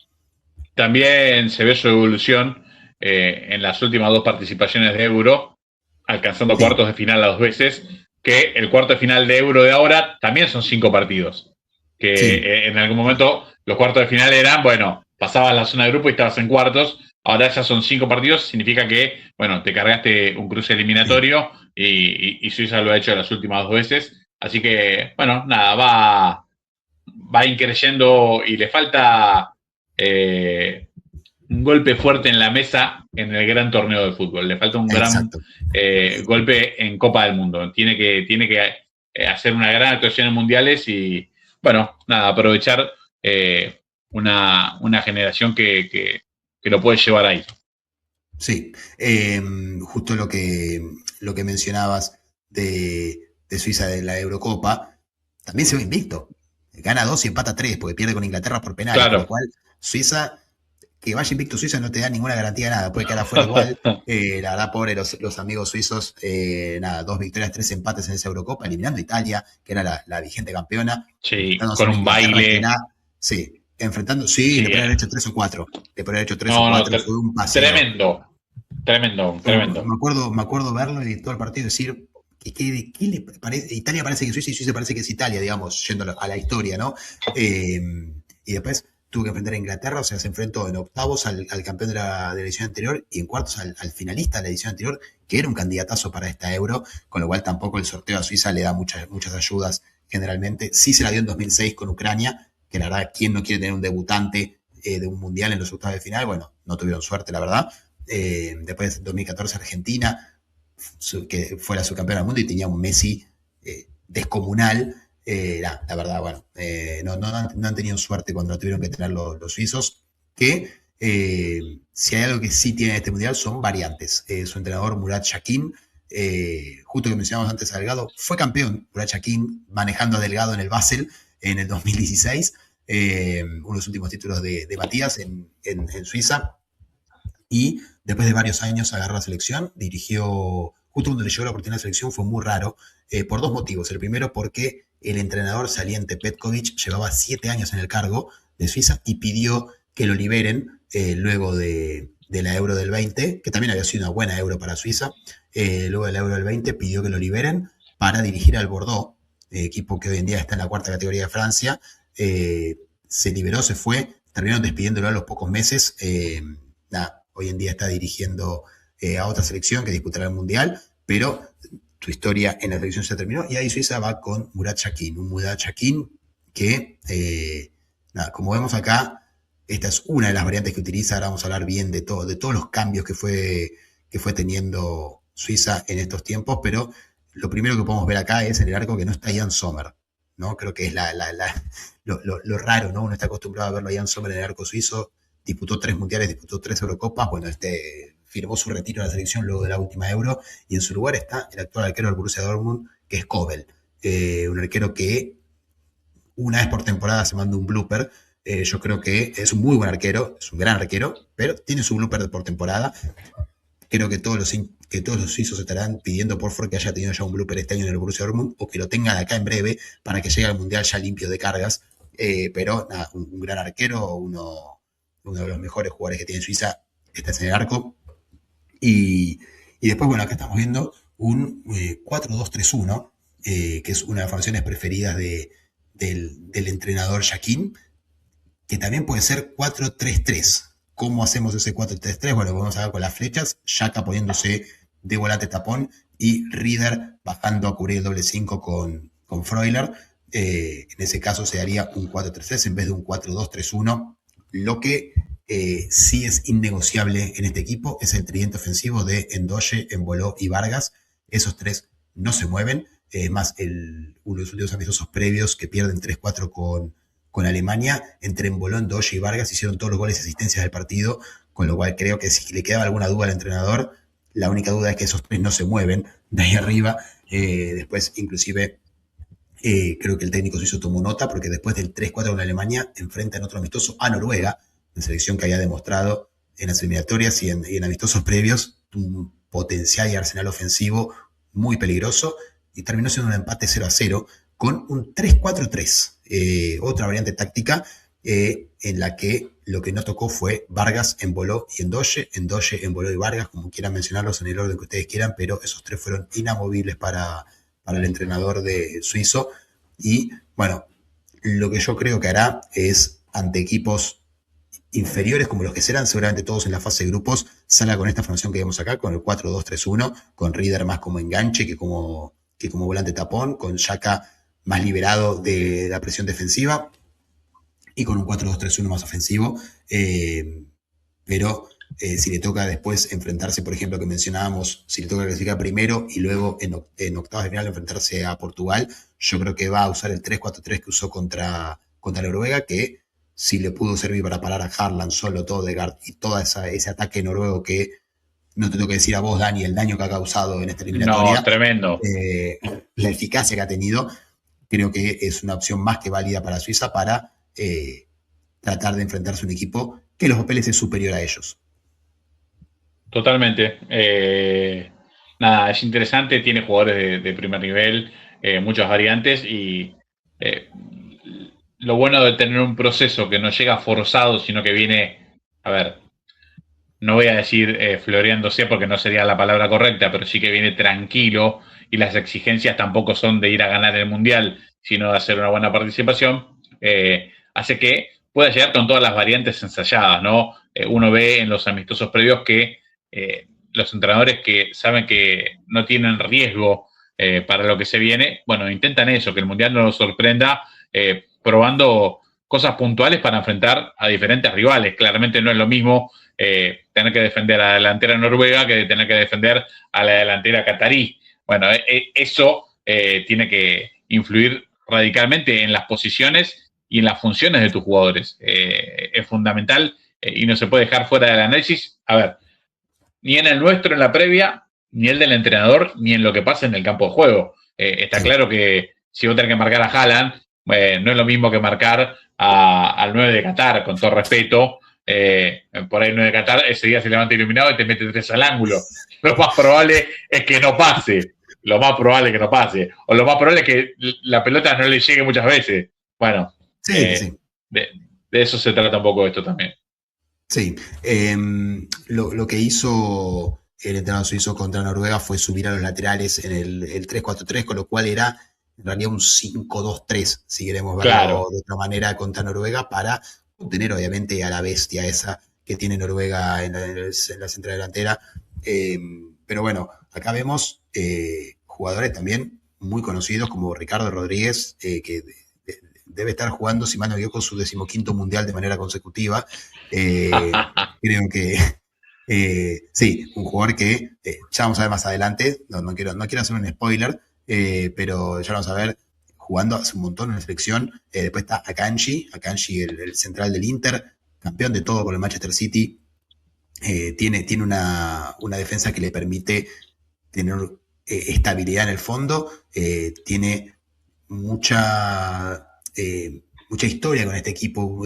También se ve su evolución en las últimas 2 participaciones de Euro, alcanzando cuartos de final a 2 veces, que el cuarto de final de Euro de ahora también son 5 partidos. Que en algún momento los cuartos de final eran, bueno, pasabas la zona de grupo y estabas en cuartos, ahora ya son 5 partidos, significa que, bueno, te cargaste un cruce eliminatorio y Suiza lo ha hecho las últimas 2 veces. Así que, bueno, nada, va increyendo y le falta un golpe fuerte en la mesa en el gran torneo de fútbol. Le falta un gran golpe en Copa del Mundo. Tiene que hacer una gran actuación en mundiales y, bueno, nada, aprovechar una generación que lo puede llevar ahí. Sí, justo lo que mencionabas de Suiza de la Eurocopa, también se va invicto. Gana 2 y empata 3, porque pierde con Inglaterra por penales. Claro. Con lo cual, Suiza, que vaya invicto Suiza no te da ninguna garantía de nada, puede quedar afuera igual. La verdad, pobre los amigos suizos, 2 victorias, 3 empates en esa Eurocopa, eliminando a Italia, que era la vigente campeona. Sí, con un baile. Enfrentando, le podrían haber hecho 3 o 4. Le podrían haber hecho 3 o 4, fue un paseo. Tremendo. Me acuerdo verlo y todo el partido decir, ¿qué le parece? Italia parece que es Suiza y Suiza parece que es Italia, digamos, yendo a la historia, ¿no? Y después tuvo que enfrentar a Inglaterra, o sea, se enfrentó en octavos al campeón de la edición anterior y en cuartos al finalista de la edición anterior, que era un candidatazo para esta Euro, con lo cual tampoco el sorteo a Suiza le da muchas ayudas generalmente. Sí se la dio en 2006 con Ucrania, que la verdad, ¿quién no quiere tener un debutante de un mundial en los octavos de final? Bueno, no tuvieron suerte, la verdad. Después de 2014 Argentina, que fue la subcampeona del mundo y tenía un Messi descomunal. La verdad, bueno, no han tenido suerte cuando tuvieron que tener los suizos, que si hay algo que sí tiene este mundial son variantes. Su entrenador Murat Yakin, justo que mencionamos antes a Delgado, fue campeón Murat Yakin manejando a Delgado en el Basel, en el 2016, uno de los últimos títulos de Matías en Suiza, y después de varios años agarró la selección, dirigió, justo cuando le llegó la oportunidad de la selección fue muy raro, por dos motivos. El primero porque el entrenador saliente Petkovic llevaba 7 años en el cargo de Suiza y pidió que lo liberen luego de la Euro del 20, que también había sido una buena Euro para Suiza. Luego de la Euro del 20 pidió que lo liberen para dirigir al Bordeaux, equipo que hoy en día está en la cuarta categoría de Francia. Se liberó, se fue, terminaron despidiéndolo a los pocos meses. Hoy en día está dirigiendo a otra selección que disputará el Mundial, pero su historia en la selección se terminó y ahí Suiza va con Murat Yakin, un Murat Yakin que, como vemos acá, esta es una de las variantes que utiliza. Ahora vamos a hablar bien de todos los cambios que fue teniendo Suiza en estos tiempos, pero lo primero que podemos ver acá es en el arco que no está Jan Sommer, ¿no? Creo que es lo raro, ¿no? Uno está acostumbrado a verlo a Jan Sommer en el arco suizo, disputó 3 mundiales, disputó 3 Eurocopas, bueno, firmó su retiro de la selección luego de la última Euro, y en su lugar está el actual arquero del Borussia Dortmund, que es Kobel, un arquero que una vez por temporada se manda un blooper. Yo creo que es un muy buen arquero, es un gran arquero, pero tiene su blooper por temporada. Creo que todos los suizos estarán pidiendo por favor que haya tenido ya un blooper este año en el Borussia Dortmund o que lo tengan acá en breve para que llegue al Mundial ya limpio de cargas. Pero nada, un gran arquero, uno de los mejores jugadores que tiene Suiza, está en el arco. Y después, bueno, acá estamos viendo un 4-2-3-1, que es una de las formaciones preferidas del entrenador Yakin, que también puede ser 4-3-3. ¿Cómo hacemos ese 4-3-3? Bueno, vamos a ver con las flechas, Xhaka poniéndose de volante tapón y Rieder bajando a cubrir el doble 5 con Freuler. En ese caso se daría un 4-3-3 en vez de un 4-2-3-1. Lo que sí es innegociable en este equipo es el tridente ofensivo de Ndoye, Embolo y Vargas. Esos tres no se mueven. Más uno de los últimos amistosos previos que pierden 3-4 con Alemania, entre Embolo, Ndoye y Vargas hicieron todos los goles y asistencias del partido, con lo cual creo que si le quedaba alguna duda al entrenador, la única duda es que esos tres no se mueven de ahí arriba. Después, inclusive, creo que el técnico suizo tomó nota, porque después del 3-4 con Alemania, enfrentan otro amistoso a Noruega, una selección que había demostrado en las eliminatorias y en amistosos previos un potencial y arsenal ofensivo muy peligroso, y terminó siendo un empate 0-0 con un 3-4-3, otra variante táctica en la que lo que no tocó fue Vargas, Embolo y Ndoye, Embolo y Vargas, como quieran mencionarlos en el orden que ustedes quieran, pero esos tres fueron inamovibles para el entrenador de suizo. Y bueno, lo que yo creo que hará es, ante equipos inferiores como los que serán seguramente todos en la fase de grupos, salga con esta formación que vemos acá, con el 4-2-3-1, con Rieder más como enganche que como volante tapón, con Xhaka más liberado de la presión defensiva y con un 4-2-3-1 más ofensivo. Pero si le toca después enfrentarse, por ejemplo, que mencionábamos, si le toca clasificar primero y luego en octavos de final enfrentarse a Portugal, yo creo que va a usar el 3-4-3 que usó contra Noruega, que sí le pudo servir para parar a Haaland, solo Odegaard y todo ese ataque noruego que no te tengo que decir a vos, Dani, el daño que ha causado en esta eliminatoria. No, tremendo. La eficacia que ha tenido, creo que es una opción más que válida para Suiza para tratar de enfrentarse a un equipo que los papeles es superior a ellos. Totalmente. Nada, es interesante, tiene jugadores de primer nivel, muchas variantes y lo bueno de tener un proceso que no llega forzado, sino que viene, a ver, no voy a decir floreándose porque no sería la palabra correcta, pero sí que viene tranquilo y las exigencias tampoco son de ir a ganar el Mundial, sino de hacer una buena participación, hace que pueda llegar con todas las variantes ensayadas, ¿no? Uno ve en los amistosos previos que los entrenadores que saben que no tienen riesgo para lo que se viene, bueno, intentan eso, que el Mundial no los sorprenda probando cosas puntuales para enfrentar a diferentes rivales. Claramente no es lo mismo tener que defender a la delantera noruega que tener que defender a la delantera catarí. Bueno, eso tiene que influir radicalmente en las posiciones y en las funciones de tus jugadores. Es fundamental y no se puede dejar fuera del análisis. A ver, ni en el nuestro en la previa, ni el del entrenador, ni en lo que pasa en el campo de juego. Está claro que si vos tenés que marcar a Haaland, no es lo mismo que marcar al 9 de Qatar, con todo respeto. Por ahí el 9 de Qatar ese día se levanta iluminado y te mete 3 al ángulo. Lo más probable es que no pase. Lo más probable es que no pase. O lo más probable es que la pelota no le llegue muchas veces. Bueno, Sí, sí. de eso se trata un poco esto también. Sí. Lo que hizo el entrenador suizo contra Noruega fue subir a los laterales en el 3-4-3, con lo cual era en realidad un 5-2-3, si queremos verlo Claro. de otra manera, contra Noruega, para obtener obviamente a la bestia esa que tiene Noruega en la central delantera. Eh, pero bueno, acá vemos jugadores también muy conocidos como Ricardo Rodríguez, que debe estar jugando, si mal no me equivoco, su 15º mundial de manera consecutiva. Creo que sí, un jugador que ya vamos a ver más adelante, no quiero hacer un spoiler, pero ya vamos a ver jugando hace un montón en la selección. Después está Akanji, el central del Inter, campeón de todo con el Manchester City. Tiene una defensa que le permite tener estabilidad en el fondo, tiene mucha, mucha historia con este equipo,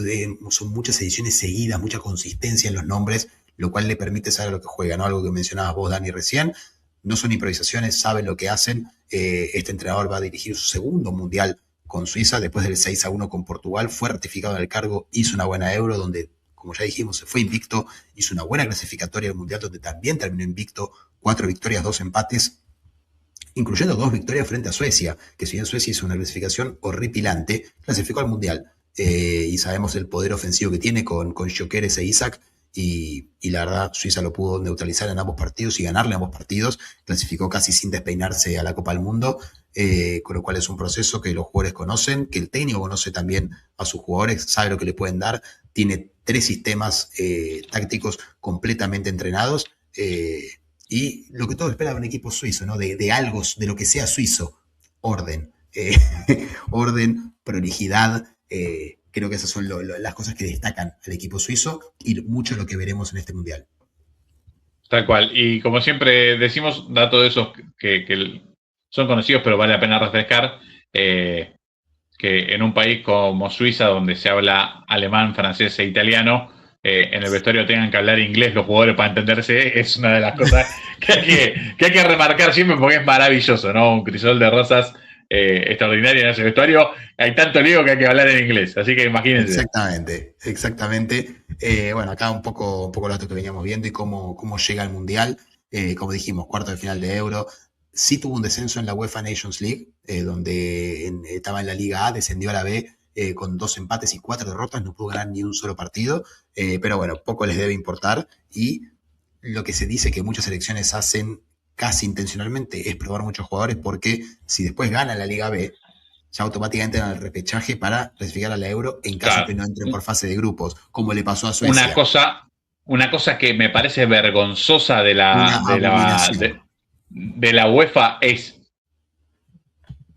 son muchas ediciones seguidas, mucha consistencia en los nombres, lo cual le permite saber lo que juega, ¿no? Algo que mencionabas vos, Dani, recién. No son improvisaciones, saben lo que hacen. Este entrenador va a dirigir su segundo mundial con Suiza, después del 6-1 con Portugal, fue ratificado en el cargo, hizo una buena Euro, donde, como ya dijimos, se fue invicto, hizo una buena clasificatoria al mundial, donde también terminó invicto, 4 victorias, 2 empates, incluyendo 2 victorias frente a Suecia, que si bien Suecia hizo una clasificación horripilante, clasificó al Mundial. Y sabemos el poder ofensivo que tiene con Gyökeres e Isaac, y la verdad Suiza lo pudo neutralizar en ambos partidos y ganarle ambos partidos, clasificó casi sin despeinarse a la Copa del Mundo, con lo cual es un proceso que los jugadores conocen, que el técnico conoce también a sus jugadores, sabe lo que le pueden dar, tiene 3 sistemas tácticos completamente entrenados, y lo que todos esperan de un equipo suizo, ¿no? De algo, de lo que sea suizo, orden. Orden, prolijidad. Creo que esas son las cosas que destacan al equipo suizo y mucho de lo que veremos en este mundial. Tal cual. Y como siempre decimos, datos de esos que son conocidos, pero vale la pena refrescar, que en un país como Suiza, donde se habla alemán, francés e italiano, en el vestuario tengan que hablar inglés los jugadores para entenderse, es una de las cosas que hay que remarcar siempre porque es maravilloso, ¿no? Un crisol de rosas extraordinario en ese vestuario. Hay tanto lío que hay que hablar en inglés, así que imagínense. Exactamente, exactamente. Bueno, acá un poco los datos que veníamos viendo y cómo llega al Mundial. Como dijimos, cuarto de final de Euro. Sí tuvo un descenso en la UEFA Nations League, donde estaba en la Liga A, descendió a la B con 2 empates y 4 derrotas, no pudo ganar ni un solo partido, pero bueno, poco les debe importar. Y lo que se dice que muchas selecciones hacen casi intencionalmente es probar muchos jugadores, porque si después ganan la Liga B, ya automáticamente dan el repechaje para clasificar a la Euro en caso Claro. que no entren por fase de grupos, como le pasó a Una Suecia. cosa, una cosa que me parece vergonzosa Una abominación. de la UEFA es,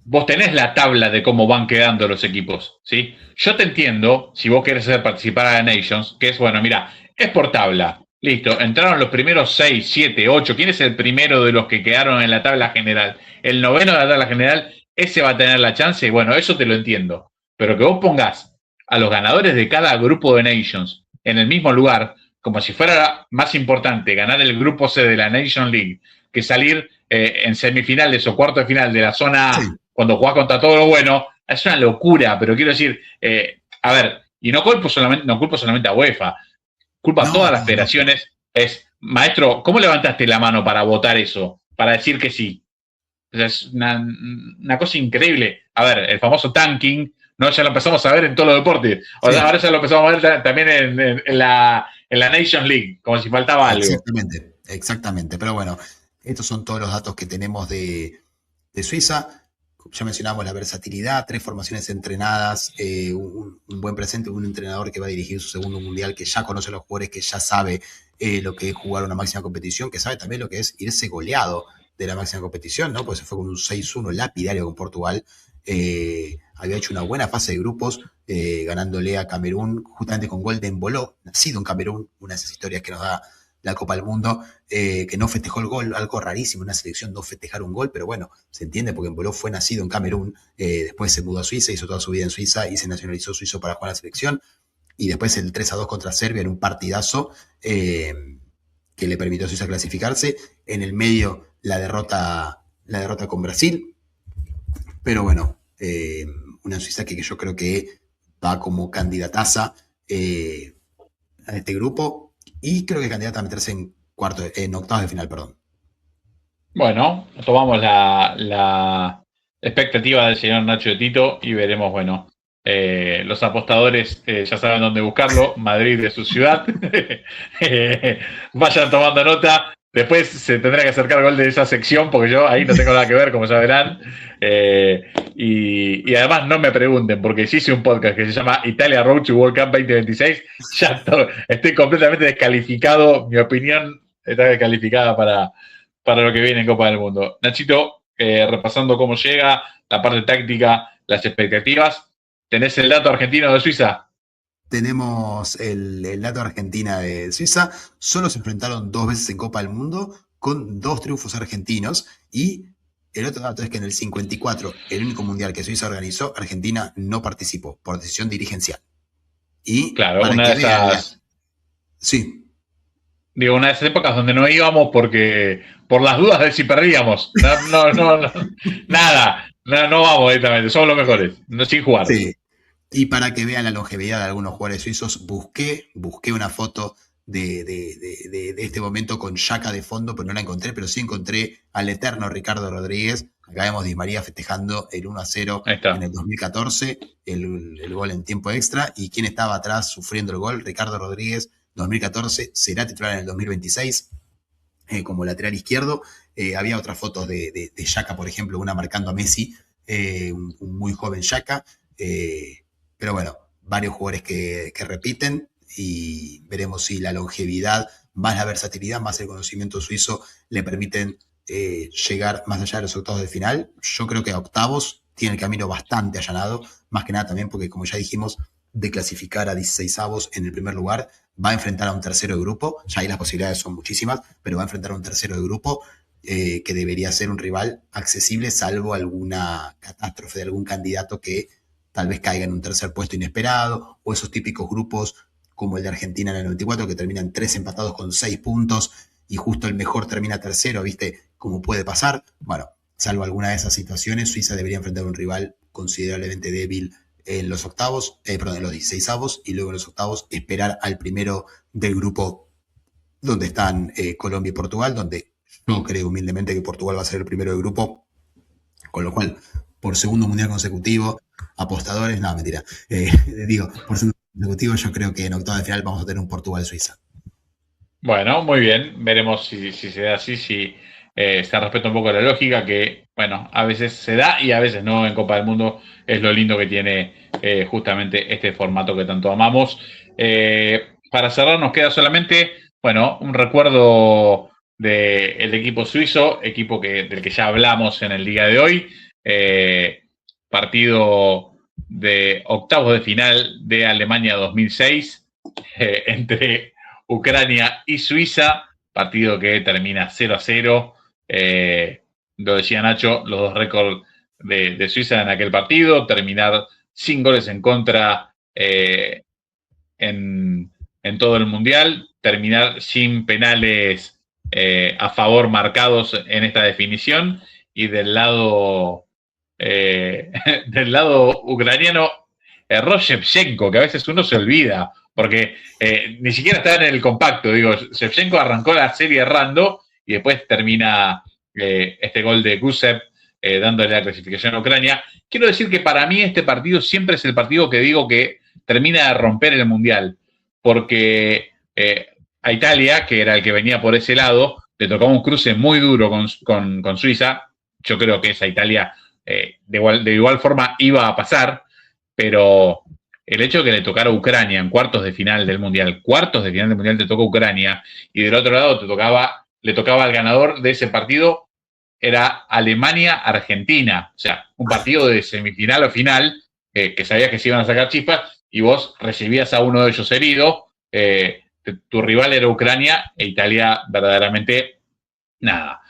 vos tenés la tabla de cómo van quedando los equipos, ¿sí? Yo te entiendo, si vos querés hacer participar a la Nations, que es, bueno, mira, es por tabla. Listo, entraron los primeros 6, 7, 8. ¿Quién es el primero de los que quedaron en la tabla general? El noveno de la tabla general, ese va a tener la chance. Bueno, eso te lo entiendo. Pero que vos pongas a los ganadores de cada grupo de Nations en el mismo lugar, como si fuera más importante ganar el grupo C de la Nation League que salir en semifinales o cuarto de final de la zona A Sí. cuando jugás contra todo lo bueno, es una locura, pero quiero decir, a ver, y no culpo solamente a UEFA, culpa a No, todas las no, no. federaciones, es, maestro, ¿cómo levantaste la mano para votar eso? Para decir que sí. O sea, es una cosa increíble. A ver, el famoso tanking, ¿no? Ya lo empezamos a ver en todos los deportes. O sea, Sí, ahora ya lo empezamos a ver también en la Nations League, como si faltaba algo. exactamente, exactamente. Pero bueno, estos son todos los datos que tenemos de Suiza. Ya mencionamos la versatilidad, 3 formaciones entrenadas, un buen presente, un entrenador que va a dirigir su segundo mundial, que ya conoce a los jugadores, que ya sabe lo que es jugar una máxima competición, que sabe también lo que es irse goleado de la máxima competición, ¿no? Pues se fue con un 6-1 lapidario con Portugal. Había hecho una buena fase de grupos, ganándole a Camerún, justamente con gol de Embolo, nacido en Camerún, una de esas historias que nos da la Copa del Mundo, que no festejó el gol, algo rarísimo, una selección no festejar un gol, pero bueno, se entiende porque Embolo fue nacido en Camerún, después se mudó a Suiza, hizo toda su vida en Suiza y se nacionalizó suizo para jugar a la selección, y después el 3-2 contra Serbia en un partidazo que le permitió a Suiza clasificarse, en el medio la derrota con Brasil, pero bueno, una Suiza que yo creo que va como candidataza a este grupo y creo que candidata a meterse en octavos de final, perdón. Bueno, tomamos la expectativa del señor Nacho de Tito y veremos, bueno, los apostadores ya saben dónde buscarlo, Madrid es su ciudad. Vayan tomando nota. Después se tendrá que acercar el gol de esa sección porque yo ahí no tengo nada que ver, como ya verán. Y además no me pregunten, porque si hice un podcast que se llama Italia Road to World Cup 2026, ya estoy completamente descalificado. Mi opinión está descalificada para lo que viene en Copa del Mundo. Nachito, repasando cómo llega, la parte táctica, las expectativas. ¿Tenés el dato argentino de Suiza? Tenemos el dato Argentina de Suiza. Solo se enfrentaron 2 veces en Copa del Mundo con 2 triunfos argentinos. Y el otro dato es que en el 54, el único mundial que Suiza organizó, Argentina no participó por decisión dirigencial. Y claro, para una que de vean esas. Sí. Digo, una de esas épocas donde no íbamos porque por las dudas de si perdíamos. No, nada. No vamos directamente, somos los mejores, sin jugar. Sí. Y para que vean la longevidad de algunos jugadores suizos, busqué una foto de este momento con Xhaka de fondo, pero no la encontré, pero sí encontré al eterno Ricardo Rodríguez. Acá vemos Di María festejando el 1-0 en el 2014, el gol en tiempo extra. ¿Y quién estaba atrás sufriendo el gol? Ricardo Rodríguez, 2014, será titular en el 2026 como lateral izquierdo. Había otras fotos de Xhaka, por ejemplo, una marcando a Messi, un muy joven Xhaka. Pero bueno, varios jugadores que repiten y veremos si la longevidad, más la versatilidad, más el conocimiento suizo le permiten llegar más allá de los octavos de final. Yo creo que a octavos tiene el camino bastante allanado, más que nada también porque, como ya dijimos, de clasificar a 16avos en el primer lugar, va a enfrentar a un tercero de grupo, ya ahí las posibilidades son muchísimas, pero va a enfrentar a un tercero de grupo que debería ser un rival accesible, salvo alguna catástrofe de algún candidato que tal vez caiga en un tercer puesto inesperado, o esos típicos grupos como el de Argentina en el 94, que terminan 3 empatados con 6 puntos, y justo el mejor termina tercero, ¿viste? Como puede pasar. Bueno, salvo alguna de esas situaciones, Suiza debería enfrentar a un rival considerablemente débil en los octavos, en los 16avos, y luego en los octavos esperar al primero del grupo donde están Colombia y Portugal, donde yo creo humildemente que Portugal va a ser el primero del grupo, con lo cual, por segundo mundial consecutivo, apostadores, no, mentira, digo, por segundo consecutivo yo creo que en octavos de final vamos a tener un Portugal-Suiza. Bueno, muy bien, veremos si se da así, si se respeta un poco la lógica, que bueno, a veces se da y a veces no en Copa del Mundo, es lo lindo que tiene justamente este formato que tanto amamos. Para cerrar nos queda solamente, bueno, un recuerdo del equipo suizo, equipo del que ya hablamos en el día de hoy, partido de octavos de final de Alemania 2006, entre Ucrania y Suiza, partido que termina 0-0. Lo decía Nacho, los dos récords de Suiza en aquel partido, terminar sin goles en contra en todo el Mundial, terminar sin penales a favor marcados en esta definición, y del lado del lado ucraniano, Shevchenko, que a veces uno se olvida, porque ni siquiera está en el compacto. Digo, Shevchenko arrancó la serie errando y después termina este gol de Gusev dándole la clasificación a Ucrania. Quiero decir que para mí este partido siempre es el partido que digo que termina de romper el Mundial, porque a Italia, que era el que venía por ese lado, le tocaba un cruce muy duro con Suiza. Yo creo que esa Italia de igual forma iba a pasar, pero el hecho de que le tocara a Ucrania en cuartos de final del Mundial te toca Ucrania, y del otro lado le tocaba al ganador de ese partido, era Alemania-Argentina, o sea, un partido de semifinal o final, que sabías que se iban a sacar chispas, y vos recibías a uno de ellos herido, tu rival era Ucrania e Italia verdaderamente nada.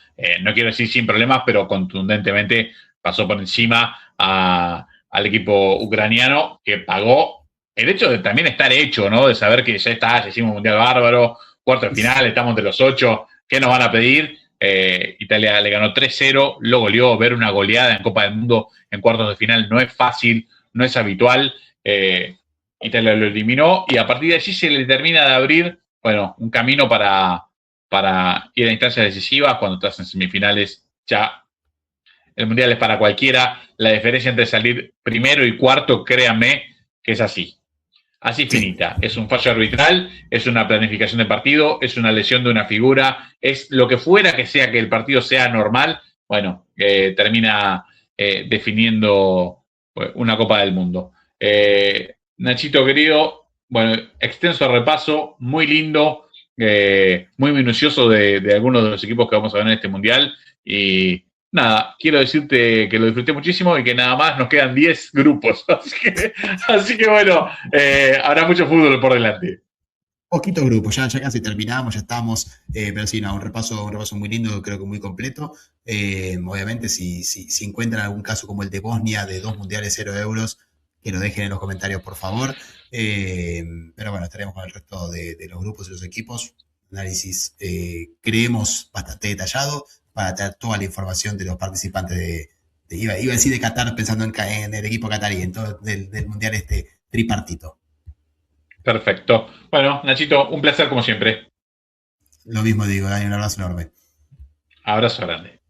No quiero decir sin problemas, pero contundentemente pasó por encima al equipo ucraniano que pagó el hecho de también estar hecho, ¿no? De saber que ya está, ya hicimos un mundial bárbaro, cuarto de final, estamos entre los 8, ¿qué nos van a pedir? Italia le ganó 3-0, lo goleó, ver una goleada en Copa del Mundo en cuartos de final no es fácil, no es habitual. Italia lo eliminó y a partir de allí se le termina de abrir, bueno, un camino para ir a instancias decisivas. Cuando estás en semifinales, ya el mundial es para cualquiera. La diferencia entre salir primero y cuarto, créanme, que es así. Así finita. Es un fallo arbitral, es una planificación de partido, es una lesión de una figura, es lo que fuera que sea que el partido sea normal, bueno, termina definiendo una Copa del Mundo. Nachito querido, bueno, extenso repaso, muy lindo, muy minucioso de algunos de los equipos que vamos a ver en este mundial. Y nada, quiero decirte que lo disfruté muchísimo y que nada más nos quedan 10 grupos. Así que bueno, habrá mucho fútbol por delante. Poquito grupo, ya casi terminamos, ya estamos, pero sí, no, un repaso muy lindo, creo que muy completo. Obviamente, si encuentran algún caso como el de Bosnia, de 2 mundiales, 0 euros, que lo dejen en los comentarios, por favor. Pero bueno, estaremos con el resto de los grupos y los equipos. Análisis, creemos, bastante detallado para tener toda la información de los participantes iba a decir de Qatar, pensando en el equipo qatarí, en todo, del mundial este tripartito. Perfecto. Bueno, Nachito, un placer como siempre. Lo mismo digo, Dani, un abrazo enorme. Abrazo grande.